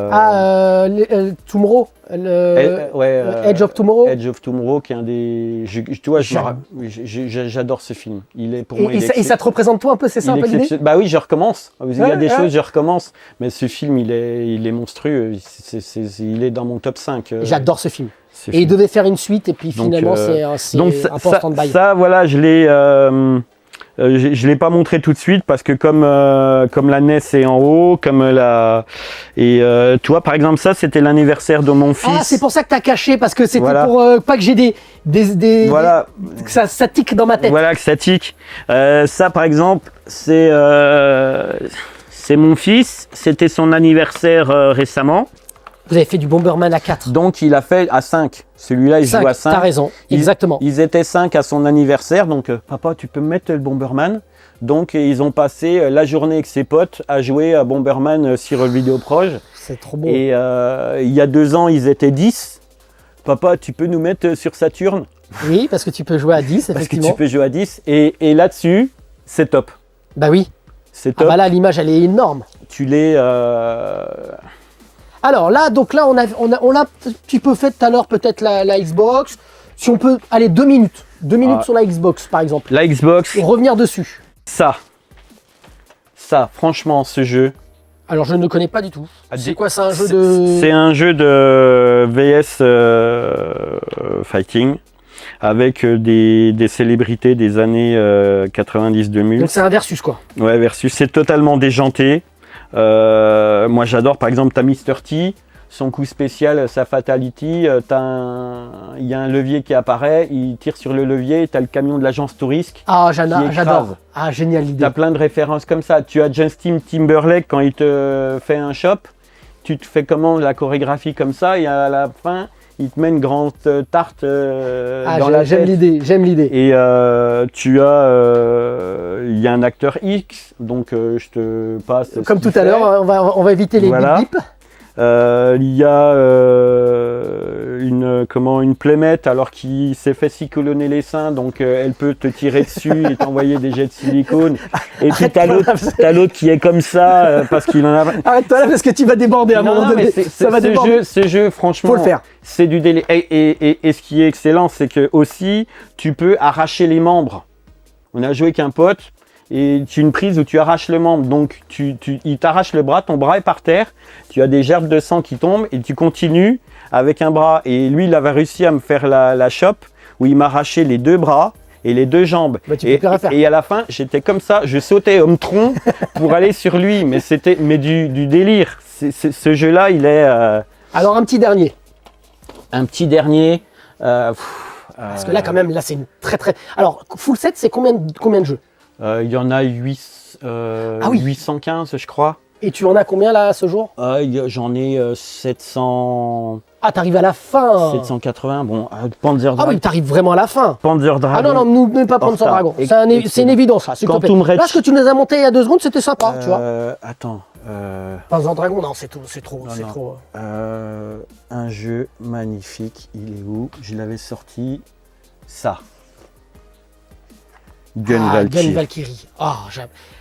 S1: Tomorrow, Edge of Tomorrow.
S2: Edge of Tomorrow, qui est un des. Tu vois, j'adore ce film. Il est pour moi.
S1: Et ça te représente toi un peu, c'est ça un peu l'idée?
S2: Bah oui, je recommence. Il y a des
S1: Ouais.
S2: choses, je recommence. Mais ce film, il est monstrueux. Il est dans mon top 5.
S1: J'adore ce film.
S2: ce
S1: Et il
S2: film.
S1: devait faire une suite, et puis
S2: Donc,
S1: finalement c'est
S2: Donc
S1: un peu en stand-by.
S2: ça, voilà, je l'ai pas montré tout de suite parce que comme la NES est en haut, tu vois, par exemple, ça c'était l'anniversaire de mon fils.
S1: Ah, c'est pour ça que t'as caché, parce que c'était
S2: Voilà.
S1: pour pas que j'ai
S2: Voilà,
S1: que ça tique dans ma tête.
S2: voilà que ça tique. Ça, par exemple, c'est mon fils. C'était son anniversaire récemment.
S1: Vous avez fait du Bomberman à 4.
S2: Donc il a fait à 5. Celui-là, il joue à 5.
S1: T'as raison, exactement.
S2: Ils étaient 5 à son anniversaire, donc papa, tu peux me mettre le Bomberman. Donc ils ont passé la journée avec ses potes à jouer à Bomberman sur Vidéoproche.
S1: C'est trop beau.
S2: Et il y a 2 ans, ils étaient 10. Papa, tu peux nous mettre sur Saturne
S1: Oui, parce que tu peux jouer à 10,
S2: parce que
S1: effectivement.
S2: tu peux jouer à 10. Et là-dessus, c'est top.
S1: Bah oui.
S2: C'est
S1: Ah
S2: top.
S1: bah là, l'image, elle est énorme.
S2: Tu l'es.
S1: Alors là, donc là, on a un petit peu fait tout à l'heure peut-être la Xbox. Si on peut, allez, 2 minutes. 2 minutes
S2: Ah.
S1: sur la Xbox, par exemple.
S2: La Xbox,
S1: Et revenir dessus.
S2: ça, franchement, ce jeu.
S1: Alors, je ne connais pas du tout.
S2: Ah,
S1: C'est quoi, c'est un jeu de...
S2: C'est un jeu de VS Fighting avec des célébrités des années 90-2000.
S1: Donc c'est un versus, quoi.
S2: Ouais, versus, c'est totalement déjanté. Moi, j'adore, par exemple, t'as Mr. T, son coup spécial, sa fatality. Il y a un levier qui apparaît, il tire sur le levier, t'as le camion de l'agence Tourisque.
S1: Ah,
S2: Qui écrase.
S1: j'adore. Ah, génial l'idée.
S2: T'as plein de références comme ça. Tu as Justin Timberlake quand il te fait un shop. Tu te fais comment la chorégraphie comme ça et à la fin, il te met une grande tarte dans la
S1: J'aime
S2: tête.
S1: l'idée, j'aime l'idée.
S2: Et il y a un acteur X, donc je te passe. ce
S1: Comme
S2: qu'il
S1: tout à
S2: fait.
S1: l'heure, on va éviter les
S2: Voilà.
S1: bip bip.
S2: Il y a une playmate alors qui s'est fait cyclonner les seins, donc elle peut te tirer dessus et t'envoyer des jets de silicone. Et puis t'as l'autre qui est comme ça parce qu'il en a.
S1: Arrête-toi là parce que tu vas déborder à un moment donné. Ça va déborder.
S2: Ce jeu, franchement,
S1: Faut le faire.
S2: c'est du délai. Et ce qui est excellent, c'est que aussi tu peux arracher les membres. On a joué avec un pote. Et tu as une prise où tu arraches le membre, donc il t'arrache le bras, ton bras est par terre, tu as des gerbes de sang qui tombent et tu continues avec un bras. Et lui, il avait réussi à me faire la chope où il m'arrachait les 2 bras et les 2 jambes.
S1: Bah, tu peux plus rien faire.
S2: Et à la fin, j'étais comme ça, je sautais homme-tronc pour aller sur lui, mais c'était du délire. Ce jeu-là, il est...
S1: Alors un petit dernier.
S2: un petit dernier...
S1: Parce que là quand même, là c'est une très très... Alors full set, c'est combien de jeux?
S2: il y en a 8,
S1: oui.
S2: 815, je crois.
S1: Et tu en as combien là à ce jour?
S2: J'en ai 700...
S1: Ah, t'arrives à la fin.
S2: 780, bon, Panzer Dragon.
S1: Ah oui, t'arrives vraiment à la fin.
S2: Panzer Dragon.
S1: Ah non, non, n'oublie pas Panzer
S2: retard.
S1: Dragon. C'est une évidence, là, s'il te plaît.
S2: Quantum Reach.
S1: Là, ce que tu nous as monté il y a 2 secondes, c'était sympa, tu vois.
S2: Attends.
S1: Panzer Dragon, non, c'est trop.
S2: Non, non. Un jeu magnifique, il est où? Je l'avais sorti. Ça. Gun Valkyrie.
S1: Gun Valkyrie. Ah,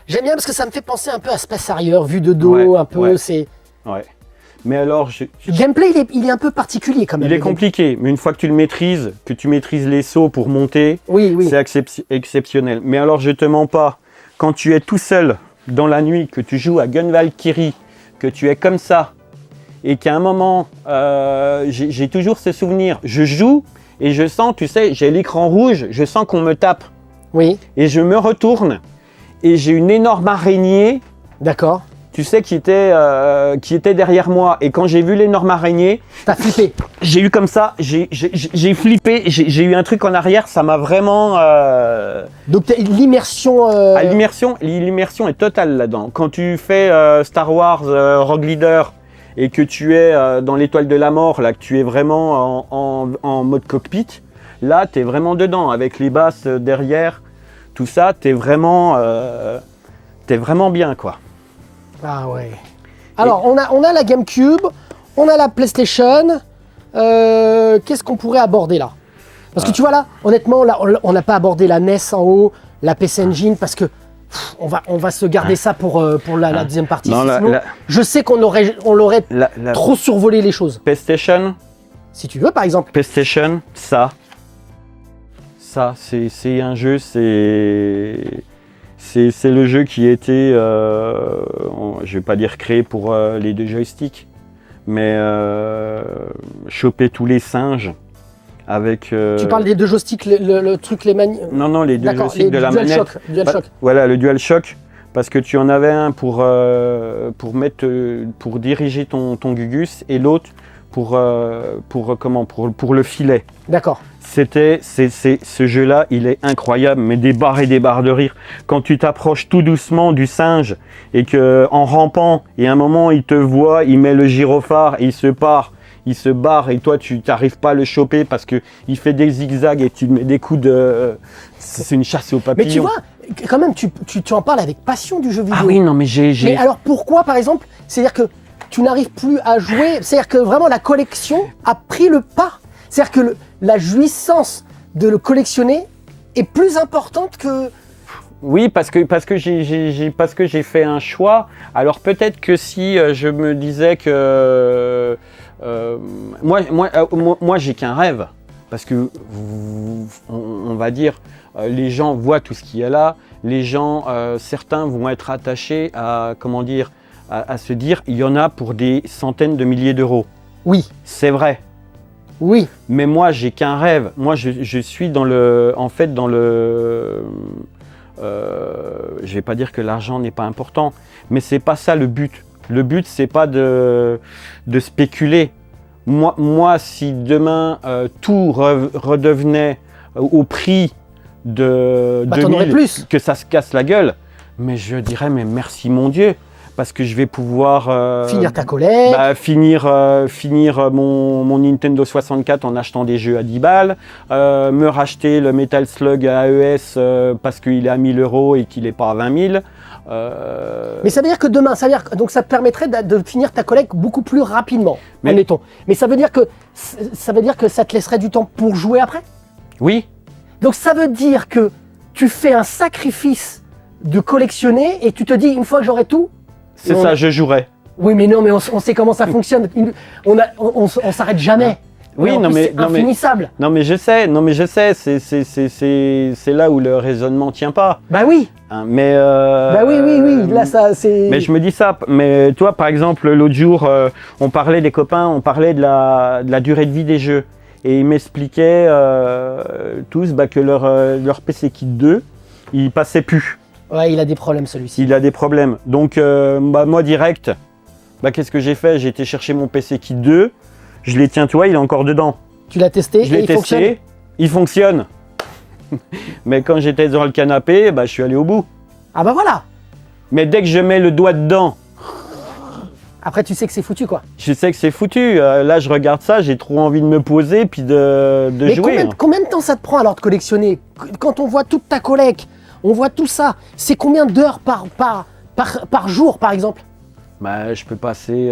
S1: j'aime bien parce que ça me fait penser un peu à Space Harrier, vu de dos,
S2: Ouais,
S1: un peu,
S2: ouais.
S1: c'est...
S2: Ouais. Mais alors,
S1: Le gameplay, il est un peu particulier quand même.
S2: il est compliqué, mais une fois que tu le maîtrises, que tu maîtrises les sauts pour monter,
S1: Oui, oui.
S2: c'est exceptionnel. Mais alors, je te mens pas, quand tu es tout seul dans la nuit, que tu joues à Gun Valkyrie, que tu es comme ça, et qu'à un moment, j'ai toujours ce souvenir, je joue et je sens, tu sais, j'ai l'écran rouge, je sens qu'on me tape.
S1: Oui,
S2: Et je me retourne et j'ai une énorme araignée,
S1: d'accord.
S2: tu sais, qui était derrière moi. Et quand j'ai vu l'énorme araignée,
S1: T'as flippé.
S2: j'ai eu comme ça, j'ai flippé, j'ai eu un truc en arrière, ça m'a vraiment...
S1: Donc l'immersion...
S2: L'immersion est totale là-dedans. Quand tu fais Star Wars Rogue Leader et que tu es dans l'étoile de la mort, là, que tu es vraiment en mode cockpit, là, tu es vraiment dedans, avec les basses derrière, tout ça, t'es vraiment bien, quoi.
S1: Ah ouais. Alors, on a la GameCube, on a la PlayStation. Qu'est-ce qu'on pourrait aborder là? Parce que tu vois là, honnêtement, là, on n'a pas abordé la NES en haut, la PC Engine, parce que on va se garder ça pour la deuxième partie.
S2: Non,
S1: Sinon, je sais qu'on l'aurait trop survolé les choses.
S2: PlayStation,
S1: Si tu veux, par exemple.
S2: PlayStation, ça c'est un jeu, c'est le jeu qui était, je vais pas dire créé pour les 2 joysticks, mais choper tous les singes avec...
S1: Tu parles des 2 joysticks, le truc, les manies.
S2: Non, les 2
S1: D'accord,
S2: joysticks de la manette.
S1: DualShock.
S2: Voilà, le DualShock, parce que tu en avais un pour diriger ton Gugus et l'autre pour le filet.
S1: D'accord.
S2: Ce jeu-là, il est incroyable, mais des barres et des barres de rire. Quand tu t'approches tout doucement du singe et que en rampant, et à un moment il te voit, il met le gyrophare et il se barre et toi tu n'arrives pas à le choper parce que il fait des zigzags et tu mets des coups de... C'est une chasse aux papillons.
S1: Mais tu vois, quand même, tu en parles avec passion du jeu vidéo.
S2: Ah oui, non mais
S1: Mais alors pourquoi, par exemple, c'est-à-dire que tu n'arrives plus à jouer, c'est-à-dire que vraiment la collection a pris le pas. C'est-à-dire que la jouissance de le collectionner est plus importante que...
S2: Oui, parce que j'ai fait un choix. Alors peut-être que si je me disais que... moi j'ai qu'un rêve. Parce que, on va dire, les gens voient tout ce qu'il y a là. Les gens, certains vont être attachés à, comment dire, à se dire, il y en a pour des centaines de milliers d'euros.
S1: Oui.
S2: C'est vrai.
S1: Oui.
S2: Mais moi, j'ai qu'un rêve. Moi, je suis dans le... En fait, dans le... je vais pas dire que l'argent n'est pas important, mais c'est pas ça le but. Le but, c'est pas de spéculer. Moi, si demain, tout redevenait au prix de 2000,
S1: plus.
S2: que ça se casse la gueule, mais je dirais, mais merci mon Dieu. Parce que je vais pouvoir
S1: finir ta collecte,
S2: finir mon Nintendo 64 en achetant des jeux à 10 balles, me racheter le Metal Slug à AES parce qu'il est à 1000 € et qu'il n'est pas à 20 000.
S1: Mais ça veut dire que demain, donc ça te permettrait de finir ta collecte beaucoup plus rapidement, admettons. Mais ça veut dire que ça te laisserait du temps pour jouer après?
S2: Oui.
S1: Donc ça veut dire que tu fais un sacrifice de collectionner et tu te dis, une fois que j'aurai tout,
S2: c'est ça, je jouerai.
S1: Oui, mais non, mais on sait comment ça fonctionne. On s'arrête jamais.
S2: Oui, non, mais
S1: c'est infinissable.
S2: Non, mais je sais. C'est là où le raisonnement tient pas.
S1: Bah oui.
S2: Hein, mais
S1: bah oui. Là, ça, c'est.
S2: Mais je me dis ça. Mais toi, par exemple, l'autre jour, on parlait des copains, on parlait de la durée de vie des jeux, et ils m'expliquaient tous que leur PC Kit 2, il passait plus.
S1: Ouais, il a des problèmes celui-ci.
S2: Il a des problèmes. Donc, moi, direct, qu'est-ce que j'ai fait? J'ai été chercher mon PC Kit 2, je l'ai, tiens, toi, il est encore dedans.
S1: Tu l'as testé?
S2: Je l'ai testé, il fonctionne. Mais quand j'étais dans le canapé, je suis allé au bout.
S1: Ah bah voilà.
S2: Mais dès que je mets le doigt dedans,
S1: Après, tu sais que c'est foutu, quoi.
S2: Je sais que c'est foutu. Là, je regarde ça, j'ai trop envie de me poser puis de
S1: Mais
S2: jouer.
S1: combien de temps ça te prend alors de collectionner? Quand on voit toute ta collecte, on voit tout ça, c'est combien d'heures par jour, par exemple?
S2: Bah, je peux passer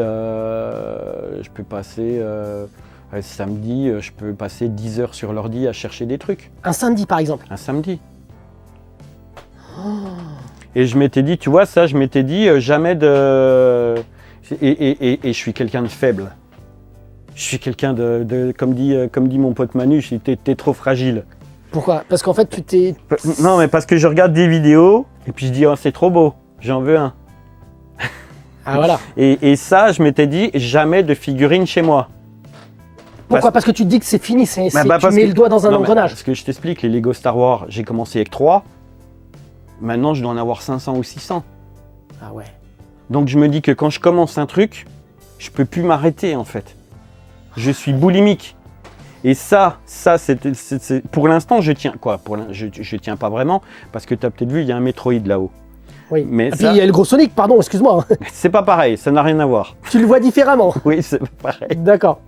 S2: samedi, je peux passer 10 heures sur l'ordi à chercher des trucs.
S1: Un samedi, par exemple?
S2: Un samedi. Et je m'étais dit, tu vois, ça, je m'étais dit, jamais de... Et je suis quelqu'un de faible. Je suis quelqu'un comme dit mon pote Manu, t'es trop fragile.
S1: Pourquoi? Parce qu'en fait, tu t'es...
S2: Non, mais parce que je regarde des vidéos, et puis je dis, oh, c'est trop beau, j'en veux un.
S1: Ah, voilà.
S2: Et ça, je m'étais dit, jamais de figurines chez moi.
S1: Pourquoi? Parce que tu te dis que c'est fini, tu
S2: parce
S1: mets
S2: que-
S1: le doigt dans un
S2: Non, mais
S1: engrenage.
S2: Parce que je t'explique, les Lego Star Wars, j'ai commencé avec 3. Maintenant, je dois en avoir 500 ou 600.
S1: Ah ouais.
S2: Donc je me dis que quand je commence un truc, je peux plus m'arrêter en fait. Je suis boulimique. Et ça, pour l'instant, je tiens. Quoi, je tiens pas vraiment, parce que tu as peut-être vu, il y a un Metroid là-haut.
S1: Oui.
S2: Mais
S1: Et puis
S2: ça-
S1: il y a le gros Sonic, pardon, excuse-moi.
S2: C'est pas pareil, ça n'a rien à voir.
S1: Tu le vois différemment.
S2: Oui, c'est pas pareil.
S1: D'accord.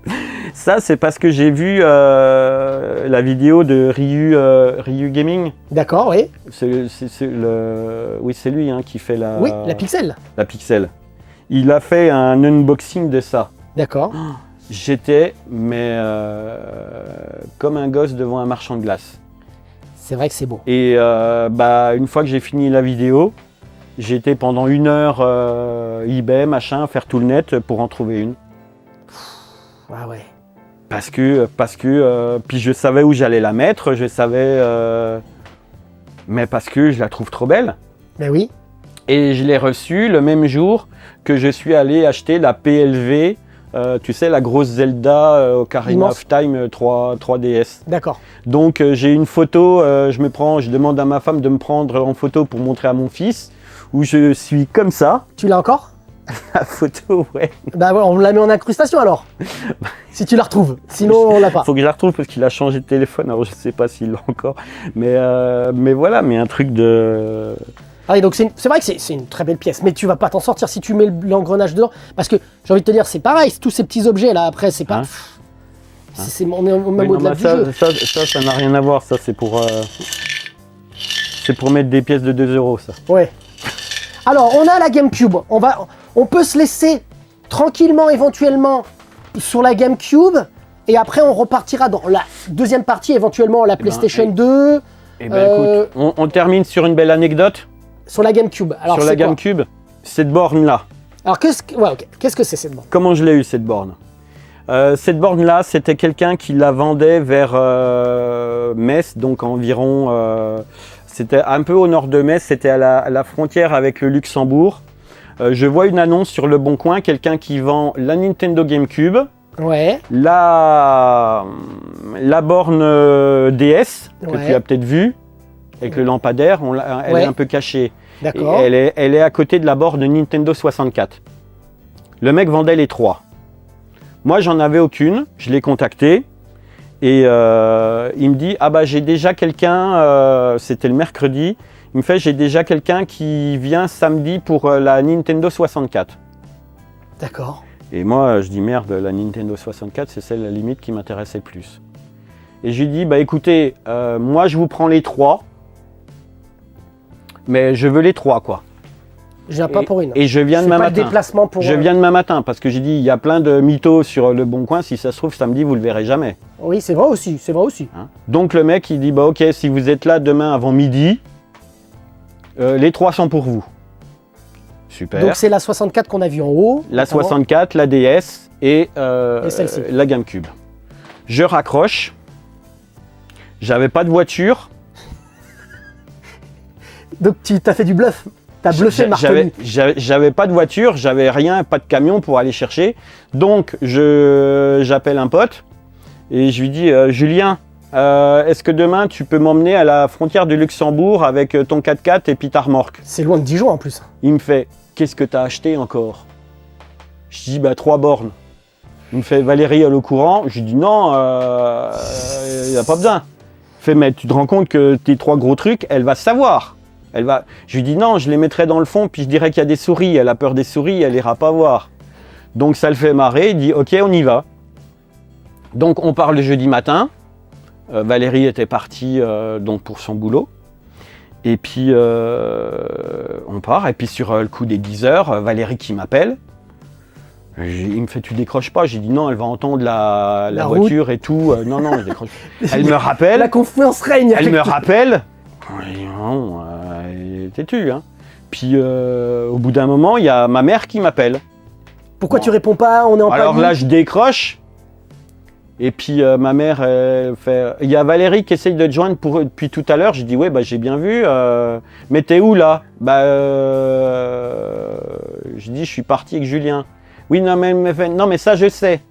S2: Ça, c'est parce que j'ai vu la vidéo de Ryu Gaming.
S1: D'accord, oui.
S2: Oui, c'est lui hein, qui fait
S1: Oui, la Pixel.
S2: la Pixel. Il a fait un unboxing de ça.
S1: D'accord.
S2: J'étais, comme un gosse devant un marchand de glace.
S1: C'est vrai que c'est beau.
S2: Et une fois que j'ai fini la vidéo, j'étais pendant 1 heure eBay, machin, faire tout le net pour en trouver une.
S1: Ah ouais.
S2: Parce que puis je savais où j'allais la mettre, mais parce que je la trouve trop belle.
S1: Ben oui.
S2: Et je l'ai reçue le même jour que je suis allé acheter la PLV, tu sais, la grosse Zelda Ocarina
S1: Immense.
S2: of Time 3DS.
S1: D'accord.
S2: Donc j'ai une photo, je demande à ma femme de me prendre en photo pour montrer à mon fils, où je suis comme ça,
S1: Tu l'as encore?
S2: la photo, ouais.
S1: Bah ouais, on la met en incrustation alors. Si tu la retrouves. Sinon, on l'a pas.
S2: Faut que je la retrouve parce qu'il a changé de téléphone, alors je sais pas s'il l'a encore. Mais voilà, mais un truc de...
S1: Ah oui, donc c'est vrai que c'est une très belle pièce, mais tu vas pas t'en sortir si tu mets l'engrenage dedans. Parce que j'ai envie de te dire, c'est pareil, tous ces petits objets là, après, c'est pas.
S2: Hein
S1: On est au même
S2: Oui, non,
S1: au-delà
S2: mais
S1: du jeu.
S2: ça n'a rien à voir, ça c'est pour mettre des pièces de 2 €, ça.
S1: Ouais. Alors, on a la GameCube. On peut se laisser tranquillement, éventuellement, sur la GameCube. Et après, on repartira dans la deuxième partie, éventuellement la PlayStation 2.
S2: Eh ben écoute, on termine sur une belle anecdote.
S1: Sur la GameCube. Alors,
S2: Sur la
S1: c'est quoi?
S2: GameCube, cette borne-là.
S1: Alors, qu'est-ce que c'est cette borne?
S2: Comment je l'ai eu cette borne? Cette borne-là, c'était quelqu'un qui la vendait vers Metz, donc environ... c'était un peu au nord de Metz, c'était à la frontière avec le Luxembourg. Je vois une annonce sur Le Bon Coin, quelqu'un qui vend la Nintendo GameCube,
S1: Ouais.
S2: la borne DS, que
S1: Ouais.
S2: tu as peut-être vue, avec le lampadaire, elle
S1: Ouais.
S2: est un peu cachée. Et
S1: D'accord.
S2: elle est à côté de la borne Nintendo 64. Le mec vendait les 3. Moi, j'en avais aucune. Je l'ai contacté. Et il me dit, ah bah j'ai déjà quelqu'un, c'était le mercredi. Il me fait, j'ai déjà quelqu'un qui vient samedi pour la Nintendo 64.
S1: D'accord.
S2: Et moi, je dis, merde, la Nintendo 64, c'est celle à la limite qui m'intéressait le plus. Et je lui dis, bah écoutez, moi je vous prends les 3. Mais je veux les 3, quoi.
S1: Je viens pas pour une.
S2: Et je viens
S1: C'est
S2: demain
S1: pas le
S2: matin.
S1: déplacement pour.
S2: Je viens demain matin parce que j'ai dit il y a plein de mythos sur Le Bon Coin. Si ça se trouve samedi vous le verrez jamais.
S1: Oui, c'est vrai aussi. C'est vrai aussi.
S2: Hein. Donc le mec il dit bah ok si vous êtes là demain avant midi, les 3 sont pour vous. Super.
S1: Donc c'est la 64 qu'on a vue en haut.
S2: La
S1: notamment.
S2: 64, la DS et
S1: celle-ci.
S2: la GameCube. Je raccroche. J'avais pas de voiture.
S1: Donc tu t'as fait du bluff. T'as bluffé le Martoni.
S2: J'avais pas de voiture, j'avais rien, pas de camion pour aller chercher. Donc j'appelle un pote et je lui dis Julien, est-ce que demain tu peux m'emmener à la frontière du Luxembourg avec ton 4x4 et puis ta remorque?
S1: C'est loin de Dijon en plus.
S2: Il me fait qu'est-ce que t'as acheté encore? Je dis bah 3 bornes. Il me fait Valérie elle est au courant. Je lui dis non, il n'y a pas besoin. Il fait mais tu te rends compte que tes 3 gros trucs, elle va savoir. Je lui dis non, je les mettrai dans le fond, puis je dirais qu'il y a des souris. Elle a peur des souris, elle ira pas voir. Donc ça le fait marrer, il dit ok on y va. Donc on part le jeudi matin, Valérie était partie donc pour son boulot. Et puis on part, et puis sur le coup des 10 heures, Valérie qui m'appelle. Il me fait tu décroches pas, j'ai dit non elle va entendre la voiture et tout, non je décroche. Elle me rappelle.
S1: La confiance règne.
S2: Elle me rappelle. Non, t'es-tu hein. Puis au bout d'un moment il y a ma mère qui m'appelle.
S1: Pourquoi tu réponds pas? On est en
S2: Alors
S1: panique.
S2: là je décroche. Et puis ma mère elle fait, il y a Valérie qui essaye de te joindre depuis tout à l'heure. J'ai dit ouais bah j'ai bien vu. Mais t'es où là? Bah je dis je suis parti avec Julien. Oui non mais elle me fait non mais ça je sais.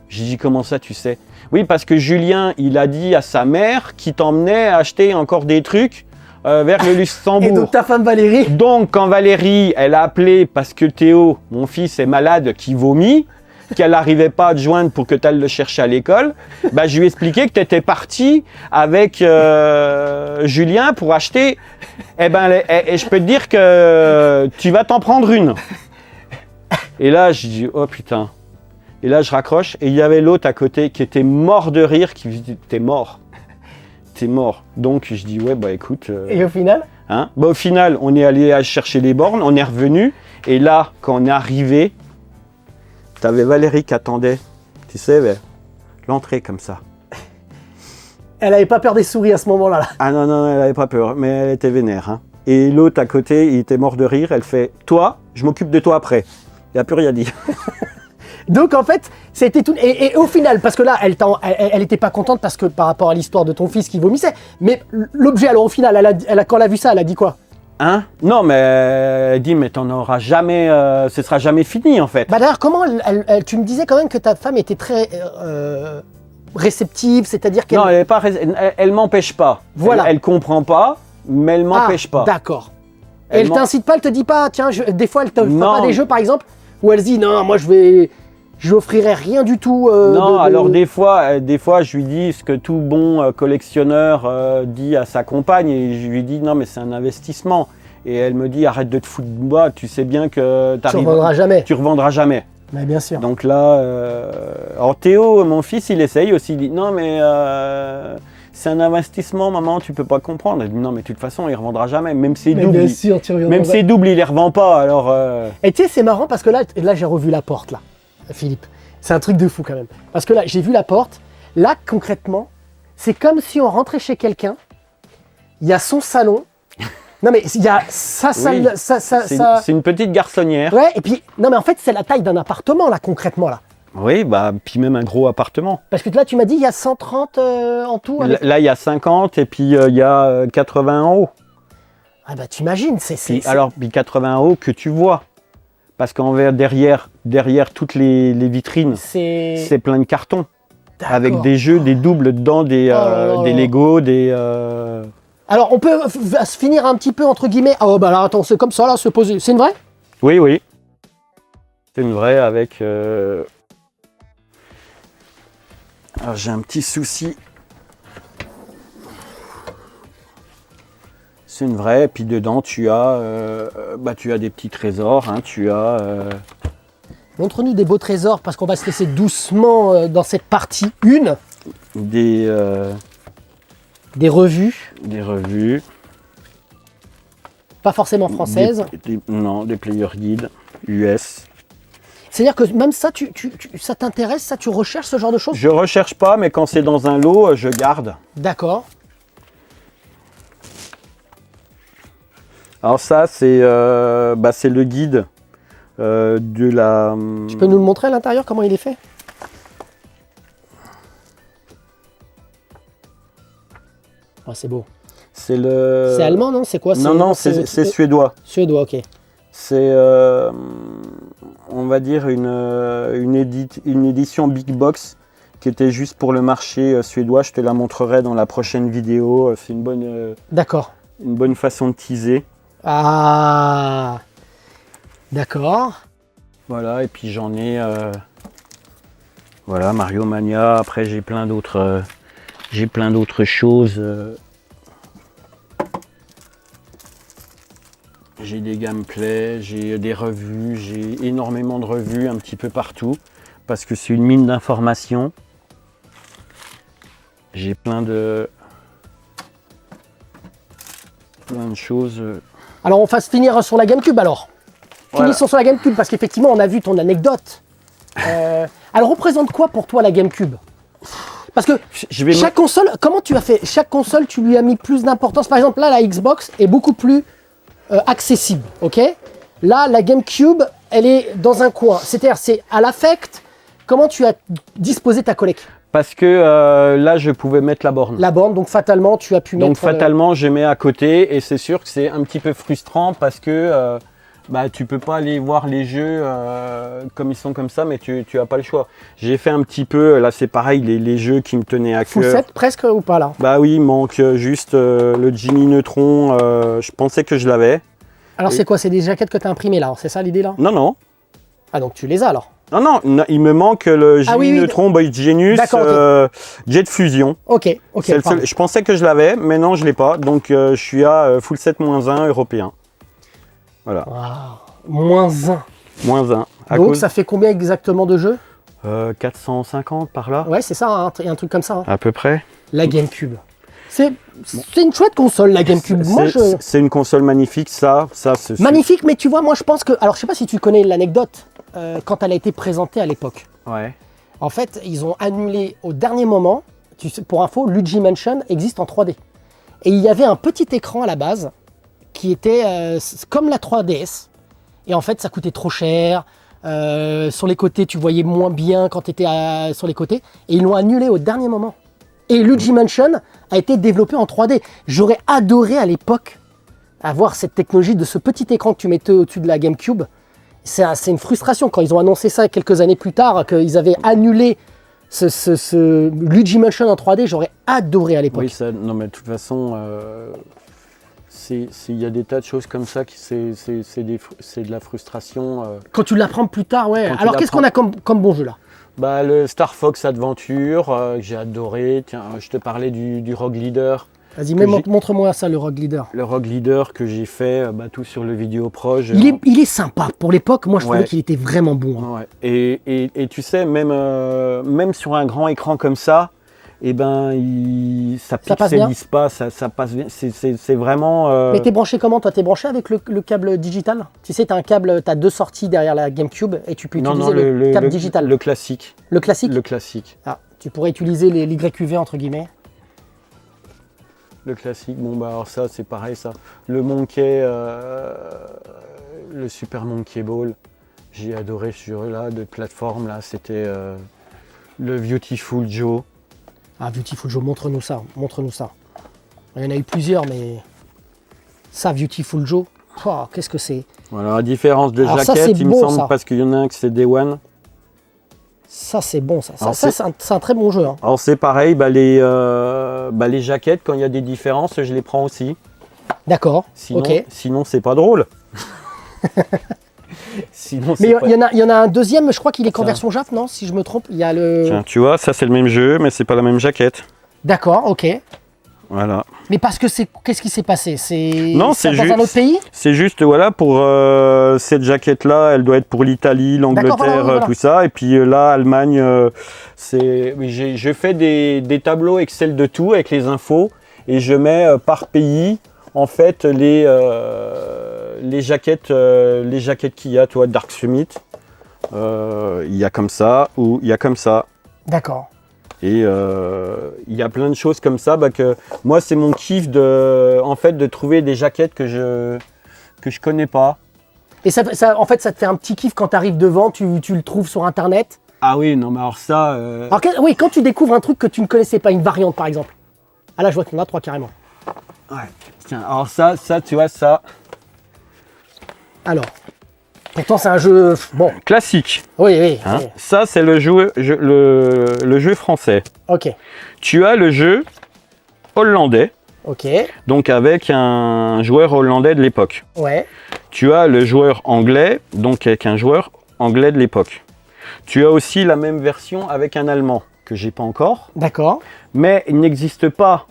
S2: J'ai dit comment ça tu sais? Oui parce que Julien il a dit à sa mère qu'il t'emmenait acheter encore des trucs vers le Luxembourg.
S1: Et donc ta femme Valérie?
S2: Donc quand Valérie elle a appelé parce que Théo, mon fils est malade qui vomit, qu'elle n'arrivait pas à te joindre pour que tu ailles le chercher à l'école, bah, je lui ai expliqué que tu étais parti avec Julien pour acheter. Eh ben, et je peux te dire que tu vas t'en prendre une. Et là, je dis, oh putain. Et là, je raccroche et il y avait l'autre à côté qui était mort de rire, qui me dit, t'es mort. T'es mort. Donc, je dis, ouais, bah écoute.
S1: Et au final?
S2: Hein, bah, au final, on est allé chercher les bornes, on est revenu. Et là, quand on est arrivé, t'avais Valérie qui attendait, tu sais, l'entrée comme ça.
S1: Elle avait pas peur des souris à ce moment-là. Là.
S2: Ah non, elle avait pas peur, mais elle était vénère. Hein. Et l'autre à côté, il était mort de rire, elle fait « Toi, je m'occupe de toi après ». Il n'a plus rien dit.
S1: Donc en fait, c'était tout. Et au final, parce que là, elle était pas contente parce que par rapport à l'histoire de ton fils qui vomissait. Mais l'objet, alors au final, quand elle a vu ça, elle a dit quoi?
S2: Hein? Non, mais elle dit, mais t'en auras jamais, ce sera jamais fini en fait.
S1: Bah d'ailleurs, comment tu me disais quand même que ta femme était très réceptive, c'est-à-dire qu'elle...
S2: Non, elle est pas, elle m'empêche pas.
S1: Voilà.
S2: Elle comprend pas, mais elle m'empêche pas.
S1: D'accord. Et elle t'incite pas, elle te dit pas, tiens, des fois elle te fait pas des jeux par exemple, où elle se dit, non, moi je offrirai rien du tout.
S2: Non, alors des fois, je lui dis ce que tout bon collectionneur dit à sa compagne, et je lui dis non mais c'est un investissement. Et elle me dit arrête de te foutre de moi, tu sais bien que
S1: tu revendras jamais.
S2: Tu revendras jamais.
S1: Mais bien sûr.
S2: Donc là, alors Théo, mon fils, il essaye aussi, il dit non mais c'est un investissement, maman, tu peux pas comprendre. Elle dit non mais de toute façon, il revendra jamais, même si c'est double.
S1: Bien sûr, tu reviendras.
S2: Même si c'est double, il les revend pas. Alors.
S1: Et tu sais, c'est marrant parce que là j'ai revu la porte là. Philippe, c'est un truc de fou quand même. Parce que là, j'ai vu la porte. Là, concrètement, c'est comme si on rentrait chez quelqu'un. Il y a son salon. Non, mais il y a sa salle.
S2: Oui. C'est une petite garçonnière.
S1: Ouais, et puis, non, mais en fait, c'est la taille d'un appartement, là, concrètement, là.
S2: Oui, bah, puis même un gros appartement.
S1: Parce que là, tu m'as dit, il y a 130 en tout. Avec...
S2: Là, il y a 50 et puis il y a 80 en haut.
S1: Ah, bah, t'imagines,
S2: Alors, puis 80 en haut que tu vois. Parce qu'en derrière toutes les vitrines, c'est plein de cartons. Avec des jeux, des doubles dedans, des Lego, des...
S1: Alors, on peut se finir un petit peu, entre guillemets... Oh, bah là, attends, c'est comme ça, là, se poser. C'est une vraie?
S2: Oui. C'est une vraie avec... Alors, j'ai un petit souci. C'est une vraie, et puis dedans tu as des petits trésors, hein, tu as...
S1: Montre-nous des beaux trésors, parce qu'on va se laisser doucement dans cette partie 1.
S2: Des
S1: revues.
S2: Des revues.
S1: Pas forcément françaises.
S2: Non, des player guides US.
S1: C'est-à-dire que même ça, ça t'intéresse, ça, tu recherches ce genre de choses?
S2: Je recherche pas, mais quand c'est dans un lot, je garde.
S1: D'accord.
S2: Alors ça, c'est le guide de la...
S1: Tu peux nous le montrer à l'intérieur, comment il est fait? Ah, c'est beau.
S2: C'est
S1: allemand, non? C'est quoi?
S2: Non, c'est suédois.
S1: Suédois, ok.
S2: C'est, on va dire, une édition Big Box qui était juste pour le marché suédois. Je te la montrerai dans la prochaine vidéo. C'est une bonne...
S1: D'accord.
S2: Une bonne façon de teaser.
S1: Ah, d'accord.
S2: Voilà, et puis j'en ai... voilà, Mario Mania. Après, j'ai plein d'autres choses. j'ai des gameplays, j'ai des revues, j'ai énormément de revues un petit peu partout parce que c'est une mine d'informations. J'ai plein de choses.
S1: Alors on va se finir sur la GameCube alors.
S2: Voilà.
S1: Finissons sur la GameCube parce qu'effectivement on a vu ton anecdote. Elle représente quoi pour toi la GameCube? Parce que
S2: Je vais
S1: chaque console, comment tu as fait? Chaque console, tu lui as mis plus d'importance. Par exemple, là, la Xbox est beaucoup plus accessible, ok? Là, la GameCube, elle est dans un coin. C'est-à-dire, c'est à l'affect. Comment tu as disposé ta collecte?
S2: Parce que là, je pouvais mettre la borne.
S1: La borne, donc fatalement, tu as pu
S2: Donc
S1: mettre...
S2: fatalement, je mets à côté et c'est sûr que c'est un petit peu frustrant parce que tu peux pas aller voir les jeux comme ils sont comme ça, mais tu as pas le choix. J'ai fait un petit peu, là c'est pareil, les jeux qui me tenaient à
S1: full
S2: cœur.
S1: set presque ou pas là?
S2: Bah oui, il manque juste le Jimmy Neutron, je pensais que je l'avais.
S1: Alors c'est quoi? C'est des jaquettes que tu as imprimées là? C'est ça l'idée là?
S2: Non, non.
S1: Ah donc tu les as alors?
S2: Non, il me manque le Jimmy
S1: oui,
S2: Neutron Boy Genius
S1: D'accord,
S2: Jet Fusion.
S1: Ok,
S2: C'est le seul-
S1: pardon.
S2: je pensais que je l'avais, mais non, je l'ai pas. Donc je suis à full set -1 européen. Voilà,
S1: Waouh, -1.
S2: -1. À
S1: Donc
S2: cause
S1: ça fait combien exactement de jeux?
S2: 450 par là,
S1: Ouais, c'est ça, hein, un truc comme ça. Hein.
S2: à peu près.
S1: La GameCube. C'est une chouette console, la GameCube. Moi,
S2: C'est une console magnifique, ça c'est
S1: magnifique, mais tu vois, moi je pense que... Alors je sais pas si tu connais l'anecdote, quand elle a été présentée à l'époque.
S2: Ouais.
S1: En fait, ils ont annulé au dernier moment, tu sais, pour info, Luigi Mansion existe en 3D. Et il y avait un petit écran à la base, qui était comme la 3DS. Et en fait, ça coûtait trop cher. Sur les côtés, tu voyais moins bien quand tu étais sur les côtés. Et ils l'ont annulé au dernier moment. Et Luigi Mansion a été développé en 3D. J'aurais adoré à l'époque avoir cette technologie de ce petit écran que tu mettais au-dessus de la GameCube. C'est une frustration quand ils ont annoncé ça quelques années plus tard, qu'ils avaient annulé ce Luigi Mansion en 3D. J'aurais adoré à l'époque.
S2: Oui, ça, non mais de toute façon, il y a des tas de choses comme ça, c'est de la frustration.
S1: Quand tu l'apprends plus tard, ouais.
S2: Quand tu
S1: Alors qu'est-ce qu'on a comme bon jeu là?
S2: Le Star Fox Adventure, que j'ai adoré. Tiens, je te parlais du Rogue Leader.
S1: Vas-y,
S2: j'ai-
S1: montre-moi ça, le Rogue Leader.
S2: Le Rogue Leader que j'ai fait tout sur le vidéo proche.
S1: Il est sympa. Pour l'époque, moi je trouvais
S2: Ouais.
S1: qu'il était vraiment bon. Hein.
S2: Ouais. Et tu sais, même sur un grand écran comme ça, ça
S1: passe bien.
S2: pixelise pas, ça passe bien. C'est vraiment.
S1: Mais t'es branché comment toi? T'es branché avec le câble digital? Tu sais, t'as deux sorties derrière la GameCube et tu peux utiliser le câble digital.
S2: Le classique.
S1: Le classique?
S2: Le classique.
S1: Ah, tu pourrais utiliser l'YQV entre guillemets.
S2: Le classique, alors ça c'est pareil ça. Le Monkey, le Super Monkey Ball, j'ai adoré ce jeu-là de plateforme là, c'était le Beautiful Joe.
S1: Ah, Beautiful Joe, montre-nous ça, montre-nous ça. Il y en a eu plusieurs, mais ça, Beautiful Joe, oh, qu'est-ce que c'est?
S2: Voilà, à différence de
S1: Alors ça,
S2: jaquette,
S1: c'est
S2: il
S1: beau,
S2: me semble,
S1: ça.
S2: parce qu'il y en a un que c'est Day One.
S1: Ça, c'est bon, ça.
S2: Alors,
S1: Ça, c'est un très bon jeu. Hein.
S2: Alors c'est pareil, les jaquettes, quand il y a des différences, je les prends aussi.
S1: D'accord,
S2: Sinon,
S1: ok.
S2: sinon c'est pas drôle. Sinon,
S1: Mais
S2: c'est pas-
S1: il y en a un deuxième, je crois qu'il est qu'en
S2: Tiens.
S1: version Jap, non? Si je me trompe, il y a le...
S2: Tiens, tu vois, ça c'est le même jeu, mais c'est pas la même jaquette.
S1: D'accord, ok.
S2: Voilà.
S1: Mais parce que qu'est-ce qui s'est passé?
S2: Non,
S1: c'est
S2: c'est
S1: dans
S2: juste-
S1: un autre pays?
S2: C'est juste, voilà, pour cette jaquette-là, elle doit être pour l'Italie, l'Angleterre,
S1: D'accord, voilà.
S2: tout ça. Et puis là, Allemagne, je fais des tableaux Excel de tout avec les infos et je mets par pays, en fait, les jaquettes qu'il y a, toi, Dark Summit. Il y a comme ça ou il y a comme ça.
S1: D'accord.
S2: Et il y a plein de choses comme ça que moi c'est mon kiff de trouver des jaquettes que je connais pas.
S1: Et en fait, ça te fait un petit kiff quand tu arrives devant, tu le trouves sur Internet.
S2: Ah oui, non mais alors ça...
S1: Alors, oui, quand tu découvres un truc que tu ne connaissais pas, une variante par exemple. Ah là, je vois qu'il y en a 3 carrément.
S2: Ouais. Tiens, alors ça tu vois ça.
S1: Alors, pourtant c'est un jeu... Bon,
S2: Classique.
S1: oui, oui.
S2: Hein.
S1: oui.
S2: Ça c'est le jeu français.
S1: Ok,
S2: Tu as le jeu hollandais,
S1: ok,
S2: donc avec un joueur hollandais de l'époque.
S1: ouais,
S2: Tu as le joueur anglais, donc avec un joueur anglais de l'époque. Tu as aussi la même version avec un allemand, que j'ai pas encore.
S1: d'accord.
S2: Mais il n'existe pas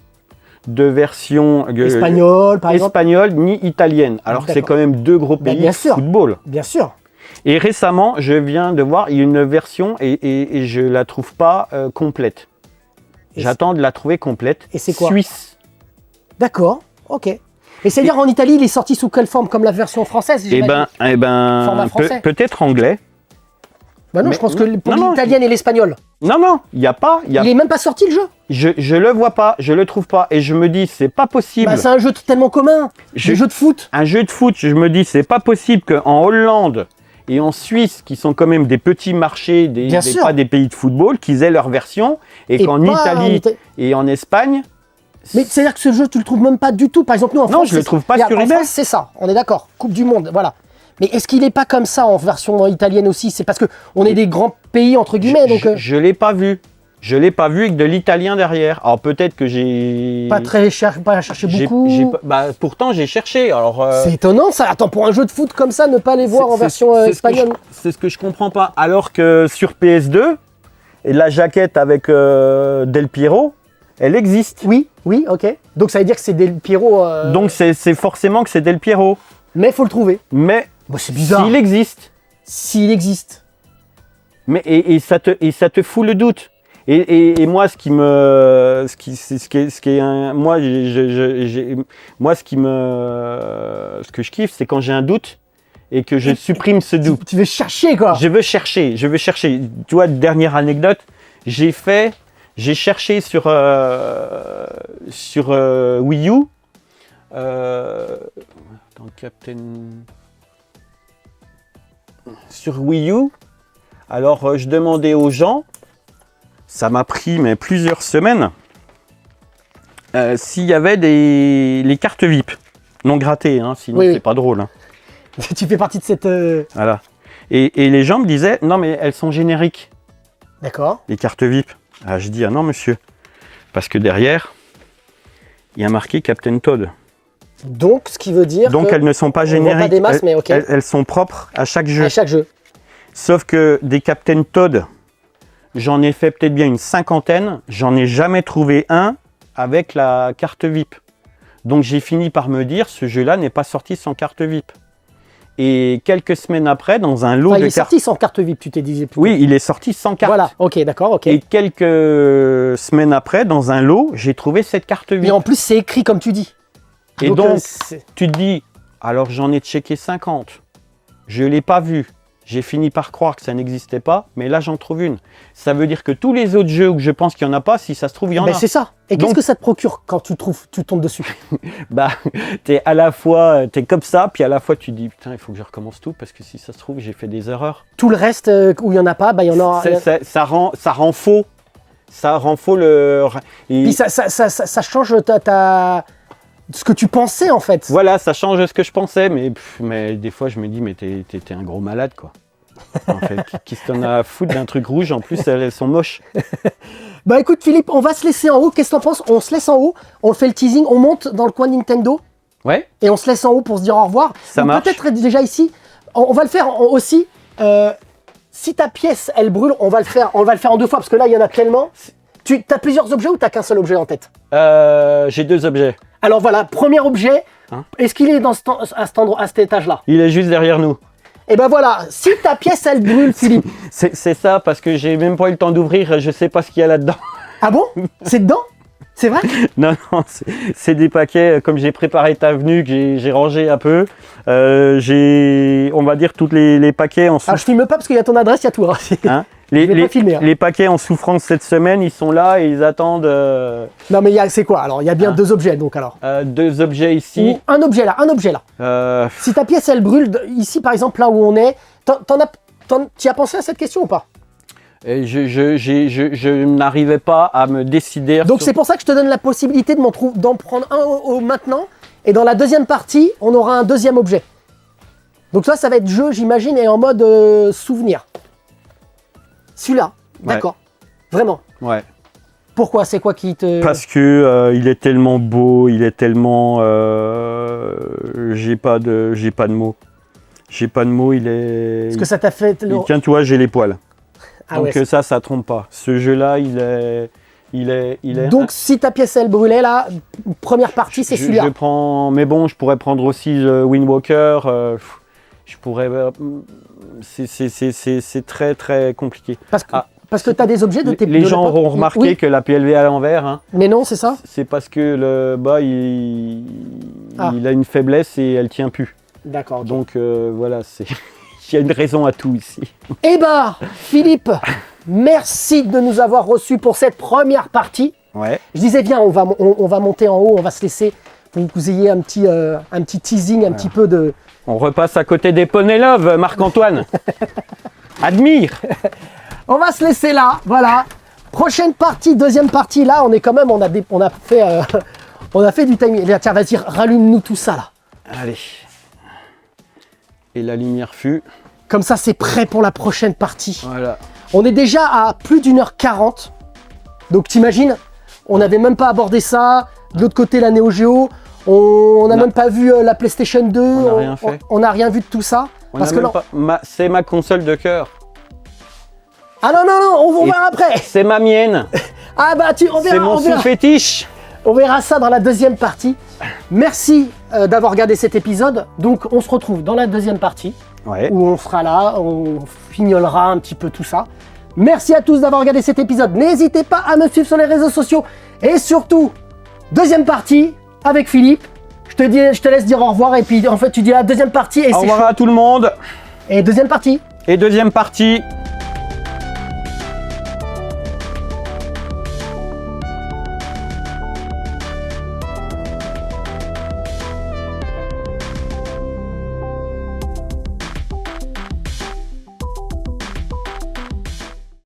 S2: de version
S1: Espagnol, par exemple.
S2: espagnole ni italienne. Alors que c'est quand même deux gros pays de football.
S1: Bien sûr.
S2: Et récemment, je viens de voir, il y a une version et je la trouve pas complète. J'attends de la trouver complète.
S1: Et c'est quoi?
S2: Suisse.
S1: D'accord, ok. Et c'est-à-dire en Italie, il est sorti sous quelle forme? Comme la version française?
S2: Format français. Peut-être anglais.
S1: Bah non,
S2: Mais
S1: je pense que pour
S2: non,
S1: l'italienne et l'espagnol.
S2: Non, il n'y a pas.
S1: Il est même pas sorti le jeu.
S2: Je le vois pas, je le trouve pas. Et je me dis, c'est pas possible.
S1: Bah, c'est un jeu tellement commun. Un jeu de foot.
S2: Un jeu de foot, je me dis, c'est pas possible qu'en Hollande et en Suisse, qui sont quand même des petits marchés, pas des pays de football, qu'ils aient leur version, et qu'en Italie et en Espagne.
S1: Mais c'est-à-dire que ce jeu, tu le trouves même pas du tout. Par exemple, nous en France.
S2: Non, je le trouve pas sur eBay.
S1: En France, c'est ça. On est d'accord. Coupe du Monde, voilà. Mais est-ce qu'il n'est pas comme ça en version italienne aussi? C'est parce qu'on est des grands pays, entre guillemets.
S2: Je ne l'ai pas vu. Je ne l'ai pas vu avec de l'italien derrière. Alors peut-être que j'ai...
S1: Pas cherché beaucoup.
S2: Pourtant, j'ai cherché.
S1: C'est étonnant ça. Attends, pour un jeu de foot comme ça, ne pas les voir en version espagnole.
S2: C'est ce que je comprends pas. Alors que sur PS2, et la jaquette avec Del Piero, elle existe.
S1: Oui, ok. Donc ça veut dire que c'est Del Piero.
S2: Donc c'est forcément que c'est Del Piero.
S1: Mais il faut le trouver.
S2: Mais
S1: c'est bizarre.
S2: S'il existe.
S1: S'il existe.
S2: Mais et ça te fout le doute. Et moi, ce que je kiffe, c'est quand j'ai un doute et que je supprime ce doute.
S1: Tu veux chercher quoi?
S2: Je veux chercher. Tu vois, dernière anecdote, j'ai cherché sur Wii U. Dans Captain. Sur Wii U. Alors, je demandais aux gens. Ça m'a pris plusieurs semaines s'il y avait les cartes VIP non grattées, hein, sinon c'est pas drôle. Hein.
S1: Tu fais partie de cette...
S2: Voilà. Et les gens me disaient, non mais elles sont génériques.
S1: D'accord.
S2: Les cartes VIP. Ah, je dis, ah non monsieur, parce que derrière, il y a marqué Captain Toad.
S1: Donc, ce qui veut dire
S2: donc elles ne sont pas génériques,
S1: pas des masses, mais ok.
S2: Elles sont propres à chaque jeu.
S1: À chaque jeu.
S2: Sauf que des Captain Toad, j'en ai fait peut-être bien une cinquantaine, j'en ai jamais trouvé un avec la carte VIP. Donc j'ai fini par me dire, ce jeu-là n'est pas sorti sans carte VIP. Et quelques semaines après, dans un lot de cartes...
S1: Il est sorti sans carte VIP, tu t'es dit.
S2: Oui, il est sorti sans carte.
S1: Voilà, ok, d'accord, ok.
S2: Et quelques semaines après, dans un lot, j'ai trouvé cette carte VIP.
S1: Et en plus, c'est écrit comme tu dis.
S2: Et donc tu te dis, alors j'en ai checké 50, je ne l'ai pas vu. J'ai fini par croire que ça n'existait pas, mais là j'en trouve une. Ça veut dire que tous les autres jeux où je pense qu'il n'y en a pas, si ça se trouve, il y en a.
S1: C'est ça. Et qu'est-ce que ça te procure quand tu tombes dessus?
S2: T'es à la fois, t'es comme ça, puis à la fois tu dis, putain, il faut que je recommence tout, parce que si ça se trouve, j'ai fait des erreurs.
S1: Tout le reste où il n'y en a pas, il y en aura.
S2: Ça rend faux. Ça rend faux le...
S1: Puis ça change ce que tu pensais en fait.
S2: Voilà, ça change ce que je pensais, mais des fois je me dis, mais t'es un gros malade quoi. En fait, qu'est-ce que t'en as à foutre d'un truc rouge? En plus, elles sont moches.
S1: Bah écoute Philippe, on va se laisser en haut. Qu'est-ce que t'en penses? On se laisse en haut, on fait le teasing, on monte dans le coin Nintendo.
S2: Ouais.
S1: Et on se laisse en haut pour se dire au revoir.
S2: Ça marche.
S1: Peut-être déjà ici, on va le faire aussi. Si ta pièce elle brûle, on va le faire en deux fois parce que là il y en a tellement. Tu as plusieurs objets ou t'as qu'un seul objet en tête?
S2: J'ai deux objets.
S1: Alors voilà, premier objet, est-ce qu'il est dans à cet étage-là?
S2: Il est juste derrière nous.
S1: Et ben voilà, si ta pièce elle brûle, Philippe.
S2: C'est ça, parce que j'ai même pas eu le temps d'ouvrir, je sais pas ce qu'il y a là-dedans.
S1: Ah bon? C'est dedans? C'est vrai?
S2: Non, c'est des paquets, comme j'ai préparé ta venue, que j'ai rangé un peu. On va dire, tous les paquets en souffrance.
S1: Ah, je filme pas parce qu'il y a ton adresse, il y a tout.
S2: Hein?
S1: Les
S2: paquets en souffrance cette semaine, ils sont là et ils attendent...
S1: Non mais c'est quoi alors? Il y a bien deux objets donc alors.
S2: Deux objets ici.
S1: Ou un objet là. Si ta pièce elle brûle, ici par exemple là où on est, tu as pensé à cette question ou pas?
S2: Et je n'arrivais pas à me décider.
S1: Donc c'est pour ça que je te donne la possibilité d'en prendre un maintenant. Et dans la deuxième partie, on aura un deuxième objet. Donc ça va être jeu, j'imagine, et en mode souvenir. Celui-là, d'accord. Vraiment.
S2: Ouais.
S1: Pourquoi? C'est quoi qui te...
S2: Parce que il est tellement beau, il est tellement... j'ai pas de mots. J'ai pas de mots, il est...
S1: Est-ce que ça t'a fait...
S2: Tiens, tu vois, j'ai les poils.
S1: Ah
S2: donc
S1: ouais,
S2: ça trompe pas. Ce jeu-là, il
S1: Donc si ta pièce elle brûlait là, première partie c'est celui-là.
S2: Je prends, mais bon, je pourrais prendre aussi le Wind Walker. Je pourrais. C'est très très compliqué.
S1: Parce que tu as des objets de tes.
S2: Les gens auront remarqué que la PLV à l'envers. Hein,
S1: mais non, c'est ça.
S2: C'est parce que le bas il a une faiblesse et elle tient plus.
S1: D'accord. Okay.
S2: Donc voilà, il y a une raison à tout ici.
S1: Eh ben, Philippe, merci de nous avoir reçus pour cette première partie.
S2: Ouais.
S1: Je disais bien, on va monter en haut, on va se laisser pour que vous ayez un petit teasing, un petit peu de.
S2: On repasse à côté des Poney Love, Marc-Antoine. Admire.
S1: On va se laisser là, voilà. Prochaine partie, deuxième partie. Là, on est quand même, on a fait du timing. Tiens, vas-y, rallume-nous tout ça là.
S2: Allez. Et la lumière fut.
S1: Comme ça, c'est prêt pour la prochaine partie.
S2: Voilà.
S1: On est déjà à plus d'1h40. Donc, t'imagines, on n'avait même pas abordé ça. De l'autre côté, la Neo Geo. On n'a même pas vu la PlayStation 2.
S2: On n'a rien fait.
S1: On n'a rien vu de tout ça.
S2: C'est ma console de cœur.
S1: Ah non, on verra après.
S2: C'est ma mienne.
S1: Ah bah, on verra.
S2: C'est mon sous-fétiche.
S1: On verra ça dans la deuxième partie. Merci d'avoir regardé cet épisode. Donc, on se retrouve dans la deuxième partie.
S2: Ouais.
S1: Où on sera là, on fignolera un petit peu tout ça. Merci à tous d'avoir regardé cet épisode. N'hésitez pas à me suivre sur les réseaux sociaux. Et surtout, deuxième partie avec Philippe. Je te laisse dire au revoir. Et puis, en fait, tu dis la deuxième partie. Et
S2: au revoir à tout le monde.
S1: Et deuxième partie.
S2: Et deuxième partie.